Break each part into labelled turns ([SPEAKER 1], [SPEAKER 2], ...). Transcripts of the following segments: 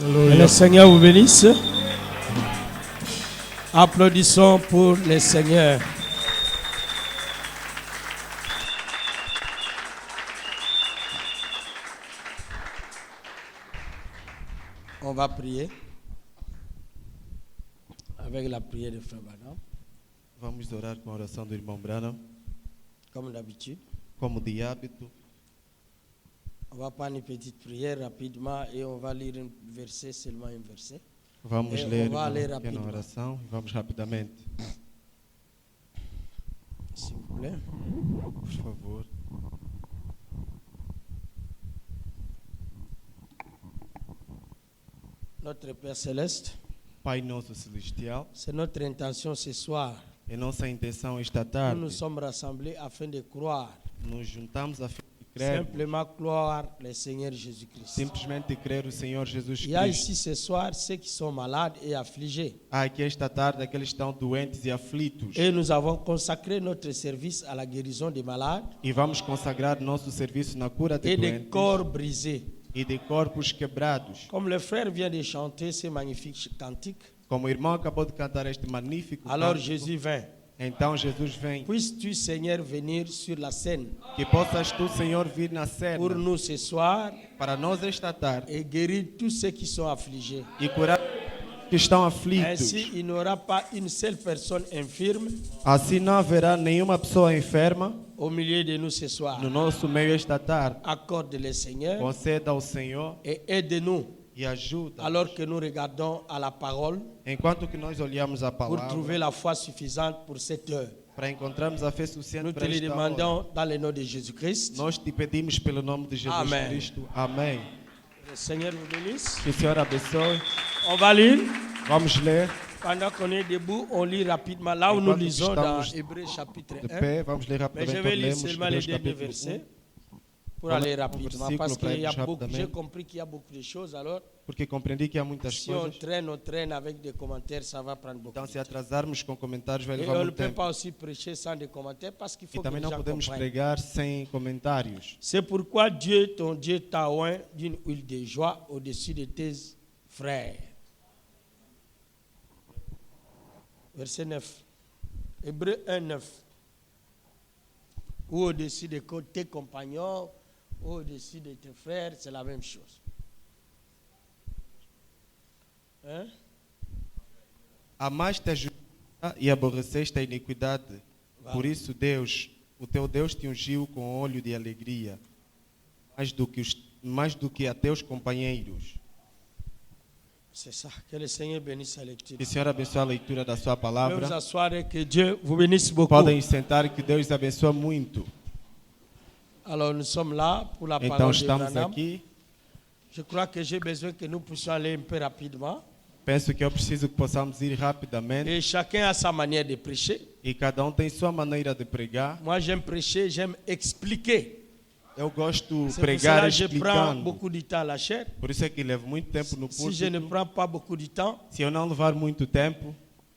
[SPEAKER 1] Que le Seigneur vous bénisse. Applaudissons pour le Seigneur. On va prier avec la prière de Frère Branham.
[SPEAKER 2] Vamos orar com a oração do irmão Branham,
[SPEAKER 1] Comme d'habitude.
[SPEAKER 2] como de hábito.
[SPEAKER 1] On va prendre une petite prière rapidement et on va lire un verset, seulement un verset.
[SPEAKER 2] Vamos
[SPEAKER 1] Et
[SPEAKER 2] ler
[SPEAKER 1] on va
[SPEAKER 2] uma
[SPEAKER 1] aller
[SPEAKER 2] pequena
[SPEAKER 1] rapidement.
[SPEAKER 2] oração e vamos rapidamente.
[SPEAKER 1] S'il vous plaît.
[SPEAKER 2] Por favor.
[SPEAKER 1] Notre Père Céleste,
[SPEAKER 2] Pai nosso celestial,
[SPEAKER 1] c'est notre intention ce soir.
[SPEAKER 2] é nossa intenção esta
[SPEAKER 1] Nous
[SPEAKER 2] tarde.
[SPEAKER 1] nous sommes rassemblés afin de croire,
[SPEAKER 2] Nos juntamos a fim de crer,
[SPEAKER 1] simplement croire le Seigneur Jésus-Christ.
[SPEAKER 2] simplesmente crer o Senhor Jesus
[SPEAKER 1] Il y a
[SPEAKER 2] Cristo.
[SPEAKER 1] ici ce soir ceux qui sont malades et affligés.
[SPEAKER 2] Há aqui esta tarde aqueles que estão doentes e aflitos.
[SPEAKER 1] Et nous avons consacré notre service à la guérison des malades
[SPEAKER 2] E vamos consagrar nosso serviço na cura de
[SPEAKER 1] et des
[SPEAKER 2] doentes
[SPEAKER 1] corps brisés.
[SPEAKER 2] e de corpos quebrados.
[SPEAKER 1] Comme le frère vient de chanter ce magnifique cantique,
[SPEAKER 2] Como o irmão acabou de cantar este magnífico
[SPEAKER 1] alors
[SPEAKER 2] canto,
[SPEAKER 1] Jésus vint.
[SPEAKER 2] então Jesus vem.
[SPEAKER 1] Puisses-tu, Seigneur, venir sur la scène
[SPEAKER 2] Que possas tu, Senhor, vir na cena
[SPEAKER 1] pour nous ce soir
[SPEAKER 2] para nós esta tarde
[SPEAKER 1] et guérir tous ceux qui sont affligés.
[SPEAKER 2] e curar que estão aflitos.
[SPEAKER 1] Ainsi, il n'y aura pas une seule personne infirme
[SPEAKER 2] Assim não haverá nenhuma pessoa enferma
[SPEAKER 1] au milieu de nous ce soir.
[SPEAKER 2] no nosso meio esta tarde.
[SPEAKER 1] Accorde-le, Seigneur,
[SPEAKER 2] Conceda ao Senhor
[SPEAKER 1] et aide-nous
[SPEAKER 2] e ajuda.
[SPEAKER 1] alors que nous regardons à la parole
[SPEAKER 2] Enquanto que nós olhamos a
[SPEAKER 1] pour
[SPEAKER 2] palavra
[SPEAKER 1] trouver la foi suffisante pour cette heure.
[SPEAKER 2] para encontrarmos a fé suficiente
[SPEAKER 1] Nous te
[SPEAKER 2] para
[SPEAKER 1] le
[SPEAKER 2] esta hora.
[SPEAKER 1] demandons dans le nom de Jésus-Christ.
[SPEAKER 2] Nós te pedimos pelo nome de Jesus
[SPEAKER 1] Amém.
[SPEAKER 2] Cristo. Amém.
[SPEAKER 1] Le Seigneur vous bénisse.
[SPEAKER 2] Que o Senhor abençoe.
[SPEAKER 1] On va lire.
[SPEAKER 2] Vamos ler
[SPEAKER 1] Pendant qu'on est debout, on lit rapidement. Là où nous
[SPEAKER 2] Enquanto
[SPEAKER 1] lisons dans
[SPEAKER 2] estamos
[SPEAKER 1] Hébreux chapitre
[SPEAKER 2] de
[SPEAKER 1] 1.
[SPEAKER 2] pé. Vamos ler
[SPEAKER 1] Mais
[SPEAKER 2] rapidamente.
[SPEAKER 1] je vais lire
[SPEAKER 2] Lemos
[SPEAKER 1] seulement les
[SPEAKER 2] Hebreus
[SPEAKER 1] derniers
[SPEAKER 2] capítulo 1.
[SPEAKER 1] versets pour
[SPEAKER 2] Vamos
[SPEAKER 1] aller
[SPEAKER 2] ao
[SPEAKER 1] rapidement.
[SPEAKER 2] versículo
[SPEAKER 1] Parce
[SPEAKER 2] para
[SPEAKER 1] qu'il y a
[SPEAKER 2] irmos
[SPEAKER 1] beaucoup, j'ai
[SPEAKER 2] rapidamente.
[SPEAKER 1] compris qu'il y a beaucoup de choses. Alors,
[SPEAKER 2] Porque compreendi que há muitas
[SPEAKER 1] si on
[SPEAKER 2] coisas.
[SPEAKER 1] traîne avec des commentaires, ça va prendre beaucoup
[SPEAKER 2] Então,
[SPEAKER 1] de
[SPEAKER 2] se
[SPEAKER 1] temps.
[SPEAKER 2] atrasarmos com comentários, vai
[SPEAKER 1] Et
[SPEAKER 2] levar
[SPEAKER 1] on ne
[SPEAKER 2] muito
[SPEAKER 1] peut
[SPEAKER 2] tempo.
[SPEAKER 1] pas aussi prêcher sans des commentaires parce qu'il
[SPEAKER 2] E
[SPEAKER 1] faut que
[SPEAKER 2] também
[SPEAKER 1] les
[SPEAKER 2] não
[SPEAKER 1] gens
[SPEAKER 2] podemos
[SPEAKER 1] comprennent.
[SPEAKER 2] pregar sem comentários.
[SPEAKER 1] C'est pourquoi Dieu, ton Dieu, t'a oint d'une huile de joie au-dessus de tes frères. Verset 9. Hébreux 1, 9. Ou au-dessus de tes compagnons, ou au-dessus de tes frères, c'est la même chose. Hein?
[SPEAKER 2] Amaste a justiça e aborreceste a iniquidade. Por isso, Deus, o teu Deus, te ungiu com óleo de alegria, mais do que a teus companheiros.
[SPEAKER 1] C'est ça. Que le Seigneur bénisse la lecture.
[SPEAKER 2] Que o Senhor abençoe a leitura da sua
[SPEAKER 1] Pouvez
[SPEAKER 2] palavra.
[SPEAKER 1] vous asseoir et que Dieu vous bénisse beaucoup.
[SPEAKER 2] Podem sentar e que Deus abençoe muito.
[SPEAKER 1] Alors nous sommes là pour la
[SPEAKER 2] Então,
[SPEAKER 1] parole de
[SPEAKER 2] estamos
[SPEAKER 1] Branham.
[SPEAKER 2] aqui.
[SPEAKER 1] Je crois que j'ai besoin que nous puissions aller un peu rapidement.
[SPEAKER 2] Penso que eu preciso que possamos ir rapidamente.
[SPEAKER 1] Et chacun a sa manière de prêcher.
[SPEAKER 2] E cada tem sua maneira de pregar.
[SPEAKER 1] Moi, j'aime prêcher, j'aime expliquer.
[SPEAKER 2] Eu gosto de
[SPEAKER 1] C'est pour
[SPEAKER 2] pregar
[SPEAKER 1] cela que je prends
[SPEAKER 2] explicando.
[SPEAKER 1] beaucoup de temps à la chair.
[SPEAKER 2] Por isso é que levo muito tempo no
[SPEAKER 1] Si je ne
[SPEAKER 2] púlpito.
[SPEAKER 1] prends pas beaucoup de temps,
[SPEAKER 2] Se eu não levar muito tempo,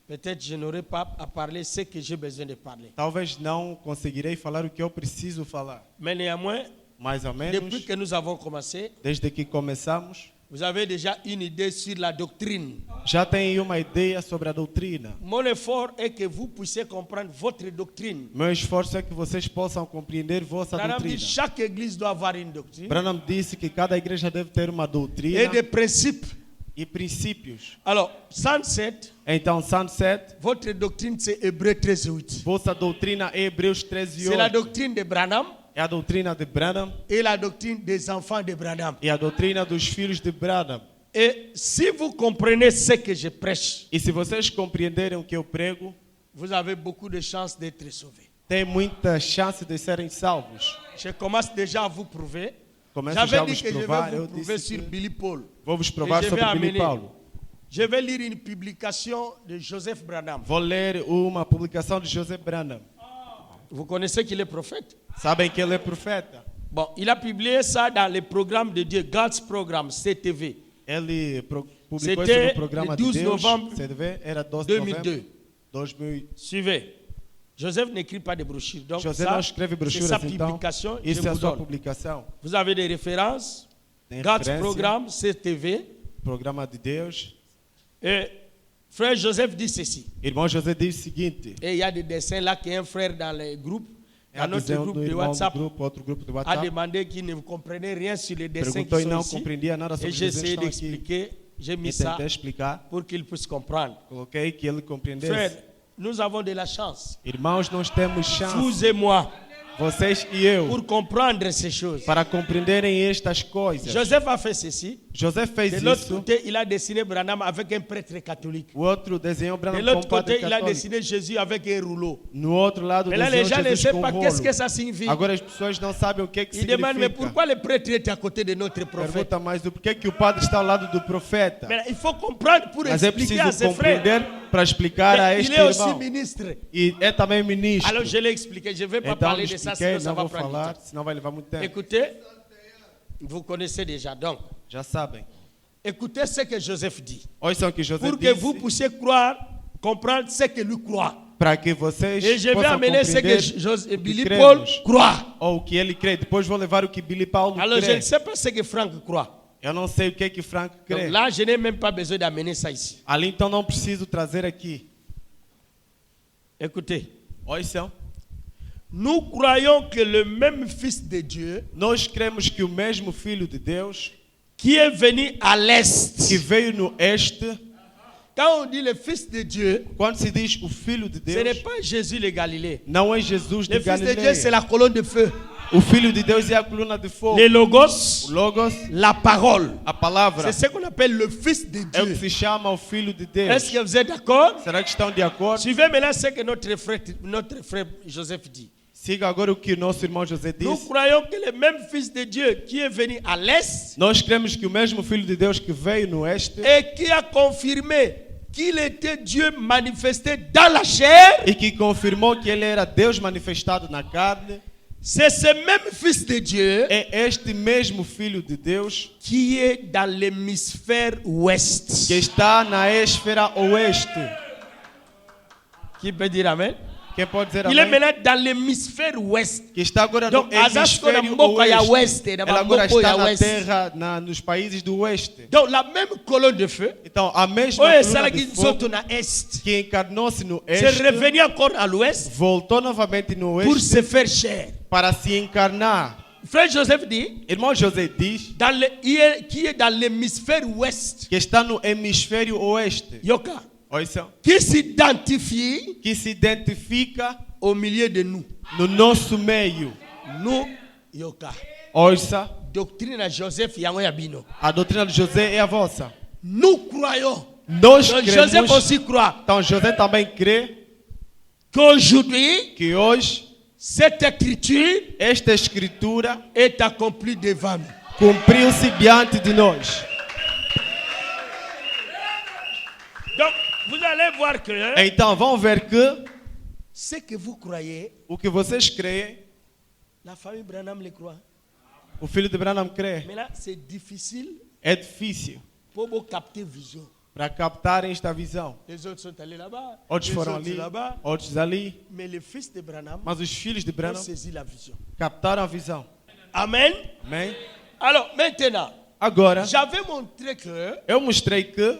[SPEAKER 1] peut-être je n'aurai pas à parler ce que j'ai besoin de parler.
[SPEAKER 2] talvez não conseguirei falar o que eu preciso falar.
[SPEAKER 1] Mais néanmoins,
[SPEAKER 2] Mais ou menos,
[SPEAKER 1] depuis que nous avons commencé,
[SPEAKER 2] desde que começamos,
[SPEAKER 1] vous avez déjà une idée sur la doctrine.
[SPEAKER 2] já tem uma ideia sobre a doutrina.
[SPEAKER 1] Mon effort est que vous puissiez comprendre votre doctrine.
[SPEAKER 2] Meu esforço é que vocês possam compreender vossa
[SPEAKER 1] Branham dit
[SPEAKER 2] doutrina.
[SPEAKER 1] chaque église doit avoir une doctrine
[SPEAKER 2] Branham disse que cada igreja deve ter uma doutrina
[SPEAKER 1] et des principes.
[SPEAKER 2] e princípios.
[SPEAKER 1] Alors, 107,
[SPEAKER 2] Então, Sunset,
[SPEAKER 1] votre doctrine c'est Hébreux 13:8.
[SPEAKER 2] vossa doutrina é Hebreus 13 e
[SPEAKER 1] C'est la
[SPEAKER 2] 8.
[SPEAKER 1] doctrine de Branham
[SPEAKER 2] É a doutrina de Branham
[SPEAKER 1] et la doctrine des enfants de Branham.
[SPEAKER 2] e a doutrina dos filhos de Branham.
[SPEAKER 1] Et si vous comprenez ce que je prêche,
[SPEAKER 2] E se vocês compreenderem o que eu prego,
[SPEAKER 1] vous avez beaucoup de chances d'être sauvés.
[SPEAKER 2] tem muita chance de serem salvos.
[SPEAKER 1] Je commence déjà à vous prouver.
[SPEAKER 2] Começo já a
[SPEAKER 1] J'avais
[SPEAKER 2] vos
[SPEAKER 1] dit que je
[SPEAKER 2] provar.
[SPEAKER 1] vais
[SPEAKER 2] Eu
[SPEAKER 1] vous prouver
[SPEAKER 2] disse
[SPEAKER 1] sur
[SPEAKER 2] que
[SPEAKER 1] Billy Paul.
[SPEAKER 2] vou vos provar
[SPEAKER 1] Et je vais
[SPEAKER 2] sobre Billy
[SPEAKER 1] amener.
[SPEAKER 2] Paulo.
[SPEAKER 1] Je vais lire une publication de Joseph Branham.
[SPEAKER 2] Vou ler uma publicação de Joseph Branham.
[SPEAKER 1] Vous connaissez qu'il est prophète?
[SPEAKER 2] Sabem que ele é profeta.
[SPEAKER 1] Bon, il a publié ça dans le programme de Dieu, God's Program, CTV,
[SPEAKER 2] Ele publicou isso
[SPEAKER 1] C'était
[SPEAKER 2] no programa
[SPEAKER 1] le
[SPEAKER 2] de
[SPEAKER 1] 12
[SPEAKER 2] Deus.
[SPEAKER 1] novembro
[SPEAKER 2] CDV era 12 de
[SPEAKER 1] 2002.
[SPEAKER 2] novembro 2000.
[SPEAKER 1] Suivez. Joseph n'écrit pas de brochures. Donc,
[SPEAKER 2] José
[SPEAKER 1] ça,
[SPEAKER 2] não escreve
[SPEAKER 1] c'est
[SPEAKER 2] brochuras,
[SPEAKER 1] sa
[SPEAKER 2] então
[SPEAKER 1] publication. Je
[SPEAKER 2] isso é a
[SPEAKER 1] vous
[SPEAKER 2] sua
[SPEAKER 1] donne.
[SPEAKER 2] publicação.
[SPEAKER 1] Vous avez des références.
[SPEAKER 2] Tem
[SPEAKER 1] God's
[SPEAKER 2] referência.
[SPEAKER 1] Program, CTV.
[SPEAKER 2] programa de Deus.
[SPEAKER 1] Et frère Joseph dit ceci.
[SPEAKER 2] Irmão José diz o seguinte:
[SPEAKER 1] Et il y a des dessins là qu'il y a un frère dans les groupes,
[SPEAKER 2] é a
[SPEAKER 1] dans notre
[SPEAKER 2] visão
[SPEAKER 1] groupe
[SPEAKER 2] do
[SPEAKER 1] de
[SPEAKER 2] irmão
[SPEAKER 1] WhatsApp,
[SPEAKER 2] do grupo, outro grupo de
[SPEAKER 1] a
[SPEAKER 2] WhatsApp.
[SPEAKER 1] demandé qu'il ne comprenait rien sur les dessins
[SPEAKER 2] Perguntou
[SPEAKER 1] qui
[SPEAKER 2] e
[SPEAKER 1] sont
[SPEAKER 2] não
[SPEAKER 1] ici.
[SPEAKER 2] compreendia nada
[SPEAKER 1] Et
[SPEAKER 2] sobre os
[SPEAKER 1] j'ai
[SPEAKER 2] desenhos
[SPEAKER 1] essayé
[SPEAKER 2] que estão aqui.
[SPEAKER 1] d'expliquer, j'ai mis ça
[SPEAKER 2] Tentei explicar,
[SPEAKER 1] pour qu'il puisse comprendre.
[SPEAKER 2] coloquei que ele compreendesse.
[SPEAKER 1] Frère, nous avons de la chance,
[SPEAKER 2] Irmãos, nós temos chance,
[SPEAKER 1] vous et moi,
[SPEAKER 2] vocês e eu,
[SPEAKER 1] pour comprendre ces choses.
[SPEAKER 2] para compreenderem estas coisas.
[SPEAKER 1] Joseph a fait ceci.
[SPEAKER 2] José fez
[SPEAKER 1] De l'autre
[SPEAKER 2] isso.
[SPEAKER 1] côté, il a dessiné Branham avec un prêtre catholique.
[SPEAKER 2] O outro desenhou
[SPEAKER 1] De
[SPEAKER 2] Branham com
[SPEAKER 1] l'autre
[SPEAKER 2] um padre
[SPEAKER 1] côté, il a
[SPEAKER 2] católico.
[SPEAKER 1] dessiné Jésus avec un rouleau.
[SPEAKER 2] No outro lado,
[SPEAKER 1] Mais là, les
[SPEAKER 2] desenhou
[SPEAKER 1] gens ne
[SPEAKER 2] Jesus
[SPEAKER 1] savent
[SPEAKER 2] com
[SPEAKER 1] pas
[SPEAKER 2] rolo.
[SPEAKER 1] qu'est-ce que ça signifie.
[SPEAKER 2] Agora as pessoas não sabem o que é que
[SPEAKER 1] Ils demandent, mais
[SPEAKER 2] significa.
[SPEAKER 1] pourquoi le prêtre est à côté de notre prophète?
[SPEAKER 2] Pergunta mais do porquê que o padre está ao lado do profeta.
[SPEAKER 1] Mais il faut comprendre pour
[SPEAKER 2] Mas é
[SPEAKER 1] expliquer à
[SPEAKER 2] preciso
[SPEAKER 1] ses frères.
[SPEAKER 2] compreender para explicar a
[SPEAKER 1] Mais
[SPEAKER 2] este
[SPEAKER 1] il est aussi
[SPEAKER 2] irmão.
[SPEAKER 1] ministre.
[SPEAKER 2] E é também ministro.
[SPEAKER 1] Alors je l'ai expliqué. Je ne vais pas
[SPEAKER 2] Então
[SPEAKER 1] parler
[SPEAKER 2] lhe
[SPEAKER 1] de ça,
[SPEAKER 2] expliquei,
[SPEAKER 1] sinon ça
[SPEAKER 2] não
[SPEAKER 1] va
[SPEAKER 2] vou
[SPEAKER 1] prendre du
[SPEAKER 2] falar,
[SPEAKER 1] temps.
[SPEAKER 2] senão vai levar muito tempo.
[SPEAKER 1] Écoutez, vous connaissez déjà. Donc,
[SPEAKER 2] Já sabem.
[SPEAKER 1] écoutez ce que Joseph dit.
[SPEAKER 2] Ouçam o que José
[SPEAKER 1] Pour que vous
[SPEAKER 2] disse,
[SPEAKER 1] puissiez croire, comprendre ce que lui croit.
[SPEAKER 2] para que vocês
[SPEAKER 1] Et je vais
[SPEAKER 2] possam
[SPEAKER 1] amener ce
[SPEAKER 2] compreender
[SPEAKER 1] que
[SPEAKER 2] o que
[SPEAKER 1] Billy Paul
[SPEAKER 2] cremos,
[SPEAKER 1] croit.
[SPEAKER 2] ou o que ele crê. Depois vou levar o que Billy Paulo
[SPEAKER 1] Alors je
[SPEAKER 2] crê.
[SPEAKER 1] ne sais pas ce que Franck croit.
[SPEAKER 2] Eu não sei o que é que Frank crê.
[SPEAKER 1] Donc là, je n'ai même pas besoin d'amener ça ici.
[SPEAKER 2] Ali então não preciso trazer aqui.
[SPEAKER 1] Écoutez,
[SPEAKER 2] Ouçam.
[SPEAKER 1] nous croyons que le même Fils de Dieu,
[SPEAKER 2] Nós cremos que o mesmo Filho de Deus,
[SPEAKER 1] qui est venu à l'Est,
[SPEAKER 2] que veio no Este,
[SPEAKER 1] quand on dit le Fils de Dieu,
[SPEAKER 2] quando se diz o Filho de
[SPEAKER 1] ce n'est
[SPEAKER 2] Deus,
[SPEAKER 1] pas Jésus le Galilée.
[SPEAKER 2] não é Jesus
[SPEAKER 1] Le
[SPEAKER 2] de
[SPEAKER 1] Fils de Dieu, c'est
[SPEAKER 2] Galileia.
[SPEAKER 1] la colonne de feu.
[SPEAKER 2] O Filho de Deus é a coluna de fogo.
[SPEAKER 1] Le
[SPEAKER 2] O
[SPEAKER 1] Logos,
[SPEAKER 2] Logos,
[SPEAKER 1] la parole.
[SPEAKER 2] a palavra,
[SPEAKER 1] C'est ce qu'on appelle le Fils de
[SPEAKER 2] é o que
[SPEAKER 1] Dieu.
[SPEAKER 2] se chama o Filho de
[SPEAKER 1] Est-ce
[SPEAKER 2] Deus.
[SPEAKER 1] que vous êtes d'accord?
[SPEAKER 2] Será que estão de acordo?
[SPEAKER 1] Suivez maintenant ce que notre frère Joseph dit.
[SPEAKER 2] Siga agora o que o nosso irmão José
[SPEAKER 1] Nous
[SPEAKER 2] disse.
[SPEAKER 1] croyons que le même Fils de Dieu qui est venu à l'Est
[SPEAKER 2] Nós cremos que o mesmo Filho de Deus que veio no Este
[SPEAKER 1] et qui a confirmé qu'il était Dieu manifesté dans la chair,
[SPEAKER 2] e que confirmou que ele era Deus manifestado na carne,
[SPEAKER 1] c'est ce même Fils de Dieu
[SPEAKER 2] é este mesmo Filho de Deus
[SPEAKER 1] qui est dans l'hémisphère ouest.
[SPEAKER 2] que está na esfera oeste.
[SPEAKER 1] Qui peut dire Amen?
[SPEAKER 2] Quem pode dizer
[SPEAKER 1] Il est
[SPEAKER 2] amém?
[SPEAKER 1] maintenant dans l'hémisphère ouest.
[SPEAKER 2] Que está agora no
[SPEAKER 1] Donc, Azasco na
[SPEAKER 2] hemisfério
[SPEAKER 1] Mboka ya
[SPEAKER 2] oeste.
[SPEAKER 1] oeste, na
[SPEAKER 2] Ela agora
[SPEAKER 1] Mboka ya
[SPEAKER 2] está na
[SPEAKER 1] oeste.
[SPEAKER 2] terra, nos países do oeste.
[SPEAKER 1] Donc la même colonne de feu,
[SPEAKER 2] Então, a mesma
[SPEAKER 1] oye,
[SPEAKER 2] coluna
[SPEAKER 1] sala
[SPEAKER 2] de
[SPEAKER 1] qui
[SPEAKER 2] fogo
[SPEAKER 1] saute na est,
[SPEAKER 2] que encarnou-se no
[SPEAKER 1] c'est
[SPEAKER 2] este,
[SPEAKER 1] revenu encore à l'ouest
[SPEAKER 2] voltou novamente no
[SPEAKER 1] pour
[SPEAKER 2] oeste
[SPEAKER 1] se faire chair.
[SPEAKER 2] para se encarnar.
[SPEAKER 1] Frère Joseph dit,
[SPEAKER 2] Irmão José diz
[SPEAKER 1] qui est dans l'hémisphère ouest,
[SPEAKER 2] que está no hemisfério oeste.
[SPEAKER 1] Yoka,
[SPEAKER 2] Ouçam,
[SPEAKER 1] qui s'identifie
[SPEAKER 2] que se identifica
[SPEAKER 1] au milieu de nous.
[SPEAKER 2] no nosso meio.
[SPEAKER 1] Nous, Yoka.
[SPEAKER 2] Ouça,
[SPEAKER 1] Doctrine à Joseph Yango Yabino.
[SPEAKER 2] a doutrina de José é a vossa.
[SPEAKER 1] Nous croyons.
[SPEAKER 2] Nós
[SPEAKER 1] Donc Joseph
[SPEAKER 2] cremos,
[SPEAKER 1] aussi croit
[SPEAKER 2] então José também crê
[SPEAKER 1] qu'aujourd'hui,
[SPEAKER 2] que hoje
[SPEAKER 1] cette écriture
[SPEAKER 2] esta escritura
[SPEAKER 1] est accomplie devant nous.
[SPEAKER 2] cumpriu-se diante de nós.
[SPEAKER 1] Donc, vous allez voir que
[SPEAKER 2] Então vão ver que
[SPEAKER 1] ce que vous croyez,
[SPEAKER 2] o que vocês creem,
[SPEAKER 1] la famille Branham le croit.
[SPEAKER 2] o filho de Branham crê.
[SPEAKER 1] Mais là, c'est difficile
[SPEAKER 2] É difícil
[SPEAKER 1] pour vous capter vision.
[SPEAKER 2] para captarem esta visão.
[SPEAKER 1] Les autres sont allés là-bas,
[SPEAKER 2] Outros
[SPEAKER 1] les
[SPEAKER 2] foram
[SPEAKER 1] autres
[SPEAKER 2] ali,
[SPEAKER 1] là-bas.
[SPEAKER 2] outros ali,
[SPEAKER 1] Mais le fils de Branham
[SPEAKER 2] mas os filhos de
[SPEAKER 1] ont
[SPEAKER 2] Branham
[SPEAKER 1] saisi la vision.
[SPEAKER 2] captaram a visão.
[SPEAKER 1] Amen.
[SPEAKER 2] Amém?
[SPEAKER 1] Alors, maintenant,
[SPEAKER 2] Agora,
[SPEAKER 1] j'avais montré que
[SPEAKER 2] eu mostrei que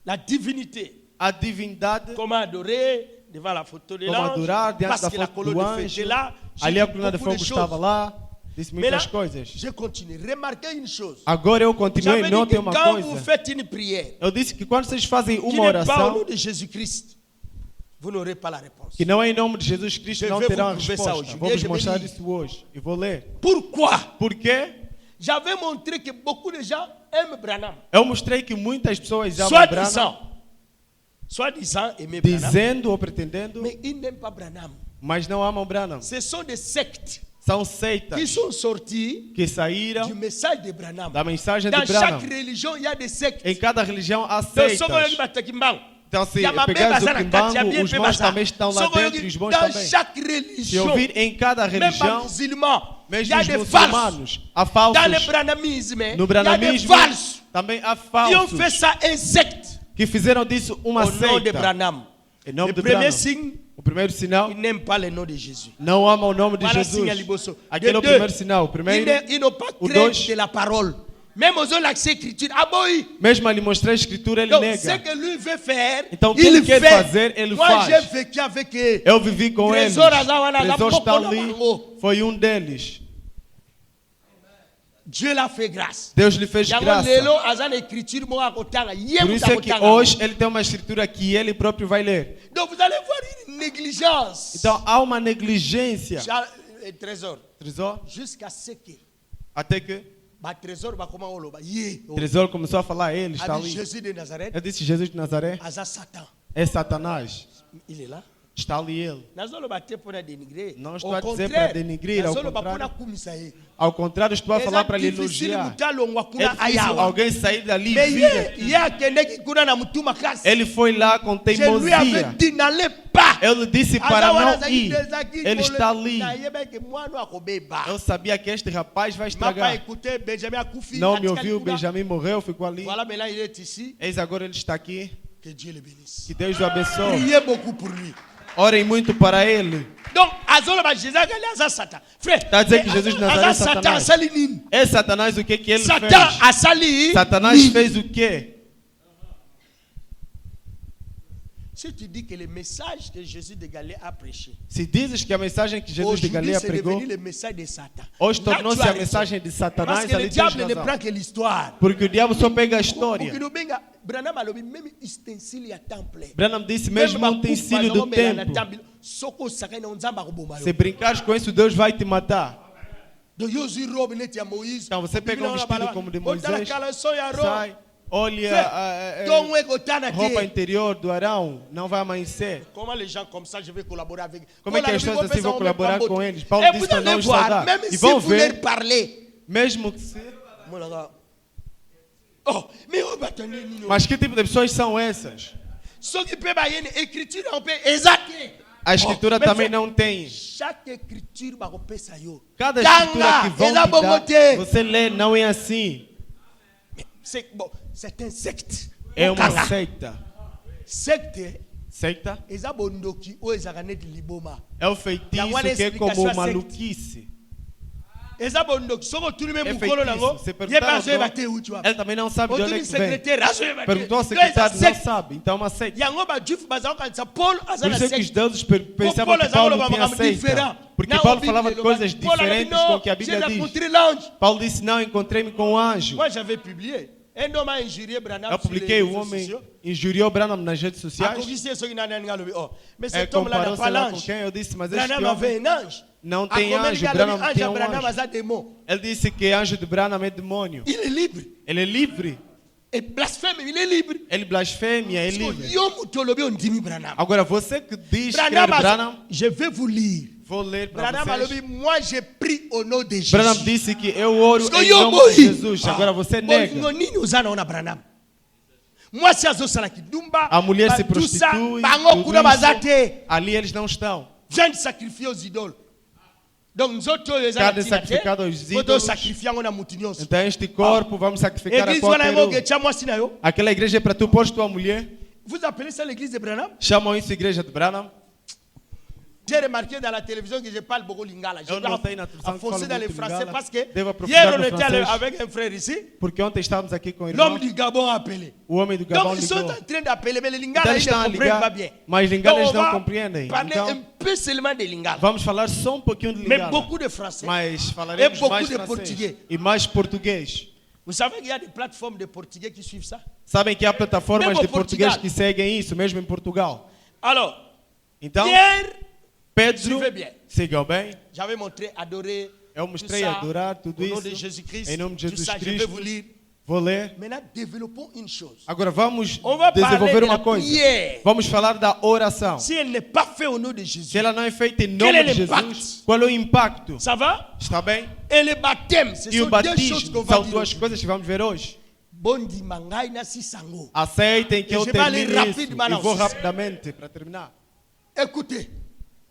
[SPEAKER 1] la divinité,
[SPEAKER 2] a divindade,
[SPEAKER 1] comment adorer devant la photo de
[SPEAKER 2] como
[SPEAKER 1] l'ange,
[SPEAKER 2] adorar diante
[SPEAKER 1] parce
[SPEAKER 2] da
[SPEAKER 1] que la
[SPEAKER 2] foto
[SPEAKER 1] colonne
[SPEAKER 2] do
[SPEAKER 1] de feu
[SPEAKER 2] anjo,
[SPEAKER 1] était là. J'ai
[SPEAKER 2] ali a
[SPEAKER 1] dit
[SPEAKER 2] coluna de
[SPEAKER 1] beaucoup
[SPEAKER 2] fogo
[SPEAKER 1] de
[SPEAKER 2] estava
[SPEAKER 1] choses.
[SPEAKER 2] lá, disse
[SPEAKER 1] Mais là,
[SPEAKER 2] muitas coisas.
[SPEAKER 1] je continue. Remarquez une chose.
[SPEAKER 2] Agora eu continuei
[SPEAKER 1] J'avais
[SPEAKER 2] e
[SPEAKER 1] dit
[SPEAKER 2] notei
[SPEAKER 1] que
[SPEAKER 2] uma
[SPEAKER 1] quand vous
[SPEAKER 2] coisa.
[SPEAKER 1] faites une prière
[SPEAKER 2] Eu disse que quando vocês fazem
[SPEAKER 1] qui
[SPEAKER 2] uma
[SPEAKER 1] n'est pas au nom
[SPEAKER 2] oração
[SPEAKER 1] de Jésus-Christ, vous n'aurez pas la réponse.
[SPEAKER 2] que não é em nome de Jesus Cristo,
[SPEAKER 1] Je
[SPEAKER 2] não
[SPEAKER 1] vais
[SPEAKER 2] terão a
[SPEAKER 1] vous prouver ça
[SPEAKER 2] resposta.
[SPEAKER 1] hoje.
[SPEAKER 2] Vou vos
[SPEAKER 1] Deixa eu
[SPEAKER 2] mostrar
[SPEAKER 1] ler.
[SPEAKER 2] isso hoje e vou ler.
[SPEAKER 1] Pourquoi?
[SPEAKER 2] Por quê?
[SPEAKER 1] J'avais montré que beaucoup de gens aiment Branham.
[SPEAKER 2] Eu mostrei que muitas pessoas amam Branham,
[SPEAKER 1] Soi-disant aimer Branham,
[SPEAKER 2] dizendo ou pretendendo,
[SPEAKER 1] mais ils n'aiment pas Branham.
[SPEAKER 2] mas não amam Branham.
[SPEAKER 1] Ce sont des sectes
[SPEAKER 2] São
[SPEAKER 1] qui
[SPEAKER 2] seitas
[SPEAKER 1] sont sorties
[SPEAKER 2] que saíram
[SPEAKER 1] du message de Branham.
[SPEAKER 2] da mensagem de
[SPEAKER 1] Dans
[SPEAKER 2] Branham.
[SPEAKER 1] chaque religion, il y a des sectes.
[SPEAKER 2] Em cada religião há
[SPEAKER 1] Donc,
[SPEAKER 2] seitas. Então, se
[SPEAKER 1] Yamabe
[SPEAKER 2] pegares o
[SPEAKER 1] Bazara,
[SPEAKER 2] Kimbango,
[SPEAKER 1] Katia,
[SPEAKER 2] os
[SPEAKER 1] Bien
[SPEAKER 2] bons
[SPEAKER 1] Bazara.
[SPEAKER 2] também estão lá
[SPEAKER 1] Sogo
[SPEAKER 2] dentro
[SPEAKER 1] Yogi,
[SPEAKER 2] e os bons
[SPEAKER 1] dans
[SPEAKER 2] também.
[SPEAKER 1] chaque
[SPEAKER 2] Se
[SPEAKER 1] religion,
[SPEAKER 2] ouvir em cada
[SPEAKER 1] même pas
[SPEAKER 2] religião,
[SPEAKER 1] musulman, il y
[SPEAKER 2] mesmo
[SPEAKER 1] a
[SPEAKER 2] os
[SPEAKER 1] des
[SPEAKER 2] muçulmanos,
[SPEAKER 1] falsos.
[SPEAKER 2] há
[SPEAKER 1] Dans le
[SPEAKER 2] falsos.
[SPEAKER 1] branhamisme,
[SPEAKER 2] No
[SPEAKER 1] il y a des
[SPEAKER 2] brananismo
[SPEAKER 1] falsos.
[SPEAKER 2] também há
[SPEAKER 1] Qui ont fait
[SPEAKER 2] falsos
[SPEAKER 1] ça un secte
[SPEAKER 2] que fizeram disso uma
[SPEAKER 1] au nom de
[SPEAKER 2] seita.
[SPEAKER 1] Branham.
[SPEAKER 2] Em nome
[SPEAKER 1] Le
[SPEAKER 2] de
[SPEAKER 1] premier
[SPEAKER 2] Branham.
[SPEAKER 1] signe,
[SPEAKER 2] O primeiro sinal,
[SPEAKER 1] ils n'aiment pas le nom de Jésus.
[SPEAKER 2] não ama o nome de
[SPEAKER 1] Voilà signe à
[SPEAKER 2] Jesus.
[SPEAKER 1] Liboso.
[SPEAKER 2] Aquele é o
[SPEAKER 1] De
[SPEAKER 2] primeiro
[SPEAKER 1] deux,
[SPEAKER 2] sinal. O primeiro,
[SPEAKER 1] ils n'ont pas
[SPEAKER 2] o
[SPEAKER 1] créé
[SPEAKER 2] dois,
[SPEAKER 1] de la parole. Même aux l'accès écriture. Ah boy.
[SPEAKER 2] Mesmo a lhe mostrar a escritura, ele
[SPEAKER 1] Donc, ce
[SPEAKER 2] nega.
[SPEAKER 1] que lui veut faire,
[SPEAKER 2] Então, o que
[SPEAKER 1] il
[SPEAKER 2] ele quer
[SPEAKER 1] fait.
[SPEAKER 2] fazer, ele
[SPEAKER 1] Moi,
[SPEAKER 2] faz.
[SPEAKER 1] j'ai vécu avec eux.
[SPEAKER 2] Eu vivi com eles.
[SPEAKER 1] Trésor Azawana,
[SPEAKER 2] Tresor está
[SPEAKER 1] Zapopolo
[SPEAKER 2] ali.
[SPEAKER 1] Mango.
[SPEAKER 2] Foi um deles.
[SPEAKER 1] Dieu l'a fait grâce.
[SPEAKER 2] Deus lhe fez
[SPEAKER 1] Yango
[SPEAKER 2] graça.
[SPEAKER 1] lelo azana écriture mo akotanga.
[SPEAKER 2] Por isso é que hoje ele tem uma escritura que ele próprio vai ler.
[SPEAKER 1] Donc vous allez voir une négligence.
[SPEAKER 2] Então há uma negligência.
[SPEAKER 1] Trésor.
[SPEAKER 2] Trésor,
[SPEAKER 1] Jusqu'à ce que
[SPEAKER 2] até que
[SPEAKER 1] trésor va comment oloba. Yé.
[SPEAKER 2] Trésor começou a falar, ele está
[SPEAKER 1] Avec
[SPEAKER 2] ali.
[SPEAKER 1] Jésus de Nazareth.
[SPEAKER 2] Eu disse, Jesus de Nazaré
[SPEAKER 1] Aza Satan.
[SPEAKER 2] é Satanás.
[SPEAKER 1] Il est là.
[SPEAKER 2] Está ali ele.
[SPEAKER 1] Nazoloba te pour dénigrer.
[SPEAKER 2] Não estou a dizer para denigrir, ao
[SPEAKER 1] Nazoloba pour
[SPEAKER 2] contrário.
[SPEAKER 1] kumisa ye.
[SPEAKER 2] Ao contrário, estou a falar para lhe elogiar. É difícil alguém sair dali e vir aqui. Ele foi lá com
[SPEAKER 1] Je lui avais
[SPEAKER 2] teimosia.
[SPEAKER 1] dit n'allez pas.
[SPEAKER 2] Eu lhe disse para não ir.
[SPEAKER 1] Ele
[SPEAKER 2] Ele está ali. Eu sabia que este rapaz vai estragar. Não me ouviu, Benjamin morreu, ficou ali.
[SPEAKER 1] Voilà, maintenant il est ici.
[SPEAKER 2] Eis agora ele está aqui.
[SPEAKER 1] Que Dieu le bénisse.
[SPEAKER 2] Que Deus o abençoe.
[SPEAKER 1] Priez beaucoup pour lui.
[SPEAKER 2] Orem muito para ele.
[SPEAKER 1] Donc, Azoloba Jésus a Aza Satan. Frère,
[SPEAKER 2] Está a dizer que Jesus de Nazaré é
[SPEAKER 1] Aza Satan
[SPEAKER 2] Satanás.
[SPEAKER 1] asali nini?
[SPEAKER 2] É Satanás o que ele
[SPEAKER 1] Satan
[SPEAKER 2] fez?
[SPEAKER 1] asali.
[SPEAKER 2] Satanás
[SPEAKER 1] nini?
[SPEAKER 2] fez o quê?
[SPEAKER 1] Si tu dis que le message que Jésus de Galilée a prêché,
[SPEAKER 2] Se dizes que a mensagem que Jesus de
[SPEAKER 1] aujourd'hui
[SPEAKER 2] Galileia
[SPEAKER 1] c'est
[SPEAKER 2] pregou,
[SPEAKER 1] devenu le message de Satan.
[SPEAKER 2] hoje
[SPEAKER 1] Là, tu
[SPEAKER 2] tornou-se
[SPEAKER 1] as
[SPEAKER 2] a
[SPEAKER 1] raison.
[SPEAKER 2] mensagem de
[SPEAKER 1] Parce
[SPEAKER 2] Satanás,
[SPEAKER 1] que
[SPEAKER 2] ali
[SPEAKER 1] le
[SPEAKER 2] tens
[SPEAKER 1] diable ne
[SPEAKER 2] razão.
[SPEAKER 1] prend que l'histoire.
[SPEAKER 2] Porque o diabo só pega a história.
[SPEAKER 1] Branham alobi même ustensile ya temple.
[SPEAKER 2] Branham disse mesmo um utensílio do templo.
[SPEAKER 1] Soko saka na nzamba kuboma
[SPEAKER 2] Se
[SPEAKER 1] yo.
[SPEAKER 2] brincares com isso, Deus vai te matar.
[SPEAKER 1] Do yozi robe net ya Moïse.
[SPEAKER 2] Então você pega um vestido como de Moisés,
[SPEAKER 1] sai.
[SPEAKER 2] sai, olha a
[SPEAKER 1] Donc ekotana
[SPEAKER 2] roupa
[SPEAKER 1] te.
[SPEAKER 2] interior do Arão, não vai amanhecer.
[SPEAKER 1] Comment les gens comme ça je vais collaborer avec.
[SPEAKER 2] Como é que as pessoas assim vão colaborar com eles? Paulo
[SPEAKER 1] Et
[SPEAKER 2] disse
[SPEAKER 1] vous
[SPEAKER 2] para não
[SPEAKER 1] allez voir,
[SPEAKER 2] estragar.
[SPEAKER 1] même
[SPEAKER 2] E
[SPEAKER 1] si
[SPEAKER 2] vão
[SPEAKER 1] vous leur
[SPEAKER 2] ver,
[SPEAKER 1] parlez.
[SPEAKER 2] mesmo que se...
[SPEAKER 1] Oh, mais on va tenir nino.
[SPEAKER 2] Mas que tipo de pessoas são essas?
[SPEAKER 1] Ce qui peut bailler écriture on peut exacter.
[SPEAKER 2] A escritura também não tem.
[SPEAKER 1] Chaque écriture va repasser yo.
[SPEAKER 2] Cada escritura que vão te dar, você lê, não é assim.
[SPEAKER 1] C'est bon, c'est un secte.
[SPEAKER 2] É uma seita.
[SPEAKER 1] Secte.
[SPEAKER 2] Seita
[SPEAKER 1] Ezabondoki o ezaganet liboma.
[SPEAKER 2] é o feitiço que é como maluquice.
[SPEAKER 1] Ezabondoki soko tuli
[SPEAKER 2] É
[SPEAKER 1] même mukolo nango.
[SPEAKER 2] feitiço. Se
[SPEAKER 1] Ye
[SPEAKER 2] perguntar ao
[SPEAKER 1] bazo
[SPEAKER 2] dono,
[SPEAKER 1] bate uti wa.
[SPEAKER 2] ele também não sabe de onde é que vem.
[SPEAKER 1] Secrétaire azo bate.
[SPEAKER 2] Perguntou ao secretário, não sabe. Então é uma seita.
[SPEAKER 1] Yango ba juif bazao kanisa Paul
[SPEAKER 2] Por
[SPEAKER 1] azana
[SPEAKER 2] isso é que os
[SPEAKER 1] secte.
[SPEAKER 2] deuses pensavam que Paulo tinha seita. Porque Paulo falava de coisas diferentes com o que a Bíblia diz. Paulo disse, não, encontrei-me com um anjo.
[SPEAKER 1] Moi j'avais publié. Un homme a injurié Branham.
[SPEAKER 2] Eu publiquei, o homem injuriou Branham nas redes sociais.
[SPEAKER 1] Mais cet homme-là n'a
[SPEAKER 2] Comparou-se
[SPEAKER 1] pas
[SPEAKER 2] lá com
[SPEAKER 1] l'ange.
[SPEAKER 2] quem? Eu disse, mas este
[SPEAKER 1] Branham avait
[SPEAKER 2] homem
[SPEAKER 1] un ange.
[SPEAKER 2] não tem anjo. Branham tinha um
[SPEAKER 1] Branham
[SPEAKER 2] anjo.
[SPEAKER 1] a démon.
[SPEAKER 2] Ele disse que anjo de Branham é demônio.
[SPEAKER 1] Il est libre.
[SPEAKER 2] Ele é livre.
[SPEAKER 1] Et blasphème, il est libre.
[SPEAKER 2] Ele blasfêmia, é livre.
[SPEAKER 1] Yo mutolobi on dimi Branham.
[SPEAKER 2] Agora, você que diz que é Branham,
[SPEAKER 1] je vais vous lire.
[SPEAKER 2] vou ler para
[SPEAKER 1] Branham
[SPEAKER 2] vocês.
[SPEAKER 1] alobi, moi j'ai pris au nom de Jésus.
[SPEAKER 2] Branham disse que eu oro
[SPEAKER 1] Parce que
[SPEAKER 2] em
[SPEAKER 1] yo
[SPEAKER 2] nome
[SPEAKER 1] moi.
[SPEAKER 2] de Jesus. Agora você nega.
[SPEAKER 1] Nini uzana ona Branham. Moi si azosala kidumba.
[SPEAKER 2] A mulher se
[SPEAKER 1] Batusa,
[SPEAKER 2] prostitui.
[SPEAKER 1] bango
[SPEAKER 2] tudo
[SPEAKER 1] kuna
[SPEAKER 2] isso.
[SPEAKER 1] bazate.
[SPEAKER 2] Ali eles não estão.
[SPEAKER 1] Viens de sacrifier aux idoles. Donc nzoto oyo eza
[SPEAKER 2] Carne
[SPEAKER 1] na tina te,
[SPEAKER 2] sacrificada aos
[SPEAKER 1] foto
[SPEAKER 2] ídolos.
[SPEAKER 1] sacrifier yango na mutu nyonso.
[SPEAKER 2] Então este corpo vamos sacrificar a
[SPEAKER 1] Église wana yango
[SPEAKER 2] qualquer um.
[SPEAKER 1] getya mwasi na yo.
[SPEAKER 2] Aquela igreja é para tu pôr tua mulher.
[SPEAKER 1] Vous appelez ça l'église de Branham?
[SPEAKER 2] Chamam isso igreja de Branham.
[SPEAKER 1] J'ai remarqué dans la télévision que je parle beaucoup lingala. Je
[SPEAKER 2] Eu
[SPEAKER 1] dois
[SPEAKER 2] notei na televisão que
[SPEAKER 1] foncer
[SPEAKER 2] falo
[SPEAKER 1] dans les
[SPEAKER 2] muito
[SPEAKER 1] français
[SPEAKER 2] lingala.
[SPEAKER 1] parce que
[SPEAKER 2] Devo aprofundar
[SPEAKER 1] hier on
[SPEAKER 2] no
[SPEAKER 1] était
[SPEAKER 2] francês.
[SPEAKER 1] avec un frère ici.
[SPEAKER 2] Porque ontem estávamos aqui com o
[SPEAKER 1] L'homme
[SPEAKER 2] irmão.
[SPEAKER 1] du Gabon a appelé.
[SPEAKER 2] O homem do Gabão
[SPEAKER 1] Donc ils sont
[SPEAKER 2] ligou.
[SPEAKER 1] en train d'appeler, mais les
[SPEAKER 2] Então
[SPEAKER 1] lingala
[SPEAKER 2] eles
[SPEAKER 1] ils ne
[SPEAKER 2] estão a
[SPEAKER 1] comprennent pas
[SPEAKER 2] ligar,
[SPEAKER 1] bien.
[SPEAKER 2] mas lingalas
[SPEAKER 1] Donc on
[SPEAKER 2] não
[SPEAKER 1] va
[SPEAKER 2] compreendem.
[SPEAKER 1] parler
[SPEAKER 2] Então
[SPEAKER 1] un peu seulement de lingala.
[SPEAKER 2] vamos falar só um pouquinho de
[SPEAKER 1] Mais
[SPEAKER 2] lingala.
[SPEAKER 1] beaucoup de français.
[SPEAKER 2] Mas
[SPEAKER 1] Et
[SPEAKER 2] falaremos
[SPEAKER 1] beaucoup
[SPEAKER 2] mais
[SPEAKER 1] de
[SPEAKER 2] francês
[SPEAKER 1] portugais.
[SPEAKER 2] e mais português.
[SPEAKER 1] Vous savez qu'il y a des plateformes de portugais qui suivent ça?
[SPEAKER 2] Sabem que há plataformas
[SPEAKER 1] Mesmo
[SPEAKER 2] de português
[SPEAKER 1] Portugal.
[SPEAKER 2] que seguem isso, mesmo em Portugal.
[SPEAKER 1] Alors,
[SPEAKER 2] Então,
[SPEAKER 1] hier,
[SPEAKER 2] Pedro
[SPEAKER 1] suivez bien.
[SPEAKER 2] seguiu bem.
[SPEAKER 1] J'avais montré, adoré.
[SPEAKER 2] Eu mostrei adorar tudo
[SPEAKER 1] Au nom
[SPEAKER 2] isso.
[SPEAKER 1] de Jésus-Christ.
[SPEAKER 2] Em nome de
[SPEAKER 1] Tout
[SPEAKER 2] Jesus
[SPEAKER 1] ça, je vais
[SPEAKER 2] Cristo.
[SPEAKER 1] vous lire.
[SPEAKER 2] Vou ler.
[SPEAKER 1] Maintenant, développons une chose.
[SPEAKER 2] Agora vamos
[SPEAKER 1] On va parler
[SPEAKER 2] desenvolver
[SPEAKER 1] de
[SPEAKER 2] uma
[SPEAKER 1] la
[SPEAKER 2] coisa.
[SPEAKER 1] prière.
[SPEAKER 2] Vamos falar da oração.
[SPEAKER 1] Si elle n'est pas faite au nom de
[SPEAKER 2] Se
[SPEAKER 1] Jésus,
[SPEAKER 2] ela não é feita em
[SPEAKER 1] Quel
[SPEAKER 2] nome
[SPEAKER 1] é
[SPEAKER 2] de
[SPEAKER 1] l'impact?
[SPEAKER 2] Jesus, qual é o impacto?
[SPEAKER 1] ça va?
[SPEAKER 2] Está bem?
[SPEAKER 1] Et le baptême, ce
[SPEAKER 2] E o
[SPEAKER 1] sont deux choses
[SPEAKER 2] batismo
[SPEAKER 1] qu'on va
[SPEAKER 2] são
[SPEAKER 1] dire.
[SPEAKER 2] duas coisas que vamos ver hoje.
[SPEAKER 1] Bondi mangai na sisango.
[SPEAKER 2] Aceitem que
[SPEAKER 1] Eu
[SPEAKER 2] eu
[SPEAKER 1] já vou ler
[SPEAKER 2] termine isso
[SPEAKER 1] rapidamente,
[SPEAKER 2] e vou
[SPEAKER 1] não.
[SPEAKER 2] rapidamente para terminar.
[SPEAKER 1] Écoutez,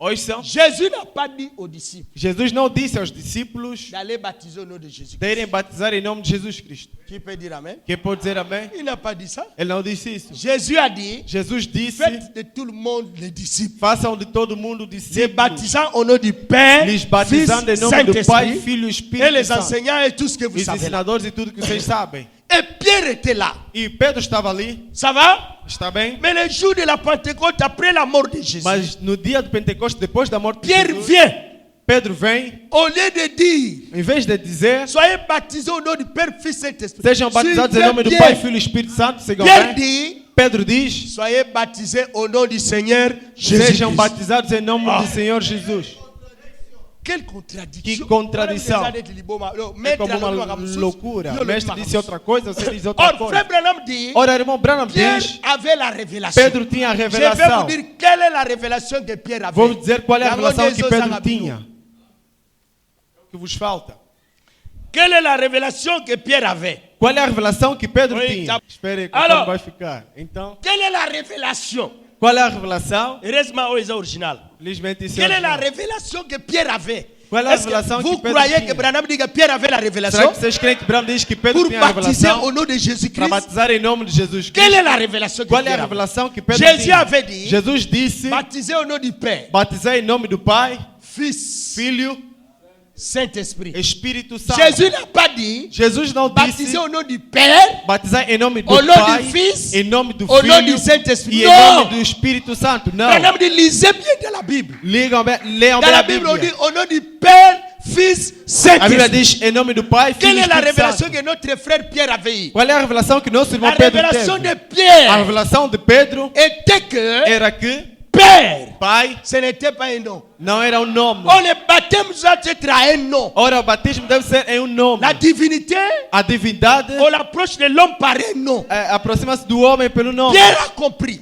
[SPEAKER 2] Hoje são.
[SPEAKER 1] Jésus n'a pas dit aux disciples
[SPEAKER 2] Jesus não disse aos discípulos
[SPEAKER 1] d'aller baptiser au nom de Jésus.
[SPEAKER 2] de irem batizar em nome de Jesus Cristo.
[SPEAKER 1] Qui peut dire amen?
[SPEAKER 2] Quem pode dizer amém?
[SPEAKER 1] Il n'a pas dit ça.
[SPEAKER 2] Ele não disse isso.
[SPEAKER 1] Jésus a dit,
[SPEAKER 2] Jesus disse:
[SPEAKER 1] faites de tout le monde les disciples.
[SPEAKER 2] façam de todo mundo
[SPEAKER 1] Les
[SPEAKER 2] discípulos,
[SPEAKER 1] baptisant au nom du Père,
[SPEAKER 2] lhes
[SPEAKER 1] Fils,
[SPEAKER 2] batizando em nome do Pai,
[SPEAKER 1] Saint-Esprit,
[SPEAKER 2] Filho e
[SPEAKER 1] et
[SPEAKER 2] Espírito
[SPEAKER 1] les
[SPEAKER 2] Santo.
[SPEAKER 1] enseignants et tout ce que vous
[SPEAKER 2] Os
[SPEAKER 1] savez là.
[SPEAKER 2] ensinadores e tudo que vocês sabem.
[SPEAKER 1] Et Pierre était là.
[SPEAKER 2] E Pedro estava ali.
[SPEAKER 1] Ça va?
[SPEAKER 2] Está bem?
[SPEAKER 1] Mais le jour de la Pentecôte, après la mort de Jésus,
[SPEAKER 2] Mas no dia do Pentecoste, depois da morte de
[SPEAKER 1] Pierre
[SPEAKER 2] Jesus,
[SPEAKER 1] vient.
[SPEAKER 2] Pedro vem,
[SPEAKER 1] Au lieu de dire,
[SPEAKER 2] em vez de dizer:
[SPEAKER 1] soyez baptisés au nom du Père, Fils, Saint-Esprit.
[SPEAKER 2] sejam batizados em
[SPEAKER 1] Suivez
[SPEAKER 2] nome do
[SPEAKER 1] Pierre.
[SPEAKER 2] Pai, Filho e Espírito Santo, sigam
[SPEAKER 1] Pierre
[SPEAKER 2] bem.
[SPEAKER 1] dit,
[SPEAKER 2] Pedro diz:
[SPEAKER 1] soyez baptisés au nom du Seigneur
[SPEAKER 2] sejam
[SPEAKER 1] Jésus-Christ.
[SPEAKER 2] batizados em nome
[SPEAKER 1] Ah.
[SPEAKER 2] do Senhor Jesus.
[SPEAKER 1] Quelle contradiction.
[SPEAKER 2] Que contradição. É
[SPEAKER 1] É
[SPEAKER 2] como uma loucura. O mestre disse outra coisa, você diz outra
[SPEAKER 1] Or,
[SPEAKER 2] coisa.
[SPEAKER 1] frère Branham dit,
[SPEAKER 2] Ora, irmão Branham
[SPEAKER 1] Pierre
[SPEAKER 2] diz:
[SPEAKER 1] avait la révélation.
[SPEAKER 2] Pedro tinha a
[SPEAKER 1] Je vais
[SPEAKER 2] revelação.
[SPEAKER 1] vous dire quelle est la révélation que Pierre avait.
[SPEAKER 2] Vou dizer qual é a
[SPEAKER 1] La
[SPEAKER 2] revelação que
[SPEAKER 1] Rondezos
[SPEAKER 2] Pedro
[SPEAKER 1] Zangabino.
[SPEAKER 2] tinha. O que vos falta?
[SPEAKER 1] Quelle est la révélation que Pierre avait?
[SPEAKER 2] Qual é a revelação que Pedro
[SPEAKER 1] Oi,
[SPEAKER 2] tinha?
[SPEAKER 1] tá.
[SPEAKER 2] Espere, que
[SPEAKER 1] Alors,
[SPEAKER 2] como vai ficar. Então,
[SPEAKER 1] Quelle est la révélation?
[SPEAKER 2] qual é a revelação?
[SPEAKER 1] Heureusement, c'est original.
[SPEAKER 2] Felizmente isso é
[SPEAKER 1] Quelle est la
[SPEAKER 2] original.
[SPEAKER 1] révélation que Pierre avait?
[SPEAKER 2] Qual é a
[SPEAKER 1] Est-ce que
[SPEAKER 2] revelação
[SPEAKER 1] vous
[SPEAKER 2] que Pedro
[SPEAKER 1] croyez
[SPEAKER 2] tinha?
[SPEAKER 1] que Branham dit que Pierre avait la
[SPEAKER 2] Será
[SPEAKER 1] révélation
[SPEAKER 2] que vocês creem que Branham diz que Pedro
[SPEAKER 1] pour
[SPEAKER 2] tinha a
[SPEAKER 1] baptiser
[SPEAKER 2] revelação
[SPEAKER 1] au nom de
[SPEAKER 2] para
[SPEAKER 1] Jésus-Christ?
[SPEAKER 2] batizar em nome de Jesus
[SPEAKER 1] Quelle
[SPEAKER 2] Cristo?
[SPEAKER 1] est la révélation que
[SPEAKER 2] Qual é a
[SPEAKER 1] Pierre avait?
[SPEAKER 2] revelação que Pedro
[SPEAKER 1] Jésus
[SPEAKER 2] tinha?
[SPEAKER 1] avait dit,
[SPEAKER 2] Jesus disse:
[SPEAKER 1] baptiser au nom du Père,
[SPEAKER 2] batizar em nome do Pai,
[SPEAKER 1] Fils,
[SPEAKER 2] Filho,
[SPEAKER 1] Saint-Esprit.
[SPEAKER 2] Espírito Santo.
[SPEAKER 1] Jésus n'a pas dit
[SPEAKER 2] Jesus não
[SPEAKER 1] baptiser
[SPEAKER 2] disse
[SPEAKER 1] au nom du Père,
[SPEAKER 2] batizar em nome do
[SPEAKER 1] au nom
[SPEAKER 2] Pai,
[SPEAKER 1] du Fils,
[SPEAKER 2] em nome do
[SPEAKER 1] au nom
[SPEAKER 2] Filho
[SPEAKER 1] du Saint-Esprit.
[SPEAKER 2] e em
[SPEAKER 1] Non!
[SPEAKER 2] nome do Espírito Santo. Não.
[SPEAKER 1] Branham dit, lisez bien dans la Bible.
[SPEAKER 2] Leiam
[SPEAKER 1] Dans
[SPEAKER 2] bem
[SPEAKER 1] la
[SPEAKER 2] a
[SPEAKER 1] Bible, on dit
[SPEAKER 2] Bíblia.
[SPEAKER 1] au nom du Père, Fils,
[SPEAKER 2] A Bíblia
[SPEAKER 1] Saint-Esprit.
[SPEAKER 2] diz em nome do Pai, Filho
[SPEAKER 1] Quelle
[SPEAKER 2] e
[SPEAKER 1] est la
[SPEAKER 2] Espírito
[SPEAKER 1] révélation
[SPEAKER 2] Santo.
[SPEAKER 1] que notre frère Pierre avait eue?
[SPEAKER 2] Qual é a revelação que nosso
[SPEAKER 1] La
[SPEAKER 2] irmão Pedro
[SPEAKER 1] révélation de
[SPEAKER 2] teve? A
[SPEAKER 1] Pierre
[SPEAKER 2] revelação de Pedro
[SPEAKER 1] était que
[SPEAKER 2] era que
[SPEAKER 1] Père,
[SPEAKER 2] Pai
[SPEAKER 1] ce n'était pas un nom.
[SPEAKER 2] não era um nome.
[SPEAKER 1] Oh, le baptême doit être à un nom.
[SPEAKER 2] Ora, o batismo deve ser em um nome.
[SPEAKER 1] La divinité,
[SPEAKER 2] A divindade
[SPEAKER 1] on approche de l'homme par un nom.
[SPEAKER 2] aproxima-se do homem pelo nome.
[SPEAKER 1] Pierre a compris.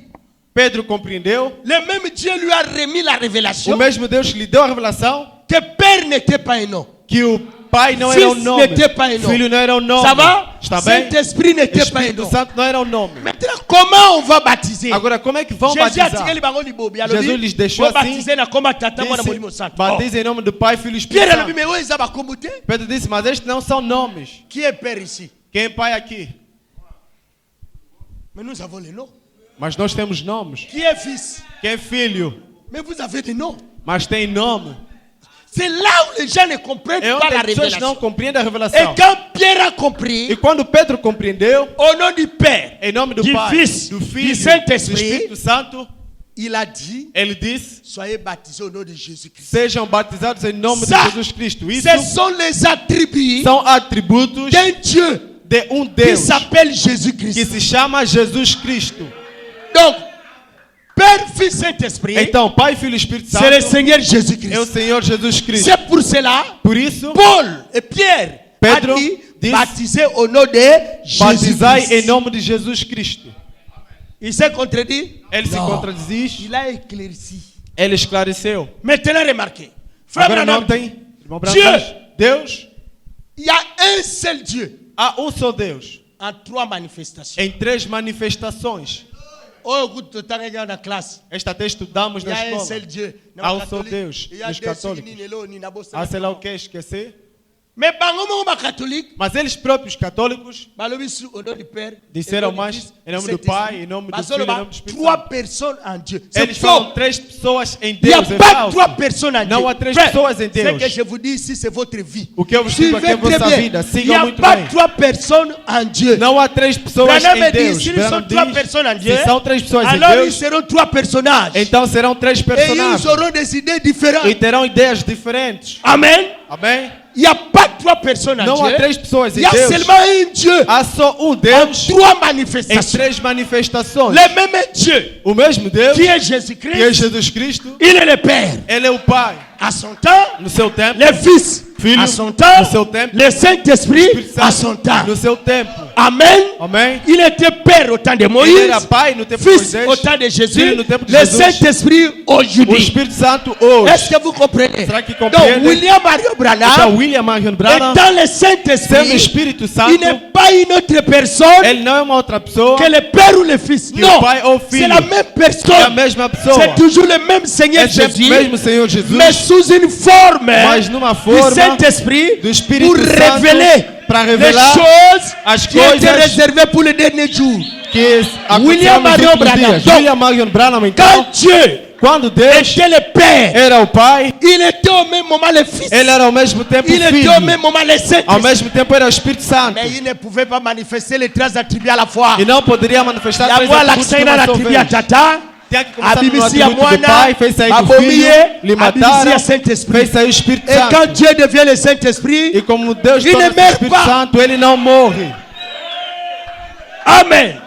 [SPEAKER 2] Pedro compreendeu.
[SPEAKER 1] Le même Dieu lui a remis la
[SPEAKER 2] O
[SPEAKER 1] révélation
[SPEAKER 2] mesmo Deus lhe deu a revelação
[SPEAKER 1] que Père n'était pas un nom.
[SPEAKER 2] que o Pai não era um
[SPEAKER 1] Fils
[SPEAKER 2] nome.
[SPEAKER 1] n'était pas un nom.
[SPEAKER 2] Filho não era um nome.
[SPEAKER 1] Ça va?
[SPEAKER 2] Está bem?
[SPEAKER 1] Saint-Esprit n'était pas un
[SPEAKER 2] Espírito
[SPEAKER 1] nom.
[SPEAKER 2] Santo não era um nome.
[SPEAKER 1] Maintenant, comment on va baptiser?
[SPEAKER 2] Agora, como é que vão
[SPEAKER 1] Jésus a
[SPEAKER 2] batizar?
[SPEAKER 1] tiré le bango du bobi.
[SPEAKER 2] Jesus lhes deixou assim.
[SPEAKER 1] baptiser na comba tata mwana
[SPEAKER 2] Disse,
[SPEAKER 1] molimo santo.
[SPEAKER 2] batiza em nome do Pai, Filho e
[SPEAKER 1] Oh.
[SPEAKER 2] Espírito
[SPEAKER 1] Pierre a dit,
[SPEAKER 2] Santo.
[SPEAKER 1] mais où est-ce que vous
[SPEAKER 2] Pedro disse, mas estes não são nomes.
[SPEAKER 1] Qui est Père ici?
[SPEAKER 2] Quem é Pai aqui?
[SPEAKER 1] Mais nous avons les noms.
[SPEAKER 2] Mas nós temos nomes.
[SPEAKER 1] Qui est Fils?
[SPEAKER 2] Quem é Filho?
[SPEAKER 1] Mais vous avez des noms.
[SPEAKER 2] Mas tem nome.
[SPEAKER 1] C'est là où les gens ne comprennent
[SPEAKER 2] É
[SPEAKER 1] pas
[SPEAKER 2] onde
[SPEAKER 1] la
[SPEAKER 2] as pessoas não
[SPEAKER 1] révélation.
[SPEAKER 2] compreendem a
[SPEAKER 1] Et
[SPEAKER 2] revelação.
[SPEAKER 1] quand Pierre a
[SPEAKER 2] E
[SPEAKER 1] compris,
[SPEAKER 2] quando Pedro compreendeu,
[SPEAKER 1] au nom du Père,
[SPEAKER 2] em nome do
[SPEAKER 1] du
[SPEAKER 2] Pai,
[SPEAKER 1] Fils,
[SPEAKER 2] do
[SPEAKER 1] du
[SPEAKER 2] Filho, do
[SPEAKER 1] Saint-Esprit,
[SPEAKER 2] Espírito Santo,
[SPEAKER 1] il a dit,
[SPEAKER 2] ele disse,
[SPEAKER 1] soyez baptisés au nom de Jésus-Christ.
[SPEAKER 2] sejam batizados em nome de
[SPEAKER 1] Ça,
[SPEAKER 2] Jesus Cristo. Isso
[SPEAKER 1] Ce sont les attributs
[SPEAKER 2] são atributos
[SPEAKER 1] d'un Dieu
[SPEAKER 2] de um
[SPEAKER 1] qui
[SPEAKER 2] Deus
[SPEAKER 1] s'appelle
[SPEAKER 2] que
[SPEAKER 1] Jésus-Christ.
[SPEAKER 2] se chama Jesus Cristo.
[SPEAKER 1] Donc, Père, Fils, Saint-Esprit,
[SPEAKER 2] Então, Pai, Filho e Espírito
[SPEAKER 1] c'est le
[SPEAKER 2] Santo
[SPEAKER 1] Seigneur
[SPEAKER 2] é o
[SPEAKER 1] Jésus-Christ.
[SPEAKER 2] Senhor Jesus Cristo.
[SPEAKER 1] C'est pour cela,
[SPEAKER 2] Por isso,
[SPEAKER 1] Paul et Pierre
[SPEAKER 2] Pedro
[SPEAKER 1] a dit,
[SPEAKER 2] dit,
[SPEAKER 1] baptisez au nom de
[SPEAKER 2] batizai em
[SPEAKER 1] Jésus-Christ.
[SPEAKER 2] nome de Jesus Cristo.
[SPEAKER 1] Il s'est contredit?
[SPEAKER 2] Ele se
[SPEAKER 1] Non.
[SPEAKER 2] contradiz,
[SPEAKER 1] Il a éclairci.
[SPEAKER 2] ele esclareceu.
[SPEAKER 1] Maintenant, remarquez. Frère
[SPEAKER 2] Agora
[SPEAKER 1] Branham,
[SPEAKER 2] notem, irmão Branham
[SPEAKER 1] Dieu.
[SPEAKER 2] diz, Deus,
[SPEAKER 1] il y a un seul Dieu
[SPEAKER 2] há um só Deus,
[SPEAKER 1] en trois manifestations.
[SPEAKER 2] em 3 manifestações.
[SPEAKER 1] Oh, écoute, tu t'as regardé dans la classe.
[SPEAKER 2] Esta até estudamos
[SPEAKER 1] Il y
[SPEAKER 2] na
[SPEAKER 1] a un
[SPEAKER 2] escola.
[SPEAKER 1] seul Dieu.
[SPEAKER 2] Há um só Deus
[SPEAKER 1] Il y a
[SPEAKER 2] nos
[SPEAKER 1] deux
[SPEAKER 2] católicos.
[SPEAKER 1] signes, Nelo, ni Nabo,
[SPEAKER 2] Ah, sei lá o que, esqueci.
[SPEAKER 1] Mais bango ma catholique,
[SPEAKER 2] Mas eles próprios católicos
[SPEAKER 1] balobi su au nom du Père,
[SPEAKER 2] disseram
[SPEAKER 1] au nom du
[SPEAKER 2] mais
[SPEAKER 1] Fils,
[SPEAKER 2] em nome
[SPEAKER 1] du
[SPEAKER 2] do Pai,
[SPEAKER 1] Saint-Esprit.
[SPEAKER 2] em nome do
[SPEAKER 1] Parce
[SPEAKER 2] Filho,
[SPEAKER 1] que
[SPEAKER 2] em
[SPEAKER 1] là-bas,
[SPEAKER 2] nome do Espírito
[SPEAKER 1] trois
[SPEAKER 2] Santo.
[SPEAKER 1] personnes en Dieu. C'est
[SPEAKER 2] Eles falam
[SPEAKER 1] faux.
[SPEAKER 2] 3 pessoas em
[SPEAKER 1] Il n'y a
[SPEAKER 2] Deus, é
[SPEAKER 1] pas
[SPEAKER 2] falso.
[SPEAKER 1] trois personnes en Dieu.
[SPEAKER 2] Não há 3
[SPEAKER 1] Frère,
[SPEAKER 2] pessoas em
[SPEAKER 1] ce
[SPEAKER 2] Deus.
[SPEAKER 1] que je vous dis ici, c'est votre vie.
[SPEAKER 2] O que eu vos digo aqui é a
[SPEAKER 1] Suivez
[SPEAKER 2] vossa
[SPEAKER 1] très bien.
[SPEAKER 2] vida.
[SPEAKER 1] Il n'y
[SPEAKER 2] Sigam
[SPEAKER 1] a
[SPEAKER 2] muito
[SPEAKER 1] pas
[SPEAKER 2] bem.
[SPEAKER 1] trois personnes en Dieu.
[SPEAKER 2] Não há 3 pessoas
[SPEAKER 1] Branham
[SPEAKER 2] em
[SPEAKER 1] dit,
[SPEAKER 2] Deus.
[SPEAKER 1] s'ils
[SPEAKER 2] Branham
[SPEAKER 1] sont trois
[SPEAKER 2] diz,
[SPEAKER 1] personnes en Dieu,
[SPEAKER 2] se são 3 pessoas em
[SPEAKER 1] alors ils
[SPEAKER 2] Deus,
[SPEAKER 1] seront trois personnages.
[SPEAKER 2] então serão 3
[SPEAKER 1] Et
[SPEAKER 2] personagens.
[SPEAKER 1] ils auront des idées différentes.
[SPEAKER 2] E terão ideias diferentes.
[SPEAKER 1] Amen.
[SPEAKER 2] Amém?
[SPEAKER 1] Il n'y a pas trois personnes en
[SPEAKER 2] Não há
[SPEAKER 1] Dieu.
[SPEAKER 2] 3 pessoas
[SPEAKER 1] Il
[SPEAKER 2] em
[SPEAKER 1] y a
[SPEAKER 2] Deus.
[SPEAKER 1] seulement un Dieu.
[SPEAKER 2] Há só um
[SPEAKER 1] En
[SPEAKER 2] Deus
[SPEAKER 1] trois
[SPEAKER 2] em
[SPEAKER 1] manifestations.
[SPEAKER 2] 3 manifestações.
[SPEAKER 1] Le même Dieu
[SPEAKER 2] O mesmo Deus,
[SPEAKER 1] qui est
[SPEAKER 2] que é
[SPEAKER 1] Jésus-Christ,
[SPEAKER 2] Jesus Cristo,
[SPEAKER 1] il est le Père.
[SPEAKER 2] Ele é o Pai.
[SPEAKER 3] à son temps,
[SPEAKER 2] no seu tempo,
[SPEAKER 3] le Fils
[SPEAKER 2] Filho,
[SPEAKER 3] à son temps,
[SPEAKER 2] no seu tempo,
[SPEAKER 3] le Saint-Esprit
[SPEAKER 2] Espírito
[SPEAKER 3] à
[SPEAKER 2] Santo,
[SPEAKER 3] son temps.
[SPEAKER 2] no seu tempo.
[SPEAKER 3] Amen.
[SPEAKER 2] Amém?
[SPEAKER 3] Il était Père au temps de
[SPEAKER 2] Ele
[SPEAKER 3] Moïse,
[SPEAKER 2] era pai no tempo de
[SPEAKER 3] Fils
[SPEAKER 2] Moisés,
[SPEAKER 3] au temps de Jésus,
[SPEAKER 2] Filho no tempo de
[SPEAKER 3] le
[SPEAKER 2] Jesus,
[SPEAKER 3] Saint-Esprit
[SPEAKER 2] o
[SPEAKER 3] aujourd'hui.
[SPEAKER 2] Espírito Santo hoje.
[SPEAKER 3] Est-ce que vous comprenez?
[SPEAKER 2] Será que
[SPEAKER 3] Donc,
[SPEAKER 2] compreende?
[SPEAKER 3] William Mario
[SPEAKER 2] Então,
[SPEAKER 3] Branham
[SPEAKER 2] William Marion Branham,
[SPEAKER 3] étant le
[SPEAKER 2] sendo o
[SPEAKER 3] Saint-Esprit,
[SPEAKER 2] Espírito
[SPEAKER 3] il
[SPEAKER 2] Santo,
[SPEAKER 3] n'est pas une autre personne
[SPEAKER 2] ele não é uma outra pessoa
[SPEAKER 3] que le Père ou le Fils.
[SPEAKER 2] que
[SPEAKER 3] Non,
[SPEAKER 2] o pai ou o
[SPEAKER 3] c'est
[SPEAKER 2] filho.
[SPEAKER 3] la même
[SPEAKER 2] É a
[SPEAKER 3] personne.
[SPEAKER 2] mesma pessoa.
[SPEAKER 3] C'est toujours le même Seigneur
[SPEAKER 2] É sempre
[SPEAKER 3] Jésus,
[SPEAKER 2] o mesmo Senhor Jesus,
[SPEAKER 3] mais sous une forme
[SPEAKER 2] mas numa
[SPEAKER 3] du
[SPEAKER 2] forma
[SPEAKER 3] Saint-Esprit
[SPEAKER 2] do Espírito
[SPEAKER 3] pour
[SPEAKER 2] Santo
[SPEAKER 3] révéler
[SPEAKER 2] para
[SPEAKER 3] les
[SPEAKER 2] revelar
[SPEAKER 3] choses
[SPEAKER 2] as
[SPEAKER 3] qui étaient
[SPEAKER 2] coisas
[SPEAKER 3] réservées pour le dernier jour.
[SPEAKER 2] que
[SPEAKER 3] William
[SPEAKER 2] aconteceram nos
[SPEAKER 3] Marion
[SPEAKER 2] últimos
[SPEAKER 3] Branham.
[SPEAKER 2] dias.
[SPEAKER 3] Donc,
[SPEAKER 2] William Marion Branham, então,
[SPEAKER 3] Quand Dieu
[SPEAKER 2] quando Deus
[SPEAKER 3] était le Père,
[SPEAKER 2] era o pai,
[SPEAKER 3] il était au même moment le Fils.
[SPEAKER 2] ele era ao mesmo tempo o
[SPEAKER 3] Il était
[SPEAKER 2] filho.
[SPEAKER 3] au même moment le
[SPEAKER 2] Ao
[SPEAKER 3] Saint-Esprit.
[SPEAKER 2] mesmo tempo era o Espírito Santo.
[SPEAKER 3] Mais il ne pouvait pas manifester les 13 attributs à la fois.
[SPEAKER 2] E não poderia manifestar
[SPEAKER 3] La
[SPEAKER 2] três
[SPEAKER 3] voix
[SPEAKER 2] atributos de
[SPEAKER 3] l'accès
[SPEAKER 2] uma
[SPEAKER 3] na
[SPEAKER 2] só
[SPEAKER 3] attribut à
[SPEAKER 2] vez.
[SPEAKER 3] Tata.
[SPEAKER 2] Tinha que começar no
[SPEAKER 3] Abimisia
[SPEAKER 2] atributo do
[SPEAKER 3] Moana,
[SPEAKER 2] pai, fez sair do filho,
[SPEAKER 3] Babomiye,
[SPEAKER 2] lhe
[SPEAKER 3] Abimisia
[SPEAKER 2] mataram,
[SPEAKER 3] Saint-Esprit.
[SPEAKER 2] fez sair o Espírito
[SPEAKER 3] Et quand
[SPEAKER 2] Santo.
[SPEAKER 3] Dieu devient le Saint-Esprit,
[SPEAKER 2] E como Deus
[SPEAKER 3] Il
[SPEAKER 2] torna
[SPEAKER 3] ne
[SPEAKER 2] o
[SPEAKER 3] meurt
[SPEAKER 2] Espírito
[SPEAKER 3] pas.
[SPEAKER 2] Santo, ele não morre.
[SPEAKER 3] Amen.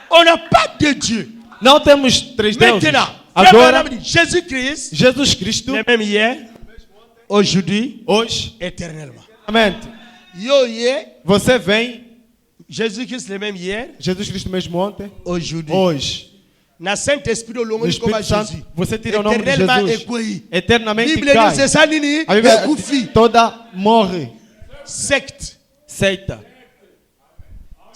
[SPEAKER 3] On n'a pas de Dieu.
[SPEAKER 2] Não temos três deuses.
[SPEAKER 3] Maintenant,
[SPEAKER 2] Agora,
[SPEAKER 3] Jésus-Christ,
[SPEAKER 2] Jesus Cristo,
[SPEAKER 3] le même hier, aujourd'hui,
[SPEAKER 2] hoje,
[SPEAKER 3] éternellement.
[SPEAKER 2] exatamente,
[SPEAKER 3] Yo hier,
[SPEAKER 2] você vem,
[SPEAKER 3] Jésus-Christ le même hier,
[SPEAKER 2] Jesus Cristo mesmo ontem,
[SPEAKER 3] aujourd'hui.
[SPEAKER 2] hoje,
[SPEAKER 3] Na Saint-Esprit, au
[SPEAKER 2] no
[SPEAKER 3] longo de como
[SPEAKER 2] Espírito Santo,
[SPEAKER 3] Jésus.
[SPEAKER 2] você tira o nome de
[SPEAKER 3] Éternellement
[SPEAKER 2] Jesus,
[SPEAKER 3] écoui.
[SPEAKER 2] eternamente
[SPEAKER 3] Bible
[SPEAKER 2] cai.
[SPEAKER 3] dit, c'est ça, Nini,
[SPEAKER 2] A Bíblia
[SPEAKER 3] écoufi.
[SPEAKER 2] toda morre,
[SPEAKER 3] Secte.
[SPEAKER 2] seita.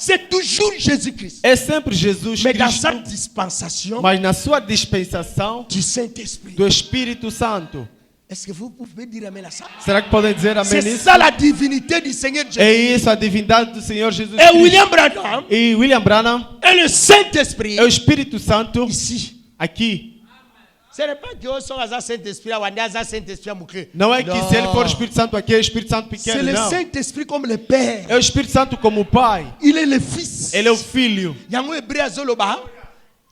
[SPEAKER 3] C'est toujours Jésus-Christ.
[SPEAKER 2] É sempre Jesus
[SPEAKER 3] Mais dans
[SPEAKER 2] Cristo,
[SPEAKER 3] sa dispensation
[SPEAKER 2] mas na sua dispensação
[SPEAKER 3] du Saint-Esprit.
[SPEAKER 2] do Espírito Santo.
[SPEAKER 3] Est-ce que vous pouvez dire Amen à ça?
[SPEAKER 2] Será que podem dizer amém
[SPEAKER 3] C'est
[SPEAKER 2] nisso?
[SPEAKER 3] ça la divinité du Seigneur Jésus.
[SPEAKER 2] É isso a divindade do Senhor Jesus
[SPEAKER 3] Et
[SPEAKER 2] Cristo.
[SPEAKER 3] William Branham
[SPEAKER 2] E William Branham
[SPEAKER 3] et le Saint-Esprit
[SPEAKER 2] é o Espírito Santo
[SPEAKER 3] ici.
[SPEAKER 2] aqui.
[SPEAKER 3] Ce n'est pas que on soit à Saint-Esprit, on est à Saint-Esprit à Mouké.
[SPEAKER 2] Não é que se ele for o Espírito Santo aqui, é o Espírito Santo
[SPEAKER 3] C'est
[SPEAKER 2] pequeno,
[SPEAKER 3] le
[SPEAKER 2] não.
[SPEAKER 3] Saint-Esprit comme le Père.
[SPEAKER 2] É o Espírito Santo como o Pai.
[SPEAKER 3] Il est le Fils.
[SPEAKER 2] Ele é o Filho.
[SPEAKER 3] Yango Hébreu Zoloba.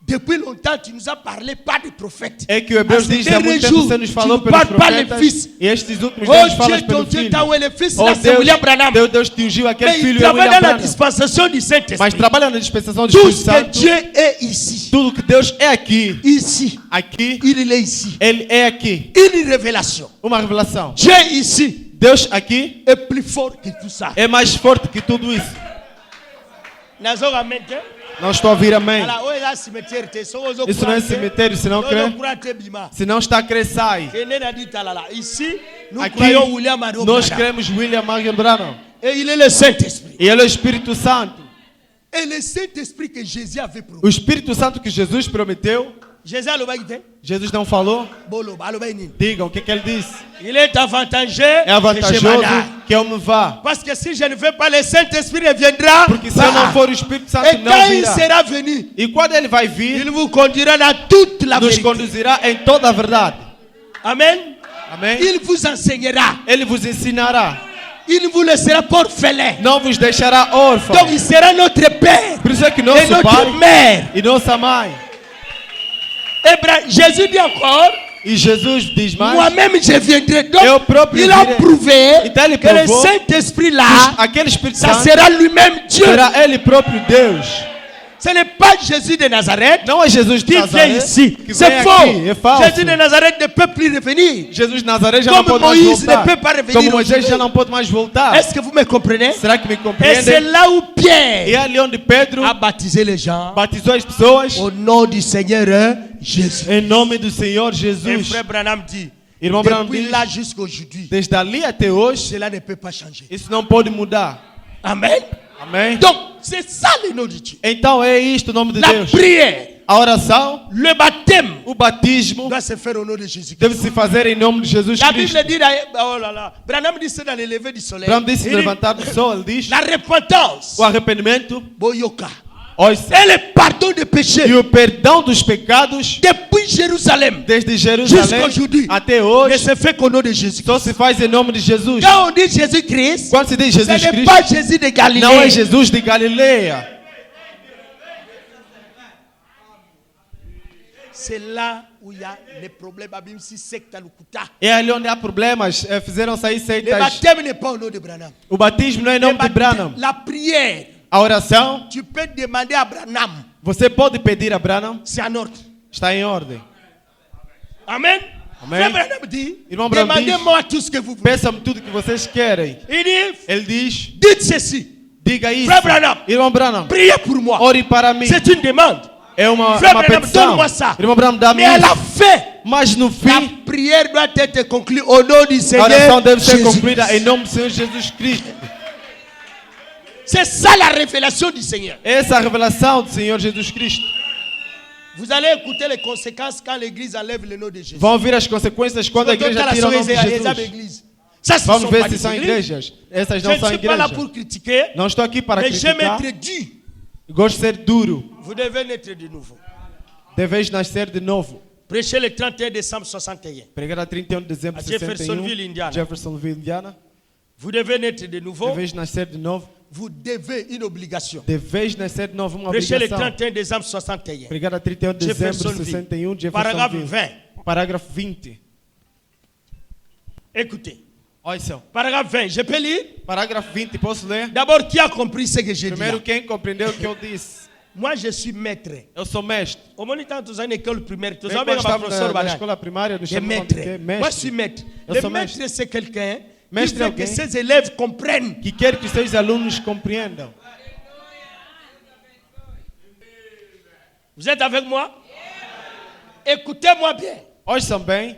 [SPEAKER 3] Depuis longtemps, tu nous as parlé pas des prophètes.
[SPEAKER 2] É que o Hebreus
[SPEAKER 3] Mas
[SPEAKER 2] diz
[SPEAKER 3] no
[SPEAKER 2] há muito
[SPEAKER 3] dernier
[SPEAKER 2] tempo
[SPEAKER 3] jour,
[SPEAKER 2] você nos
[SPEAKER 3] tu
[SPEAKER 2] falou
[SPEAKER 3] ne
[SPEAKER 2] pelos
[SPEAKER 3] parles pas les
[SPEAKER 2] profetas.
[SPEAKER 3] fils.
[SPEAKER 2] E estes últimos
[SPEAKER 3] Oh
[SPEAKER 2] dias falas
[SPEAKER 3] Dieu,
[SPEAKER 2] pelo
[SPEAKER 3] ton Dieu
[SPEAKER 2] Filho.
[SPEAKER 3] t'a envoyé le Fils,
[SPEAKER 2] Oh
[SPEAKER 3] là c'est William Branham.
[SPEAKER 2] Deus te ungiu aquele
[SPEAKER 3] Mais il
[SPEAKER 2] filho, é
[SPEAKER 3] travaille
[SPEAKER 2] William
[SPEAKER 3] dans la
[SPEAKER 2] Branham.
[SPEAKER 3] dispensation du
[SPEAKER 2] Mas
[SPEAKER 3] Saint-Esprit.
[SPEAKER 2] trabalha na dispensação do
[SPEAKER 3] Tout
[SPEAKER 2] Espírito
[SPEAKER 3] ce que
[SPEAKER 2] Santo.
[SPEAKER 3] Dieu est ici,
[SPEAKER 2] Tudo que Deus é aqui.
[SPEAKER 3] ici,
[SPEAKER 2] Aqui,
[SPEAKER 3] il est ici.
[SPEAKER 2] Ele é aqui.
[SPEAKER 3] Une révélation.
[SPEAKER 2] Uma revelação.
[SPEAKER 3] Dieu ici
[SPEAKER 2] Deus aqui
[SPEAKER 3] est plus fort que tout ça.
[SPEAKER 2] é mais forte que tudo isso.
[SPEAKER 3] Nazo ramente.
[SPEAKER 2] Não estou a ouvir amém.
[SPEAKER 3] Ala o ela cimetière te so ozo.
[SPEAKER 2] Isso não é cemitério, se não crê. Se não está a crer, sai.
[SPEAKER 3] Ici, nous
[SPEAKER 2] Aqui,
[SPEAKER 3] croyons William Mario
[SPEAKER 2] nós
[SPEAKER 3] Branham.
[SPEAKER 2] cremos William Marion Branham.
[SPEAKER 3] Et il est le Saint-Esprit.
[SPEAKER 2] E ele é o Espírito Santo.
[SPEAKER 3] Et le Saint-Esprit que Jésus avait promis.
[SPEAKER 2] O Espírito Santo que Jesus prometeu,
[SPEAKER 3] Jésus a l'obéité.
[SPEAKER 2] Jesus não falou.
[SPEAKER 3] Bolo, alobéini.
[SPEAKER 2] Digam o que ele disse.
[SPEAKER 3] Il est avantageux
[SPEAKER 2] É
[SPEAKER 3] que je
[SPEAKER 2] vantajoso
[SPEAKER 3] m'en aille.
[SPEAKER 2] que eu me vá.
[SPEAKER 3] Parce que si je ne veux pas, le Saint-Esprit reviendra.
[SPEAKER 2] Porque se eu não for, o Espírito Santo
[SPEAKER 3] Et
[SPEAKER 2] não
[SPEAKER 3] quand il
[SPEAKER 2] virá.
[SPEAKER 3] sera venu,
[SPEAKER 2] E quando ele vai vir,
[SPEAKER 3] il vous conduira dans toute la
[SPEAKER 2] nos
[SPEAKER 3] vérité.
[SPEAKER 2] conduzirá em toda a verdade.
[SPEAKER 3] Amen.
[SPEAKER 2] Amém?
[SPEAKER 3] Il vous enseignera.
[SPEAKER 2] Ele vos ensinará.
[SPEAKER 3] Il ne vous laissera pas orphelin.
[SPEAKER 2] Não vos deixará órfãos.
[SPEAKER 3] Donc il sera notre Père
[SPEAKER 2] Por isso é que
[SPEAKER 3] et
[SPEAKER 2] nosso
[SPEAKER 3] notre
[SPEAKER 2] Pai
[SPEAKER 3] Mère.
[SPEAKER 2] e nossa Mãe.
[SPEAKER 3] Jésus dit encore,
[SPEAKER 2] E Jesus diz mais.
[SPEAKER 3] moi-même je viendrai. Donc
[SPEAKER 2] Eu próprio
[SPEAKER 3] il a
[SPEAKER 2] virei.
[SPEAKER 3] prouvé
[SPEAKER 2] Então ele
[SPEAKER 3] que le
[SPEAKER 2] provou
[SPEAKER 3] Saint-Esprit là,
[SPEAKER 2] Aquele Espírito
[SPEAKER 3] ça
[SPEAKER 2] Santo
[SPEAKER 3] sera lui-même Dieu.
[SPEAKER 2] será ele próprio Deus.
[SPEAKER 3] Ce n'est pas Jésus de Nazareth
[SPEAKER 2] Não é Jesus de
[SPEAKER 3] qui vient
[SPEAKER 2] Nazaré
[SPEAKER 3] ici.
[SPEAKER 2] que
[SPEAKER 3] C'est
[SPEAKER 2] vem
[SPEAKER 3] faux.
[SPEAKER 2] aqui. É falso.
[SPEAKER 3] Jésus de Nazareth ne peut plus revenir.
[SPEAKER 2] Jesus de Nazaré já não
[SPEAKER 3] Como
[SPEAKER 2] pode mais
[SPEAKER 3] Moïse
[SPEAKER 2] voltar.
[SPEAKER 3] ne peut pas revenir
[SPEAKER 2] Como Moisés
[SPEAKER 3] aujourd'hui.
[SPEAKER 2] já não pode mais voltar.
[SPEAKER 3] Est-ce que vous me comprenez?
[SPEAKER 2] Será que me
[SPEAKER 3] Et
[SPEAKER 2] compreendem?
[SPEAKER 3] c'est là où
[SPEAKER 2] E
[SPEAKER 3] Pierre
[SPEAKER 2] é ali onde Pedro
[SPEAKER 3] a baptisé les gens
[SPEAKER 2] batizou as pessoas
[SPEAKER 3] au nom du Seigneur Jésus.
[SPEAKER 2] em nome do Senhor
[SPEAKER 3] Et
[SPEAKER 2] Jesus.
[SPEAKER 3] frère Branham dit,
[SPEAKER 2] Irmão Branham
[SPEAKER 3] depuis
[SPEAKER 2] diz,
[SPEAKER 3] là jusqu'aujourd'hui,
[SPEAKER 2] desde ali até hoje,
[SPEAKER 3] cela ne peut pas changer.
[SPEAKER 2] isso não pode mudar.
[SPEAKER 3] Amen.
[SPEAKER 2] Amém?
[SPEAKER 3] Donc, c'est ça le nom de Dieu.
[SPEAKER 2] Então é isto o nome de
[SPEAKER 3] La
[SPEAKER 2] Deus.
[SPEAKER 3] prière,
[SPEAKER 2] A oração,
[SPEAKER 3] le baptême
[SPEAKER 2] o batismo,
[SPEAKER 3] doit se faire au nom de Jésus-Christ.
[SPEAKER 2] deve se fazer em nome de Jesus
[SPEAKER 3] La
[SPEAKER 2] Cristo.
[SPEAKER 3] Bible dit, oh là là, Branham dit c'est dans le lever du soleil.
[SPEAKER 2] Branham disse
[SPEAKER 3] Il
[SPEAKER 2] no
[SPEAKER 3] dit,
[SPEAKER 2] levantar do sol, ele diz,
[SPEAKER 3] la repentance,
[SPEAKER 2] o arrependimento,
[SPEAKER 3] boyoka,
[SPEAKER 2] ouça,
[SPEAKER 3] et le pardon des péchés
[SPEAKER 2] e o perdão dos pecados,
[SPEAKER 3] depuis Jérusalem
[SPEAKER 2] desde Jerusalém
[SPEAKER 3] jusqu'aujourd'hui,
[SPEAKER 2] até
[SPEAKER 3] ne
[SPEAKER 2] hoje,
[SPEAKER 3] se fait qu'au nom de Jésus.
[SPEAKER 2] só se faz em nome de Jesus.
[SPEAKER 3] Quand on dit Jésus-Christ,
[SPEAKER 2] Quando se diz
[SPEAKER 3] ce
[SPEAKER 2] Jesus
[SPEAKER 3] n'est
[SPEAKER 2] Cristo,
[SPEAKER 3] pas Jésus de Galilée.
[SPEAKER 2] não é Jesus de Galileia.
[SPEAKER 3] C'est là où il y a les problèmes. Abim si secte à l'Ukuta.
[SPEAKER 2] É ali onde há problemas, fizeram sair
[SPEAKER 3] Le
[SPEAKER 2] seitas.
[SPEAKER 3] baptême n'est pas au nom de Branham.
[SPEAKER 2] O batismo não é em
[SPEAKER 3] Le
[SPEAKER 2] nome de
[SPEAKER 3] baptême-
[SPEAKER 2] Branham.
[SPEAKER 3] La prière,
[SPEAKER 2] A oração,
[SPEAKER 3] tu peux demander à Branham.
[SPEAKER 2] você pode pedir a Branham,
[SPEAKER 3] C'est en ordre.
[SPEAKER 2] está em ordem.
[SPEAKER 3] Amen.
[SPEAKER 2] Amém?
[SPEAKER 3] Frère Branham dit,
[SPEAKER 2] Irmão Branham diz,
[SPEAKER 3] demandez-moi tout ce que vous voulez.
[SPEAKER 2] peçam tudo que vocês querem.
[SPEAKER 3] Il dit,
[SPEAKER 2] Ele diz,
[SPEAKER 3] dites ceci,
[SPEAKER 2] diga isso.
[SPEAKER 3] Frère Branham,
[SPEAKER 2] Irmão Branham,
[SPEAKER 3] priez pour moi.
[SPEAKER 2] ore para mim.
[SPEAKER 3] C'est une demande.
[SPEAKER 2] É uma
[SPEAKER 3] Frère Branham,
[SPEAKER 2] petição.
[SPEAKER 3] donne-moi ça.
[SPEAKER 2] Irmão Branham, dá-me
[SPEAKER 3] Mais à la
[SPEAKER 2] isso.
[SPEAKER 3] fin,
[SPEAKER 2] Mas no
[SPEAKER 3] la
[SPEAKER 2] fim,
[SPEAKER 3] prière doit être conclue au nom du
[SPEAKER 2] a
[SPEAKER 3] Seigneur
[SPEAKER 2] oração deve ser
[SPEAKER 3] Jésus.
[SPEAKER 2] cumprida em nome do Senhor Jesus Cristo.
[SPEAKER 3] C'est ça la révélation du Seigneur.
[SPEAKER 2] Essa é a revelação do Senhor Jesus Cristo.
[SPEAKER 3] Vous allez écouter les conséquences quand l'église enlève le nom de Jésus.
[SPEAKER 2] Vão vir as consequências quando a igreja tira o nome de Jesus.
[SPEAKER 3] Ça, ce
[SPEAKER 2] Vamos
[SPEAKER 3] sont
[SPEAKER 2] ver
[SPEAKER 3] pas
[SPEAKER 2] se
[SPEAKER 3] des
[SPEAKER 2] são
[SPEAKER 3] églises.
[SPEAKER 2] igrejas. Essas
[SPEAKER 3] Je
[SPEAKER 2] não
[SPEAKER 3] ne
[SPEAKER 2] são
[SPEAKER 3] suis pas là
[SPEAKER 2] igrejas.
[SPEAKER 3] pour critiquer,
[SPEAKER 2] Não estou aqui para
[SPEAKER 3] mais j'aime
[SPEAKER 2] criticar.
[SPEAKER 3] être dur.
[SPEAKER 2] Gosto de ser duro.
[SPEAKER 3] Vous devez naître de nouveau.
[SPEAKER 2] Deveis nascer de novo.
[SPEAKER 3] Prêchez le 31 décembre 61.
[SPEAKER 2] Pregar a 31 de dezembro
[SPEAKER 3] A
[SPEAKER 2] de
[SPEAKER 3] Jeffersonville,
[SPEAKER 2] 61.
[SPEAKER 3] Indiana.
[SPEAKER 2] Jeffersonville, Indiana.
[SPEAKER 3] Vous devez naître de nouveau.
[SPEAKER 2] Deveis nascer de novo.
[SPEAKER 3] Vous devez une obligation.
[SPEAKER 2] Deveis nascer de novo, uma
[SPEAKER 3] Prêchez le
[SPEAKER 2] obrigação.
[SPEAKER 3] 31 décembre 61.
[SPEAKER 2] Pregar a 31 de dezembro de
[SPEAKER 3] Jeffersonville.
[SPEAKER 2] 61,
[SPEAKER 3] Paragraphe
[SPEAKER 2] Jeffersonville.
[SPEAKER 3] 20.
[SPEAKER 2] Parágrafo 20.
[SPEAKER 3] Écoutez.
[SPEAKER 2] Olha só.
[SPEAKER 3] Paragraphe 20. Je peux lire?
[SPEAKER 2] Parágrafo 20, posso ler?
[SPEAKER 3] D'abord, qui a compris ce que j'ai dit?
[SPEAKER 2] Primeiro,
[SPEAKER 3] Là?
[SPEAKER 2] quem compreendeu o que eu disse?
[SPEAKER 3] Moi, je suis maître.
[SPEAKER 2] Eu sou mestre.
[SPEAKER 3] Au moment où tu as une école primaire, tu
[SPEAKER 2] Bem,
[SPEAKER 3] as
[SPEAKER 2] quando
[SPEAKER 3] un
[SPEAKER 2] estava
[SPEAKER 3] professeur
[SPEAKER 2] na
[SPEAKER 3] banal.
[SPEAKER 2] escola primária, nos
[SPEAKER 3] Des
[SPEAKER 2] chamavam
[SPEAKER 3] maîtres.
[SPEAKER 2] de quê?
[SPEAKER 3] Moi, je suis maître.
[SPEAKER 2] Eu
[SPEAKER 3] Le
[SPEAKER 2] sou
[SPEAKER 3] maître,
[SPEAKER 2] mestre.
[SPEAKER 3] c'est quelqu'un qui
[SPEAKER 2] Mestre é
[SPEAKER 3] veut que
[SPEAKER 2] alguém
[SPEAKER 3] ses élèves comprennent.
[SPEAKER 2] que quer que seus alunos compreendam.
[SPEAKER 3] Vous êtes avec moi? Écoutez-moi bien.
[SPEAKER 2] Ouçam bem.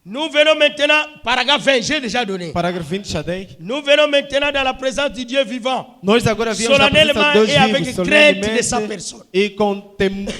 [SPEAKER 3] Nous venons maintenant, paragraphe 20, j'ai déjà donné.
[SPEAKER 2] Parágrafo 20, já dei.
[SPEAKER 3] Nous venons maintenant dans la présence du Dieu vivant.
[SPEAKER 2] Nós agora viemos na presença
[SPEAKER 3] Solennellement
[SPEAKER 2] de Deus
[SPEAKER 3] et avec
[SPEAKER 2] vivo,
[SPEAKER 3] crainte de sa
[SPEAKER 2] solenemente
[SPEAKER 3] personne.
[SPEAKER 2] e com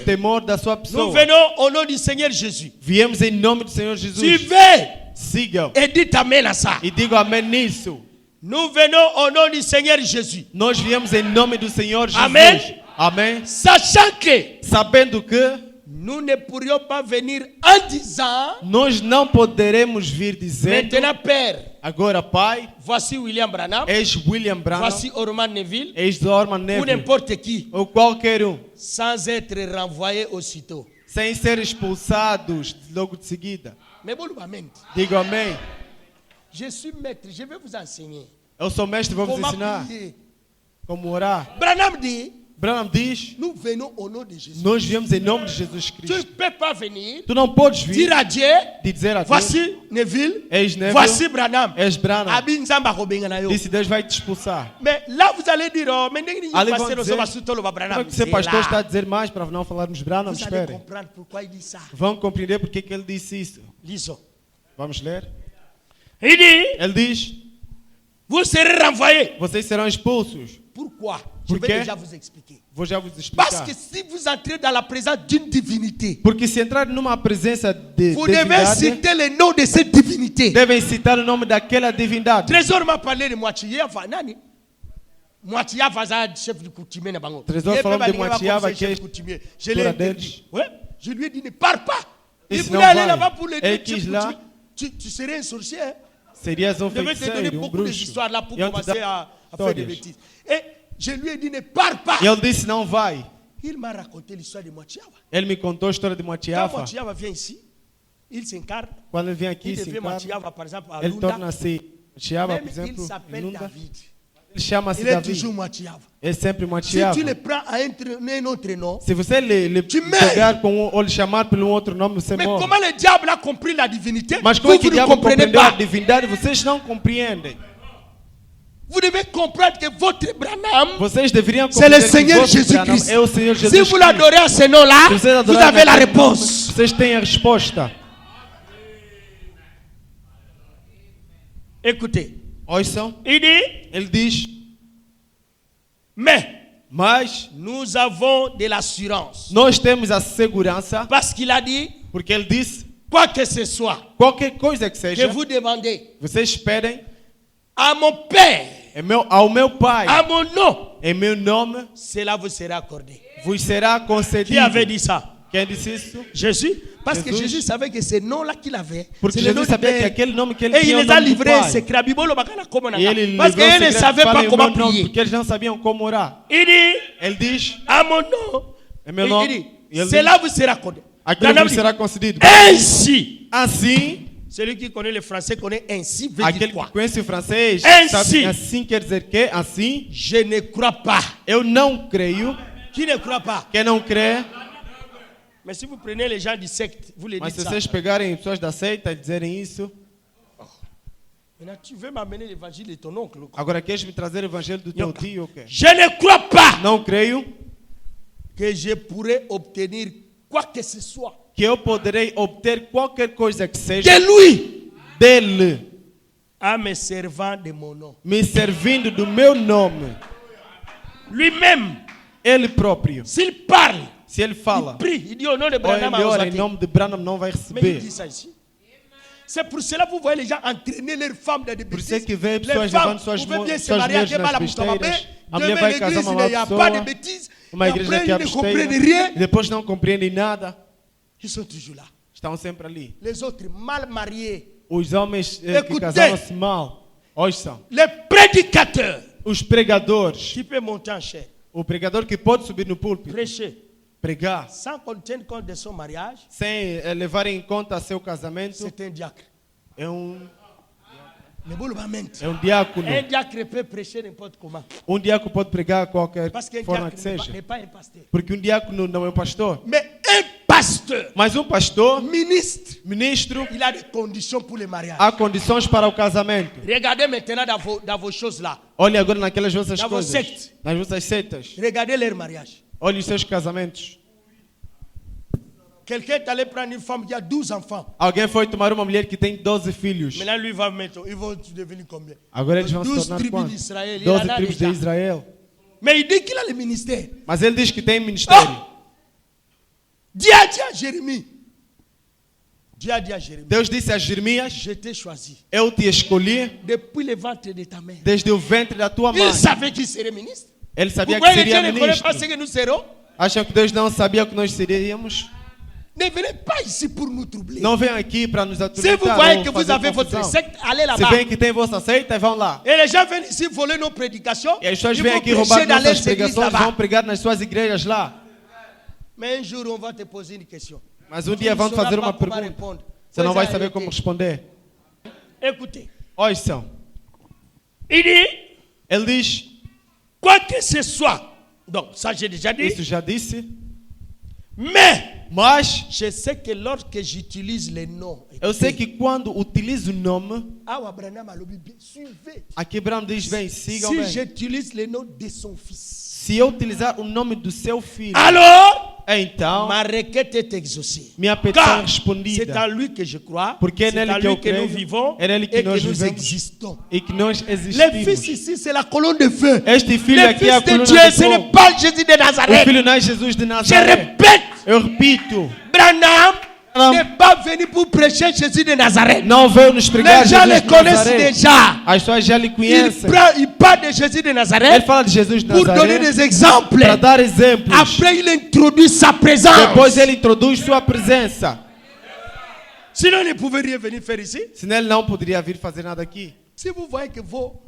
[SPEAKER 2] temor da sua
[SPEAKER 3] Nous
[SPEAKER 2] pessoa.
[SPEAKER 3] venons au nom du Seigneur Jésus.
[SPEAKER 2] Viemos em nome do Senhor Jesus.
[SPEAKER 3] Suivez
[SPEAKER 2] Sigam
[SPEAKER 3] et dites Amen à ça.
[SPEAKER 2] e digam amém nisso.
[SPEAKER 3] Nous venons au nom du Seigneur Jésus.
[SPEAKER 2] Nós viemos em nome do Senhor Jesus.
[SPEAKER 3] Amém.
[SPEAKER 2] Amém.
[SPEAKER 3] Sachant que
[SPEAKER 2] Sabendo que
[SPEAKER 3] nous ne pourrions pas venir en disant,
[SPEAKER 2] nós não poderemos vir dizendo,
[SPEAKER 3] maintenant Père,
[SPEAKER 2] agora Pai,
[SPEAKER 3] voici William Branham,
[SPEAKER 2] és William Branham,
[SPEAKER 3] voici Orman Neville,
[SPEAKER 2] és Orman
[SPEAKER 3] ou
[SPEAKER 2] Neville,
[SPEAKER 3] n'importe qui,
[SPEAKER 2] ou qualquer
[SPEAKER 3] sans être renvoyé aussitôt.
[SPEAKER 2] sem ser expulsados logo de seguida.
[SPEAKER 3] Mais bon, amen.
[SPEAKER 2] Digo amém.
[SPEAKER 3] Je suis maître, je vais vous enseigner.
[SPEAKER 2] Eu sou mestre, vou vos
[SPEAKER 3] Comment
[SPEAKER 2] ensinar
[SPEAKER 3] prier.
[SPEAKER 2] como orar.
[SPEAKER 3] Branham dit,
[SPEAKER 2] Branham diz,
[SPEAKER 3] nous venons au nom de Jésus.
[SPEAKER 2] nós viemos em nome de Jesus
[SPEAKER 3] Tu ne
[SPEAKER 2] Cristo.
[SPEAKER 3] peux pas venir
[SPEAKER 2] Tu não podes vir
[SPEAKER 3] dire à Dieu,
[SPEAKER 2] de dizer a Deus,
[SPEAKER 3] voici Neville,
[SPEAKER 2] és Neville,
[SPEAKER 3] voici Branham.
[SPEAKER 2] és Branham.
[SPEAKER 3] Abi nzamba kobenga na yo.
[SPEAKER 2] Disse Deus vai te expulsar.
[SPEAKER 3] Mais là, vous allez dire, oh, mais n'est-ce
[SPEAKER 2] Ali
[SPEAKER 3] pas
[SPEAKER 2] vão
[SPEAKER 3] pasteur
[SPEAKER 2] dizer,
[SPEAKER 3] Osoma
[SPEAKER 2] como
[SPEAKER 3] Branham?
[SPEAKER 2] é que ser pastor está a dizer mais para não falarmos Branham?
[SPEAKER 3] Vous allez
[SPEAKER 2] Esperem.
[SPEAKER 3] comprendre pourquoi il dit ça.
[SPEAKER 2] Vão compreender porque que ele disse isso.
[SPEAKER 3] Lisons.
[SPEAKER 2] Vamos ler?
[SPEAKER 3] Il dit,
[SPEAKER 2] Ele diz,
[SPEAKER 3] vous serez renvoyés.
[SPEAKER 2] vocês serão expulsos.
[SPEAKER 3] Pourquoi? Je
[SPEAKER 2] Por
[SPEAKER 3] vais
[SPEAKER 2] quê?
[SPEAKER 3] déjà vous expliquer.
[SPEAKER 2] Vou já vos
[SPEAKER 3] Parce
[SPEAKER 2] explicar.
[SPEAKER 3] que si vous entrez dans la présence d'une divinité,
[SPEAKER 2] Porque se entrar numa presença de
[SPEAKER 3] vous devez
[SPEAKER 2] divindade,
[SPEAKER 3] citer le nom de cette divinité.
[SPEAKER 2] devem citar o nome daquela divindade.
[SPEAKER 3] Trésor m'a parlé de Moitiava. Nani? Moitiava, c'est chef du coutumier.
[SPEAKER 2] Trésor falou de Moitiava, que é
[SPEAKER 3] Je l'ai interdit. Ouais? Je lui ai dit, ne pars pas.
[SPEAKER 2] Et
[SPEAKER 3] Il
[SPEAKER 2] sinon,
[SPEAKER 3] voulait aller
[SPEAKER 2] vai.
[SPEAKER 3] là-bas pour le
[SPEAKER 2] Et
[SPEAKER 3] dire,
[SPEAKER 2] quis
[SPEAKER 3] chef
[SPEAKER 2] là.
[SPEAKER 3] coutumier. Tu serais un sorcier. Hein?
[SPEAKER 2] Serias
[SPEAKER 3] Je vais te donner
[SPEAKER 2] feiticeiro,
[SPEAKER 3] beaucoup
[SPEAKER 2] bruxo.
[SPEAKER 3] d'histoires là pour
[SPEAKER 2] E eu te
[SPEAKER 3] commencer
[SPEAKER 2] dar
[SPEAKER 3] à faire des
[SPEAKER 2] histórias.
[SPEAKER 3] bêtises. Et je lui ai dit, ne pars pas.
[SPEAKER 2] E ele disse, não vai.
[SPEAKER 3] Il m'a raconté l'histoire de Moitiava.
[SPEAKER 2] Ele me contou a história de
[SPEAKER 3] Quand
[SPEAKER 2] Moitiava.
[SPEAKER 3] Moitiava vient ici, il s'incarne.
[SPEAKER 2] Quando ele vem aqui,
[SPEAKER 3] Il
[SPEAKER 2] se
[SPEAKER 3] devient
[SPEAKER 2] encarna,
[SPEAKER 3] Moitiava, par exemple, à
[SPEAKER 2] ele
[SPEAKER 3] Lunda.
[SPEAKER 2] torna-se Moitiava,
[SPEAKER 3] Même
[SPEAKER 2] por
[SPEAKER 3] il
[SPEAKER 2] exemplo, em
[SPEAKER 3] s'appelle
[SPEAKER 2] Lunda.
[SPEAKER 3] David.
[SPEAKER 2] Ele chama-se
[SPEAKER 3] Il est
[SPEAKER 2] Davi.
[SPEAKER 3] toujours Moitiava.
[SPEAKER 2] É sempre
[SPEAKER 3] Si
[SPEAKER 2] Moitiava.
[SPEAKER 3] tu le prends à un autre nom,
[SPEAKER 2] Se você lhe
[SPEAKER 3] Tu meurs.
[SPEAKER 2] pegar com ou lhe chamar pelo outro nome, você
[SPEAKER 3] mais
[SPEAKER 2] morre.
[SPEAKER 3] comment le diable a compris la divinité?
[SPEAKER 2] Mas como é
[SPEAKER 3] Vous,
[SPEAKER 2] que
[SPEAKER 3] vous
[SPEAKER 2] o
[SPEAKER 3] ne
[SPEAKER 2] diabo
[SPEAKER 3] comprenez
[SPEAKER 2] compreendeu a
[SPEAKER 3] pas.
[SPEAKER 2] divindade? Vocês não compreendem.
[SPEAKER 3] Vous devez comprendre que votre Branham,
[SPEAKER 2] Vocês deveriam
[SPEAKER 3] c'est le
[SPEAKER 2] compreender que
[SPEAKER 3] Seigneur
[SPEAKER 2] vosso Branham
[SPEAKER 3] Jésus-Christ.
[SPEAKER 2] é o Senhor Jesus
[SPEAKER 3] Si vous
[SPEAKER 2] Cristo.
[SPEAKER 3] l'adorez à ce nom-là,
[SPEAKER 2] Se vocês
[SPEAKER 3] vous
[SPEAKER 2] adorarem
[SPEAKER 3] avez la
[SPEAKER 2] naquele nome,
[SPEAKER 3] réponse.
[SPEAKER 2] vocês têm a resposta.
[SPEAKER 3] Écoutez,
[SPEAKER 2] Ouçam,
[SPEAKER 3] il dit,
[SPEAKER 2] ele diz,
[SPEAKER 3] mais
[SPEAKER 2] mas
[SPEAKER 3] nous avons de l'assurance.
[SPEAKER 2] nós temos a segurança,
[SPEAKER 3] Parce qu'il a dit,
[SPEAKER 2] porque ele disse,
[SPEAKER 3] quoi que ce soit
[SPEAKER 2] qualquer coisa que
[SPEAKER 3] que
[SPEAKER 2] seja,
[SPEAKER 3] vous demandez
[SPEAKER 2] vocês pedem
[SPEAKER 3] à mon Père,
[SPEAKER 2] ao meu Pai,
[SPEAKER 3] à mon nom,
[SPEAKER 2] em meu nome,
[SPEAKER 3] cela vous sera accordé.
[SPEAKER 2] vos será
[SPEAKER 3] Qui
[SPEAKER 2] concedido.
[SPEAKER 3] avait dit ça?
[SPEAKER 2] Quem disse isso?
[SPEAKER 3] Jésus. Parce que
[SPEAKER 2] Jésus.
[SPEAKER 3] Jésus savait que ce nom-là qu'il avait,
[SPEAKER 2] Porque
[SPEAKER 3] c'est le nom
[SPEAKER 2] Jesus
[SPEAKER 3] du
[SPEAKER 2] sabia que
[SPEAKER 3] Père.
[SPEAKER 2] aquele nome que ele
[SPEAKER 3] Et
[SPEAKER 2] tinha
[SPEAKER 3] il
[SPEAKER 2] o
[SPEAKER 3] les a
[SPEAKER 2] nome do
[SPEAKER 3] livrés
[SPEAKER 2] Pai.
[SPEAKER 3] secret. Bibolo bakana como na-
[SPEAKER 2] E ele
[SPEAKER 3] Parce
[SPEAKER 2] livrou o
[SPEAKER 3] qu'ils ne
[SPEAKER 2] segredo,
[SPEAKER 3] savaient
[SPEAKER 2] fala
[SPEAKER 3] pas
[SPEAKER 2] em
[SPEAKER 3] comment
[SPEAKER 2] meu nome,
[SPEAKER 3] prier.
[SPEAKER 2] porque eles não sabiam como orar.
[SPEAKER 3] Il dit,
[SPEAKER 2] Ele diz,
[SPEAKER 3] à mon nom,
[SPEAKER 2] em meu nome,
[SPEAKER 3] il dit,
[SPEAKER 2] e ele
[SPEAKER 3] cela
[SPEAKER 2] diz,
[SPEAKER 3] vous sera accordé.
[SPEAKER 2] aquilo
[SPEAKER 3] Branham
[SPEAKER 2] vos
[SPEAKER 3] dit,
[SPEAKER 2] será concedido.
[SPEAKER 3] ainsi,
[SPEAKER 2] Assim,
[SPEAKER 3] celui qui connaît le français connaît ainsi, veut dire
[SPEAKER 2] aquele
[SPEAKER 3] quoi?
[SPEAKER 2] que conhece o francês,
[SPEAKER 3] Assim.
[SPEAKER 2] sabe, assim quer dizer que, assim,
[SPEAKER 3] Je ne crois pas.
[SPEAKER 2] eu não creio,
[SPEAKER 3] Qui ne croit pas?
[SPEAKER 2] quem não crê,
[SPEAKER 3] Mais si vous prenez les gens du secte, vous les
[SPEAKER 2] Mas
[SPEAKER 3] dites
[SPEAKER 2] se
[SPEAKER 3] ça.
[SPEAKER 2] vocês pegarem pessoas da seita e dizerem isso,
[SPEAKER 3] Maintenant, tu veux m'amener l'évangile de ton oncle.
[SPEAKER 2] agora queres me trazer o evangelho do teu
[SPEAKER 3] Nhoca.
[SPEAKER 2] tio ou quê?
[SPEAKER 3] Je ne crois pas
[SPEAKER 2] Não creio
[SPEAKER 3] que je pourrais obtenir quoi que ce soit
[SPEAKER 2] que eu poderei obter qualquer coisa que seja
[SPEAKER 3] de lui
[SPEAKER 2] dele,
[SPEAKER 3] en me servant de mon nom.
[SPEAKER 2] me servindo do meu nome.
[SPEAKER 3] Lui-même,
[SPEAKER 2] Ele próprio,
[SPEAKER 3] s'il parle,
[SPEAKER 2] se ele fala,
[SPEAKER 3] il prie, il dit au nom de
[SPEAKER 2] ou
[SPEAKER 3] Branham
[SPEAKER 2] ele ora em
[SPEAKER 3] Aosate.
[SPEAKER 2] nome de Branham, não vai
[SPEAKER 3] Mais il
[SPEAKER 2] receber.
[SPEAKER 3] dit ça ici. C'est pour cela que vous voyez les gens entraîner leurs femmes dans des
[SPEAKER 2] Por isso
[SPEAKER 3] bêtises.
[SPEAKER 2] é que vê
[SPEAKER 3] Les
[SPEAKER 2] pessoas
[SPEAKER 3] femmes
[SPEAKER 2] levando suas
[SPEAKER 3] pouvaient bien se
[SPEAKER 2] suas
[SPEAKER 3] marier à
[SPEAKER 2] mulheres nas
[SPEAKER 3] Kebala Moutamabé.
[SPEAKER 2] besteiras. A mulher
[SPEAKER 3] Demain,
[SPEAKER 2] vai casar
[SPEAKER 3] l'église,
[SPEAKER 2] uma
[SPEAKER 3] il n'y a
[SPEAKER 2] má
[SPEAKER 3] pas de
[SPEAKER 2] pessoa,
[SPEAKER 3] bêtises.
[SPEAKER 2] uma
[SPEAKER 3] Et
[SPEAKER 2] igreja
[SPEAKER 3] après,
[SPEAKER 2] que é
[SPEAKER 3] ils ne comprennent
[SPEAKER 2] besteira,
[SPEAKER 3] rien.
[SPEAKER 2] e depois não compreendem nada.
[SPEAKER 3] Ils sont toujours là.
[SPEAKER 2] Estão sempre ali.
[SPEAKER 3] Les autres mal mariés,
[SPEAKER 2] Os homens que
[SPEAKER 3] Écoutez.
[SPEAKER 2] casaram-se mal, ouçam.
[SPEAKER 3] les prédicateurs
[SPEAKER 2] Os pregadores,
[SPEAKER 3] qui peuvent monter en chair,
[SPEAKER 2] o pregador que pode subir no púlpito,
[SPEAKER 3] prêcher,
[SPEAKER 2] pregar,
[SPEAKER 3] sans qu'on tienne compte de son mariage,
[SPEAKER 2] sem levar em conta seu casamento,
[SPEAKER 3] c'est un diacre.
[SPEAKER 2] é um
[SPEAKER 3] Un
[SPEAKER 2] diácono.
[SPEAKER 3] diacre peut prêcher n'importe comment.
[SPEAKER 2] Um diácono pode pregar a qualquer
[SPEAKER 3] Parce qu'un
[SPEAKER 2] forma
[SPEAKER 3] diacre
[SPEAKER 2] que
[SPEAKER 3] n'est
[SPEAKER 2] seja.
[SPEAKER 3] pas un pasteur.
[SPEAKER 2] Porque um diácono não é um pastor.
[SPEAKER 3] Mais un pasteur,
[SPEAKER 2] Mas um pastor,
[SPEAKER 3] ministre,
[SPEAKER 2] ministro,
[SPEAKER 3] il a des conditions pour le mariage.
[SPEAKER 2] há condições para o casamento.
[SPEAKER 3] Regardez maintenant dans vos choses là.
[SPEAKER 2] Olhe agora naquelas vossas
[SPEAKER 3] Dans vos
[SPEAKER 2] coisas.
[SPEAKER 3] sectes.
[SPEAKER 2] Nas vossas seitas.
[SPEAKER 3] Regardez leur mariage.
[SPEAKER 2] Olhe os seus casamentos.
[SPEAKER 3] Quelqu'un est allé prendre une femme qui a 12 enfants.
[SPEAKER 2] Alguém foi tomar uma mulher que tem 12 filhos.
[SPEAKER 3] Maintenant, lui va mettre. Ils vont devenir combien?
[SPEAKER 2] Agora eles vão se
[SPEAKER 3] 12
[SPEAKER 2] tornar
[SPEAKER 3] tribus
[SPEAKER 2] quantos?
[SPEAKER 3] d'Israël. Il en
[SPEAKER 2] 12
[SPEAKER 3] a
[SPEAKER 2] tribos de
[SPEAKER 3] déjà.
[SPEAKER 2] Israel.
[SPEAKER 3] Mais il dit qu'il a le ministère.
[SPEAKER 2] Mas ele diz que tem ministério.
[SPEAKER 3] Dieu a dit à Jérémie. Dieu a dit à Jérémie.
[SPEAKER 2] Deus disse a Jeremias:
[SPEAKER 3] Je t'ai choisi.
[SPEAKER 2] eu te escolhi
[SPEAKER 3] Depuis le ventre de ta mère.
[SPEAKER 2] desde o ventre da tua mãe.
[SPEAKER 3] Il savait qu'il serait ministre.
[SPEAKER 2] Ele
[SPEAKER 3] Vous
[SPEAKER 2] sabia que
[SPEAKER 3] voyez que
[SPEAKER 2] seria
[SPEAKER 3] Dieu ne connaît
[SPEAKER 2] ministro.
[SPEAKER 3] pas ce que nous serons?
[SPEAKER 2] Acham que Deus não sabia que nós seríamos?
[SPEAKER 3] Ne venez pas ici pour nous troubler.
[SPEAKER 2] Não vem aqui para nos
[SPEAKER 3] Si vous
[SPEAKER 2] atormentar
[SPEAKER 3] voyez
[SPEAKER 2] ou
[SPEAKER 3] que vous
[SPEAKER 2] fazer
[SPEAKER 3] avez votre
[SPEAKER 2] confusão.
[SPEAKER 3] secte, allez
[SPEAKER 2] Se
[SPEAKER 3] là-bas.
[SPEAKER 2] vem que tem vossa seita, vão lá.
[SPEAKER 3] Et les gens viennent ici voler nos prédications.
[SPEAKER 2] E as pessoas
[SPEAKER 3] Ils
[SPEAKER 2] vêm
[SPEAKER 3] vont
[SPEAKER 2] aqui roubar
[SPEAKER 3] prêcher dans
[SPEAKER 2] nossas
[SPEAKER 3] leurs églises
[SPEAKER 2] pregações, vão
[SPEAKER 3] là-bas.
[SPEAKER 2] pregar nas suas igrejas lá.
[SPEAKER 3] Mais un jour, on va te poser une question.
[SPEAKER 2] Mas um
[SPEAKER 3] Tu
[SPEAKER 2] dia
[SPEAKER 3] ne
[SPEAKER 2] vão te
[SPEAKER 3] sauras
[SPEAKER 2] fazer
[SPEAKER 3] pas
[SPEAKER 2] uma
[SPEAKER 3] comment
[SPEAKER 2] pergunta.
[SPEAKER 3] répondre.
[SPEAKER 2] Você não vai
[SPEAKER 3] Pois
[SPEAKER 2] saber
[SPEAKER 3] arrêtez.
[SPEAKER 2] como responder.
[SPEAKER 3] Écoutez,
[SPEAKER 2] Ouçam.
[SPEAKER 3] il dit,
[SPEAKER 2] Ele diz,
[SPEAKER 3] quoi que ce soit, donc ça j'ai déjà dit,
[SPEAKER 2] isso já disse,
[SPEAKER 3] mais
[SPEAKER 2] mas
[SPEAKER 3] je sais que lorsque j'utilise les noms,
[SPEAKER 2] eu sei que quando utilizo o nome,
[SPEAKER 3] ah, Abraham a lobby, suivez.
[SPEAKER 2] aqui Abraão diz, vem, sigam
[SPEAKER 3] Si
[SPEAKER 2] bem.
[SPEAKER 3] j'utilise les noms de son fils,
[SPEAKER 2] Se eu utilizar o nome do seu filho,
[SPEAKER 3] alors
[SPEAKER 2] então
[SPEAKER 3] ma requête est exaucée.
[SPEAKER 2] minha petição é
[SPEAKER 3] Car c'est en
[SPEAKER 2] respondida.
[SPEAKER 3] lui que je crois,
[SPEAKER 2] Porque é
[SPEAKER 3] c'est en
[SPEAKER 2] nele que
[SPEAKER 3] lui
[SPEAKER 2] eu
[SPEAKER 3] que nous
[SPEAKER 2] creio,
[SPEAKER 3] vivons
[SPEAKER 2] é nele que
[SPEAKER 3] et que
[SPEAKER 2] nós
[SPEAKER 3] nous
[SPEAKER 2] vivemos
[SPEAKER 3] existons.
[SPEAKER 2] E que nós
[SPEAKER 3] Le fils
[SPEAKER 2] existimos.
[SPEAKER 3] ici, c'est la colonne de feu.
[SPEAKER 2] Este filho
[SPEAKER 3] Le
[SPEAKER 2] aqui é a
[SPEAKER 3] fils de
[SPEAKER 2] coluna
[SPEAKER 3] Dieu,
[SPEAKER 2] de
[SPEAKER 3] ce n'est
[SPEAKER 2] fogo.
[SPEAKER 3] pas Jésus de
[SPEAKER 2] O
[SPEAKER 3] Nazareth.
[SPEAKER 2] filho não é Jesus de
[SPEAKER 3] Je
[SPEAKER 2] Nazaré.
[SPEAKER 3] répète,
[SPEAKER 2] Eu repito,
[SPEAKER 3] Branham
[SPEAKER 2] Branham
[SPEAKER 3] n'est pas venu pour prêcher Jésus de Nazareth.
[SPEAKER 2] não veio nos pregar
[SPEAKER 3] Les gens
[SPEAKER 2] Jesus
[SPEAKER 3] le
[SPEAKER 2] de
[SPEAKER 3] connaissent
[SPEAKER 2] Nazaré.
[SPEAKER 3] déjà.
[SPEAKER 2] As pessoas já lhe conhecem.
[SPEAKER 3] Il parle de Jésus de
[SPEAKER 2] Ele
[SPEAKER 3] Nazareth
[SPEAKER 2] fala de Jesus de
[SPEAKER 3] pour donner
[SPEAKER 2] Nazaré
[SPEAKER 3] des exemples.
[SPEAKER 2] para dar exemplos.
[SPEAKER 3] Après, il introduit sa présence.
[SPEAKER 2] Depois ele introduz sua presença.
[SPEAKER 3] Sinon, il ne pouvait rien venir faire ici.
[SPEAKER 2] Senão ele não poderia vir fazer nada aqui.
[SPEAKER 3] Si vous voyez que vos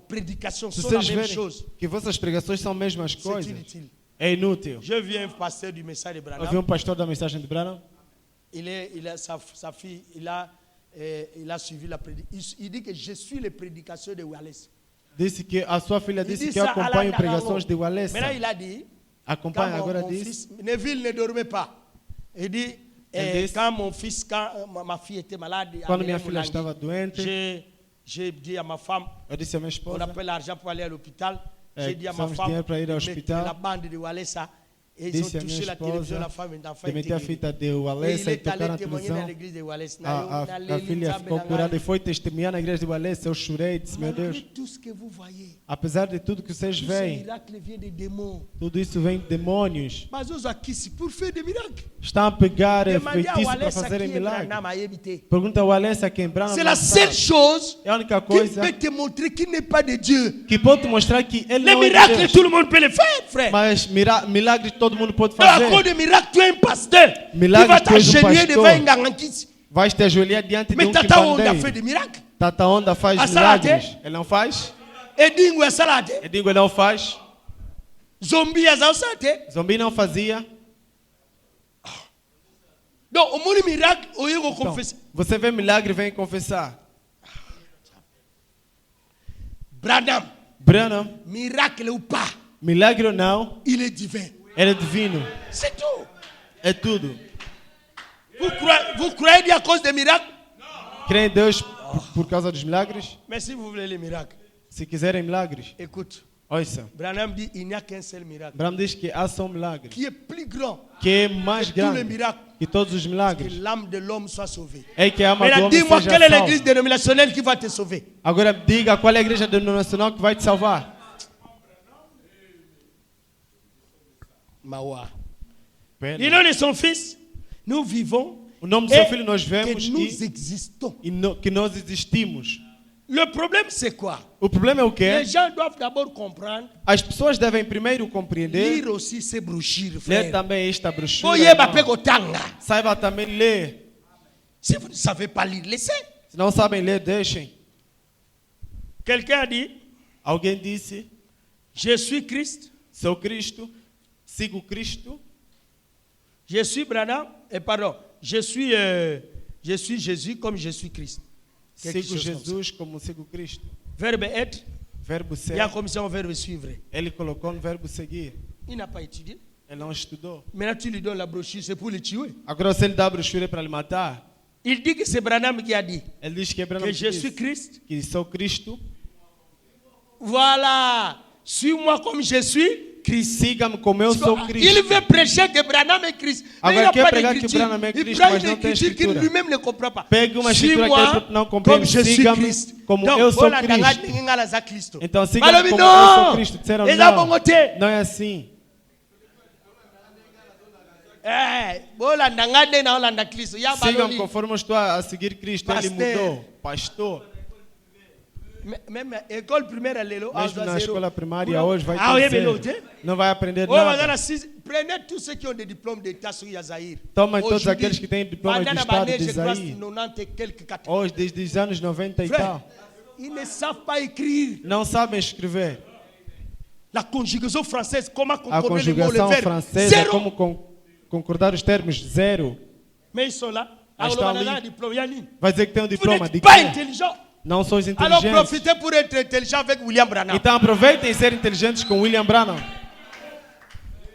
[SPEAKER 3] prédications
[SPEAKER 2] Se
[SPEAKER 3] sont la
[SPEAKER 2] vocês
[SPEAKER 3] même
[SPEAKER 2] verem
[SPEAKER 3] chose,
[SPEAKER 2] que vossas pregações são as mesmas
[SPEAKER 3] c'est
[SPEAKER 2] coisas,
[SPEAKER 3] inutile.
[SPEAKER 2] é inútil.
[SPEAKER 3] Je viens un pasteur du message de
[SPEAKER 2] Eu vi
[SPEAKER 3] Branham.
[SPEAKER 2] pastor da mensagem de Branham.
[SPEAKER 3] Sa fille, il a suivi la prédication. Il dit que je suis le prédicateur de Wallace.
[SPEAKER 2] Disse que a sua filha
[SPEAKER 3] Il
[SPEAKER 2] disse
[SPEAKER 3] dit
[SPEAKER 2] que eu
[SPEAKER 3] ça à
[SPEAKER 2] acompanho
[SPEAKER 3] la
[SPEAKER 2] pregações de
[SPEAKER 3] langue.
[SPEAKER 2] Wallace.
[SPEAKER 3] Maintenant, il a dit, quand
[SPEAKER 2] Acompanha agora
[SPEAKER 3] mon
[SPEAKER 2] diz.
[SPEAKER 3] fils, Neville ne dormait pas. Il dit,
[SPEAKER 2] Elle dit,
[SPEAKER 3] quand mon fils, quand ma fille était malade,
[SPEAKER 2] Quando
[SPEAKER 3] à
[SPEAKER 2] minha
[SPEAKER 3] Moulangi,
[SPEAKER 2] filha estava doente,
[SPEAKER 3] j'ai dit à ma femme,
[SPEAKER 2] eu disse à minha
[SPEAKER 3] on
[SPEAKER 2] esposa,
[SPEAKER 3] appelle l'argent pour aller à l'hôpital. J'ai dit à ma
[SPEAKER 2] precisamos de
[SPEAKER 3] femme,
[SPEAKER 2] dinheiro para ir ao
[SPEAKER 3] de mettre
[SPEAKER 2] hospital.
[SPEAKER 3] la bande de Wallace, et ils ont
[SPEAKER 2] disse à minha
[SPEAKER 3] touché la télévision, la
[SPEAKER 2] esposa
[SPEAKER 3] femme et l'enfant
[SPEAKER 2] de
[SPEAKER 3] était
[SPEAKER 2] meter a
[SPEAKER 3] guéri.
[SPEAKER 2] fita de
[SPEAKER 3] Et
[SPEAKER 2] Wallace
[SPEAKER 3] il
[SPEAKER 2] e
[SPEAKER 3] est
[SPEAKER 2] tocar
[SPEAKER 3] allé
[SPEAKER 2] na
[SPEAKER 3] témoigner
[SPEAKER 2] televisão.
[SPEAKER 3] dans l'église de Wallace.
[SPEAKER 2] A filha ficou curada e foi testemunhar na igreja de Wallace. Eu chorei e disse, meu Deus,
[SPEAKER 3] Malgré tout ce que vous voyez,
[SPEAKER 2] apesar de tudo que vocês
[SPEAKER 3] tout ce
[SPEAKER 2] veem,
[SPEAKER 3] miracle vient des démons.
[SPEAKER 2] tudo isso vem de demônios.
[SPEAKER 3] Mas os aqui, se por faire des miracles.
[SPEAKER 2] Estão a pegar
[SPEAKER 3] Demandez à
[SPEAKER 2] feitiço para
[SPEAKER 3] Wallace
[SPEAKER 2] fazerem
[SPEAKER 3] qui est
[SPEAKER 2] milagre.
[SPEAKER 3] Branham a éviter.
[SPEAKER 2] Pergunta ao Wallace a quem Branham
[SPEAKER 3] C'est la
[SPEAKER 2] não
[SPEAKER 3] seule
[SPEAKER 2] sabe.
[SPEAKER 3] chose
[SPEAKER 2] É a única
[SPEAKER 3] qui
[SPEAKER 2] coisa
[SPEAKER 3] peut te montrer qu'il n'est pas de Dieu.
[SPEAKER 2] que pode te mostrar que ele
[SPEAKER 3] Les
[SPEAKER 2] não é de
[SPEAKER 3] miracles,
[SPEAKER 2] Deus.
[SPEAKER 3] tout le monde peut les faire, frère.
[SPEAKER 2] Mas milagres todo mundo pode
[SPEAKER 3] Donc, à cause
[SPEAKER 2] fazer.
[SPEAKER 3] des miracles, tu es un pasteur.
[SPEAKER 2] Milagre,
[SPEAKER 3] Tu vas
[SPEAKER 2] tu és
[SPEAKER 3] t'agenouiller
[SPEAKER 2] pastor.
[SPEAKER 3] devant un garanguiste.
[SPEAKER 2] Vais te ajoelhar diante de
[SPEAKER 3] Mais Tata Onda fait
[SPEAKER 2] quimbandeiro.
[SPEAKER 3] des miracles.
[SPEAKER 2] Tata Onda faz
[SPEAKER 3] A Salate?
[SPEAKER 2] milagres. Ele não faz?
[SPEAKER 3] Et dingue, salade.
[SPEAKER 2] Eu digo, ele não faz.
[SPEAKER 3] Zombie, à salade.
[SPEAKER 2] Zombi não fazia.
[SPEAKER 3] Donc, au moins, les miracles, au lieu de
[SPEAKER 2] Então,
[SPEAKER 3] confesser.
[SPEAKER 2] você vê milagre, vem confessar.
[SPEAKER 3] Branham,
[SPEAKER 2] Branham,
[SPEAKER 3] miracle ou pas,
[SPEAKER 2] milagre ou não,
[SPEAKER 3] il est divin.
[SPEAKER 2] Ele é divino.
[SPEAKER 3] C'est tout.
[SPEAKER 2] É tudo.
[SPEAKER 3] Vous croyez Dieu à cause des miracles?
[SPEAKER 2] Creem em Deus por causa dos milagres?
[SPEAKER 3] Mais si vous voulez les miracles,
[SPEAKER 2] Se quiserem milagres,
[SPEAKER 3] écoute.
[SPEAKER 2] ouça.
[SPEAKER 3] Branham dit il n'y a qu'un seul miracle
[SPEAKER 2] Abraão diz que há só um milagre,
[SPEAKER 3] qui est plus grand
[SPEAKER 2] que é mais
[SPEAKER 3] que tous les
[SPEAKER 2] grande
[SPEAKER 3] miracles,
[SPEAKER 2] que todos os
[SPEAKER 3] que
[SPEAKER 2] milagres.
[SPEAKER 3] l'âme de l'homme soit sauvée.
[SPEAKER 2] É que a alma do
[SPEAKER 3] Maintenant,
[SPEAKER 2] homem
[SPEAKER 3] dis-moi
[SPEAKER 2] seja
[SPEAKER 3] quelle est
[SPEAKER 2] salva.
[SPEAKER 3] l'église dénominationnelle qui va te sauver.
[SPEAKER 2] Agora diga qual é a igreja denominacional que vai te salvar.
[SPEAKER 3] Mawa.
[SPEAKER 2] Pena.
[SPEAKER 3] Il nom de son fils, nous vivons
[SPEAKER 2] O nome do seu
[SPEAKER 3] et
[SPEAKER 2] filho nós
[SPEAKER 3] que
[SPEAKER 2] vemos
[SPEAKER 3] nous existons.
[SPEAKER 2] que nós existimos.
[SPEAKER 3] Le problème, c'est quoi?
[SPEAKER 2] O problema é o quê?
[SPEAKER 3] Les gens doivent d'abord comprendre,
[SPEAKER 2] As pessoas devem primeiro compreender,
[SPEAKER 3] lire aussi ces brochures,
[SPEAKER 2] ler
[SPEAKER 3] frère.
[SPEAKER 2] também esta brochura.
[SPEAKER 3] Oye,
[SPEAKER 2] irmão.
[SPEAKER 3] Mbappé Kotanga.
[SPEAKER 2] Saiba também ler.
[SPEAKER 3] Si vous ne savez pas lire, laissez.
[SPEAKER 2] Se não sabem ler, deixem.
[SPEAKER 3] Quelqu'un a dit,
[SPEAKER 2] Alguém disse,
[SPEAKER 3] je suis Christ,
[SPEAKER 2] sou Cristo, sigo Cristo,
[SPEAKER 3] je suis Branham, et pardon, je suis Jésus comme je suis Christ. Quelque
[SPEAKER 2] sigo
[SPEAKER 3] chose comme ça.
[SPEAKER 2] Jesus como sigo Cristo.
[SPEAKER 3] Verbe être,
[SPEAKER 2] Verbo
[SPEAKER 3] il y a
[SPEAKER 2] ser,
[SPEAKER 3] comme ça un verbe suivre.
[SPEAKER 2] ele colocou no verbo seguir.
[SPEAKER 3] Il n'a pas étudié.
[SPEAKER 2] Ele não estudou.
[SPEAKER 3] Maintenant, tu lui donnes la brochure, c'est pour le tuer.
[SPEAKER 2] Agora, se ele dá a brochura para lhe matar,
[SPEAKER 3] Il dit que c'est Branham qui a dit
[SPEAKER 2] ele diz que é Branham
[SPEAKER 3] que
[SPEAKER 2] que
[SPEAKER 3] je
[SPEAKER 2] disse
[SPEAKER 3] suis Christ.
[SPEAKER 2] que sou Cristo.
[SPEAKER 3] Voilà. Suis-moi comme je suis Christ.
[SPEAKER 2] Siga-me como eu sou
[SPEAKER 3] Il
[SPEAKER 2] Cristo.
[SPEAKER 3] veut prêcher que Branham est Christ. Mais
[SPEAKER 2] Agora,
[SPEAKER 3] il n'a
[SPEAKER 2] quer
[SPEAKER 3] pas
[SPEAKER 2] pregar que
[SPEAKER 3] d'écriture.
[SPEAKER 2] Branham é
[SPEAKER 3] Il
[SPEAKER 2] Cristo,
[SPEAKER 3] prend
[SPEAKER 2] mas
[SPEAKER 3] une
[SPEAKER 2] não tem
[SPEAKER 3] écriture qu'il
[SPEAKER 2] escritura.
[SPEAKER 3] lui-même ne comprend pas.
[SPEAKER 2] Pegue uma escritura que
[SPEAKER 3] Suis-moi
[SPEAKER 2] ele não
[SPEAKER 3] comme
[SPEAKER 2] compreende.
[SPEAKER 3] je suis
[SPEAKER 2] Siga-me
[SPEAKER 3] Christ.
[SPEAKER 2] como
[SPEAKER 3] Donc,
[SPEAKER 2] eu sou
[SPEAKER 3] voilà,
[SPEAKER 2] Cristo. Então, siga-me
[SPEAKER 3] Balobi,
[SPEAKER 2] como eu sou
[SPEAKER 3] non.
[SPEAKER 2] Cristo. Disseram
[SPEAKER 3] Les hommes
[SPEAKER 2] não.
[SPEAKER 3] ont voté.
[SPEAKER 2] Não é assim.
[SPEAKER 3] Bolanda na Holanda Cristo. Ya
[SPEAKER 2] Sigam
[SPEAKER 3] Balobi.
[SPEAKER 2] conforme eu estou a seguir Cristo. Ele
[SPEAKER 3] Pastor.
[SPEAKER 2] mudou. Pastor.
[SPEAKER 3] Même école primaire, Lélo,
[SPEAKER 2] Mesmo na escola primária hoje vai
[SPEAKER 3] Ah, oui,
[SPEAKER 2] ter
[SPEAKER 3] mais
[SPEAKER 2] zero.
[SPEAKER 3] l'autre.
[SPEAKER 2] Não vai aprender
[SPEAKER 3] Oh, madame,
[SPEAKER 2] nada.
[SPEAKER 3] prenez tous ceux qui ont des diplômes d'État sur Yazaïr.
[SPEAKER 2] Tomem todos
[SPEAKER 3] Aujourd'hui,
[SPEAKER 2] aqueles que têm diploma de
[SPEAKER 3] pendant la
[SPEAKER 2] Estado
[SPEAKER 3] année,
[SPEAKER 2] de
[SPEAKER 3] je crois,
[SPEAKER 2] Isaí.
[SPEAKER 3] 90 et quelques 80.
[SPEAKER 2] Hoje, desde os anos 90 e
[SPEAKER 3] Frère,
[SPEAKER 2] tal.
[SPEAKER 3] ils ne savent pas écrire.
[SPEAKER 2] Não sabem escrever.
[SPEAKER 3] La conjugaison française, comment
[SPEAKER 2] A
[SPEAKER 3] concorder les mots, le
[SPEAKER 2] conjugação
[SPEAKER 3] verbe.
[SPEAKER 2] francesa,
[SPEAKER 3] Zéro.
[SPEAKER 2] como concordar os termos, zero.
[SPEAKER 3] Mais ils sont là.
[SPEAKER 2] Mas
[SPEAKER 3] Alors,
[SPEAKER 2] estão
[SPEAKER 3] on a un
[SPEAKER 2] ali.
[SPEAKER 3] diplôme. Yanni.
[SPEAKER 2] Vai dizer que tem um
[SPEAKER 3] Vous
[SPEAKER 2] diploma. De
[SPEAKER 3] n'êtes pas
[SPEAKER 2] quê?
[SPEAKER 3] intelligent.
[SPEAKER 2] Não sois
[SPEAKER 3] Alors,
[SPEAKER 2] inteligentes.
[SPEAKER 3] profitez pour être intelligent avec William Branham.
[SPEAKER 2] Então aproveitem e ser inteligentes com William Branham.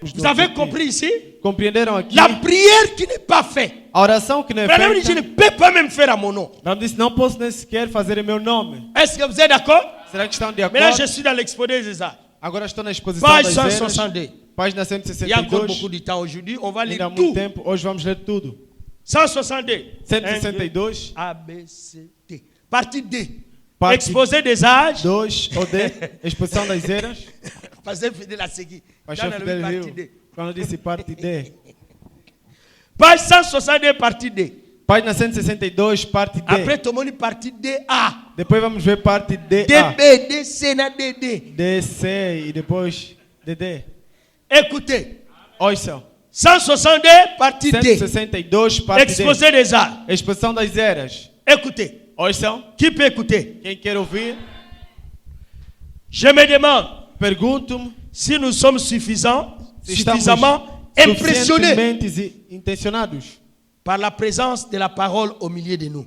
[SPEAKER 3] Vous avez compris ici?
[SPEAKER 2] Compreenderam aqui?
[SPEAKER 3] La prière qui n'est pas faite.
[SPEAKER 2] A oração que não é
[SPEAKER 3] Branham dit, je ne
[SPEAKER 2] feita.
[SPEAKER 3] peux pas même faire à mon nom.
[SPEAKER 2] Branham disse, não posso nem sequer fazer em meu nome.
[SPEAKER 3] Est-ce que vous êtes d'accord?
[SPEAKER 2] Será que estão de
[SPEAKER 3] Maintenant, je
[SPEAKER 2] acordo?
[SPEAKER 3] suis dans l'exposé des arts.
[SPEAKER 2] Agora estou na exposição
[SPEAKER 3] Page
[SPEAKER 2] das eras.
[SPEAKER 3] 162.
[SPEAKER 2] Página
[SPEAKER 3] Il y a encore
[SPEAKER 2] 162.
[SPEAKER 3] beaucoup de temps aujourd'hui. On va
[SPEAKER 2] Ainda há
[SPEAKER 3] lire
[SPEAKER 2] muito
[SPEAKER 3] tout.
[SPEAKER 2] tempo. Hoje vamos ler tudo.
[SPEAKER 3] 162.
[SPEAKER 2] 162.
[SPEAKER 3] A, B, C, D. Partie D.
[SPEAKER 2] Parte
[SPEAKER 3] Exposé des âges.
[SPEAKER 2] 2 ou D. Exposição das eras.
[SPEAKER 3] Pasteur Fidel a segui.
[SPEAKER 2] Pastor
[SPEAKER 3] Dans la
[SPEAKER 2] Fidel
[SPEAKER 3] partie
[SPEAKER 2] Rio.
[SPEAKER 3] D.
[SPEAKER 2] Quando disse parte D.
[SPEAKER 3] Page 162, partie D.
[SPEAKER 2] Página 162, parte D.
[SPEAKER 3] Après, tout le monde partie D, A.
[SPEAKER 2] Depois vamos ver parte DA.
[SPEAKER 3] D, B, D, C, na D, D.
[SPEAKER 2] DC e depois DD.
[SPEAKER 3] Écoutez.
[SPEAKER 2] Ouçam.
[SPEAKER 3] 162, partie D.
[SPEAKER 2] 162, parte
[SPEAKER 3] Exposé
[SPEAKER 2] D.
[SPEAKER 3] des arts.
[SPEAKER 2] Exposição das eras.
[SPEAKER 3] Écoutez.
[SPEAKER 2] Ouçam.
[SPEAKER 3] Qui peut écouter?
[SPEAKER 2] Quem quer ouvir?
[SPEAKER 3] Je me demande
[SPEAKER 2] Pergunto-me
[SPEAKER 3] si nous sommes suffisants,
[SPEAKER 2] se estamos
[SPEAKER 3] suffisamment impressionnés
[SPEAKER 2] suficientemente impressionados.
[SPEAKER 3] par la présence de la parole au milieu de nous.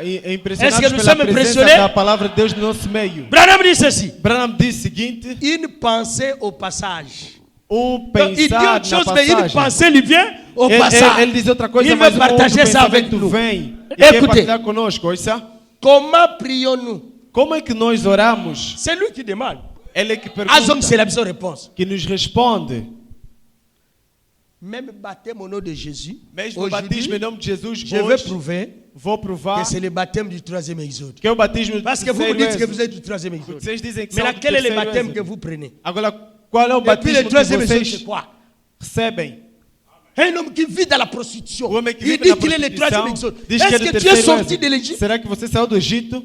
[SPEAKER 2] E impressionados
[SPEAKER 3] Est-ce que nous
[SPEAKER 2] pela
[SPEAKER 3] sommes
[SPEAKER 2] presença
[SPEAKER 3] impressionnés?
[SPEAKER 2] da palavra de Deus no nosso meio.
[SPEAKER 3] Branham dit ceci.
[SPEAKER 2] Branham disse o seguinte:
[SPEAKER 3] Une pensée au passage.
[SPEAKER 2] um
[SPEAKER 3] Donc, il dit
[SPEAKER 2] pensar
[SPEAKER 3] autre
[SPEAKER 2] na
[SPEAKER 3] chose, mais une
[SPEAKER 2] passagem.
[SPEAKER 3] pensée lui vient au
[SPEAKER 2] Ele
[SPEAKER 3] passage.
[SPEAKER 2] diz outra coisa,
[SPEAKER 3] Il
[SPEAKER 2] mas
[SPEAKER 3] veut
[SPEAKER 2] um outro
[SPEAKER 3] partager ça avec
[SPEAKER 2] pensamento
[SPEAKER 3] nous.
[SPEAKER 2] vem e quer
[SPEAKER 3] Écoutez,
[SPEAKER 2] partilhar conosco. Ouça.
[SPEAKER 3] comment prions-nous?
[SPEAKER 2] Como é que nós oramos?
[SPEAKER 3] C'est lui qui demande.
[SPEAKER 2] Ele é que
[SPEAKER 3] Azom, c'est
[SPEAKER 2] pergunta,
[SPEAKER 3] la bonne réponse.
[SPEAKER 2] que nos responde.
[SPEAKER 3] Même baptême au nom de Jésus,
[SPEAKER 2] Mesmo o batismo
[SPEAKER 3] aujourd'hui,
[SPEAKER 2] em nome de Jesus,
[SPEAKER 3] je vais
[SPEAKER 2] hoje,
[SPEAKER 3] prouver
[SPEAKER 2] vou provar
[SPEAKER 3] que c'est le baptême du troisième exode.
[SPEAKER 2] que é o batismo do
[SPEAKER 3] Parce que vous vous
[SPEAKER 2] terceiro
[SPEAKER 3] dites que
[SPEAKER 2] êxodo.
[SPEAKER 3] vous êtes du troisième exode.
[SPEAKER 2] Vocês dizem que
[SPEAKER 3] Mais
[SPEAKER 2] são
[SPEAKER 3] là,
[SPEAKER 2] do
[SPEAKER 3] quel est le
[SPEAKER 2] terceiro
[SPEAKER 3] baptême
[SPEAKER 2] êxodo.
[SPEAKER 3] que vous prenez?
[SPEAKER 2] Agora, qual é o
[SPEAKER 3] Et puis le
[SPEAKER 2] batismo que
[SPEAKER 3] troisième exode,
[SPEAKER 2] vocês
[SPEAKER 3] c'est quoi?
[SPEAKER 2] recebem?
[SPEAKER 3] Un homme qui vit dans la prostitution.
[SPEAKER 2] O homem que
[SPEAKER 3] Il
[SPEAKER 2] vive
[SPEAKER 3] dit
[SPEAKER 2] na
[SPEAKER 3] qu'il est le troisième
[SPEAKER 2] prostituição
[SPEAKER 3] exode.
[SPEAKER 2] diz que é
[SPEAKER 3] Est-ce
[SPEAKER 2] do
[SPEAKER 3] que tu es
[SPEAKER 2] terceiro
[SPEAKER 3] sorti
[SPEAKER 2] êxodo.
[SPEAKER 3] de l'Égypte?
[SPEAKER 2] Será que você saiu do Egito?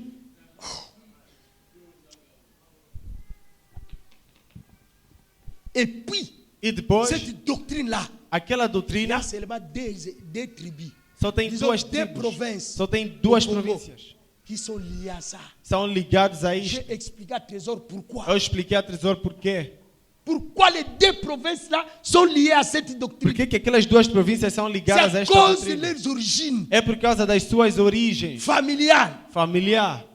[SPEAKER 3] Et puis,
[SPEAKER 2] E depois,
[SPEAKER 3] cette doctrine-là,
[SPEAKER 2] aquela
[SPEAKER 3] il y a
[SPEAKER 2] doutrina
[SPEAKER 3] seulement deux tribus.
[SPEAKER 2] só tem
[SPEAKER 3] Disons,
[SPEAKER 2] duas
[SPEAKER 3] deux
[SPEAKER 2] tribos,
[SPEAKER 3] provinces
[SPEAKER 2] só tem duas
[SPEAKER 3] do Congo
[SPEAKER 2] províncias.
[SPEAKER 3] qui sont liées à ça.
[SPEAKER 2] São ligados a isto.
[SPEAKER 3] J'ai expliqué à Trésor pourquoi.
[SPEAKER 2] Eu expliquei a Tresor porquê.
[SPEAKER 3] Pourquoi les deux provinces-là sont liées à cette doctrine?
[SPEAKER 2] Por que aquelas duas províncias são ligadas a
[SPEAKER 3] C'est à
[SPEAKER 2] esta
[SPEAKER 3] cause de
[SPEAKER 2] doutrina?
[SPEAKER 3] leurs origines
[SPEAKER 2] É por causa das suas origens
[SPEAKER 3] familiales.
[SPEAKER 2] familiares.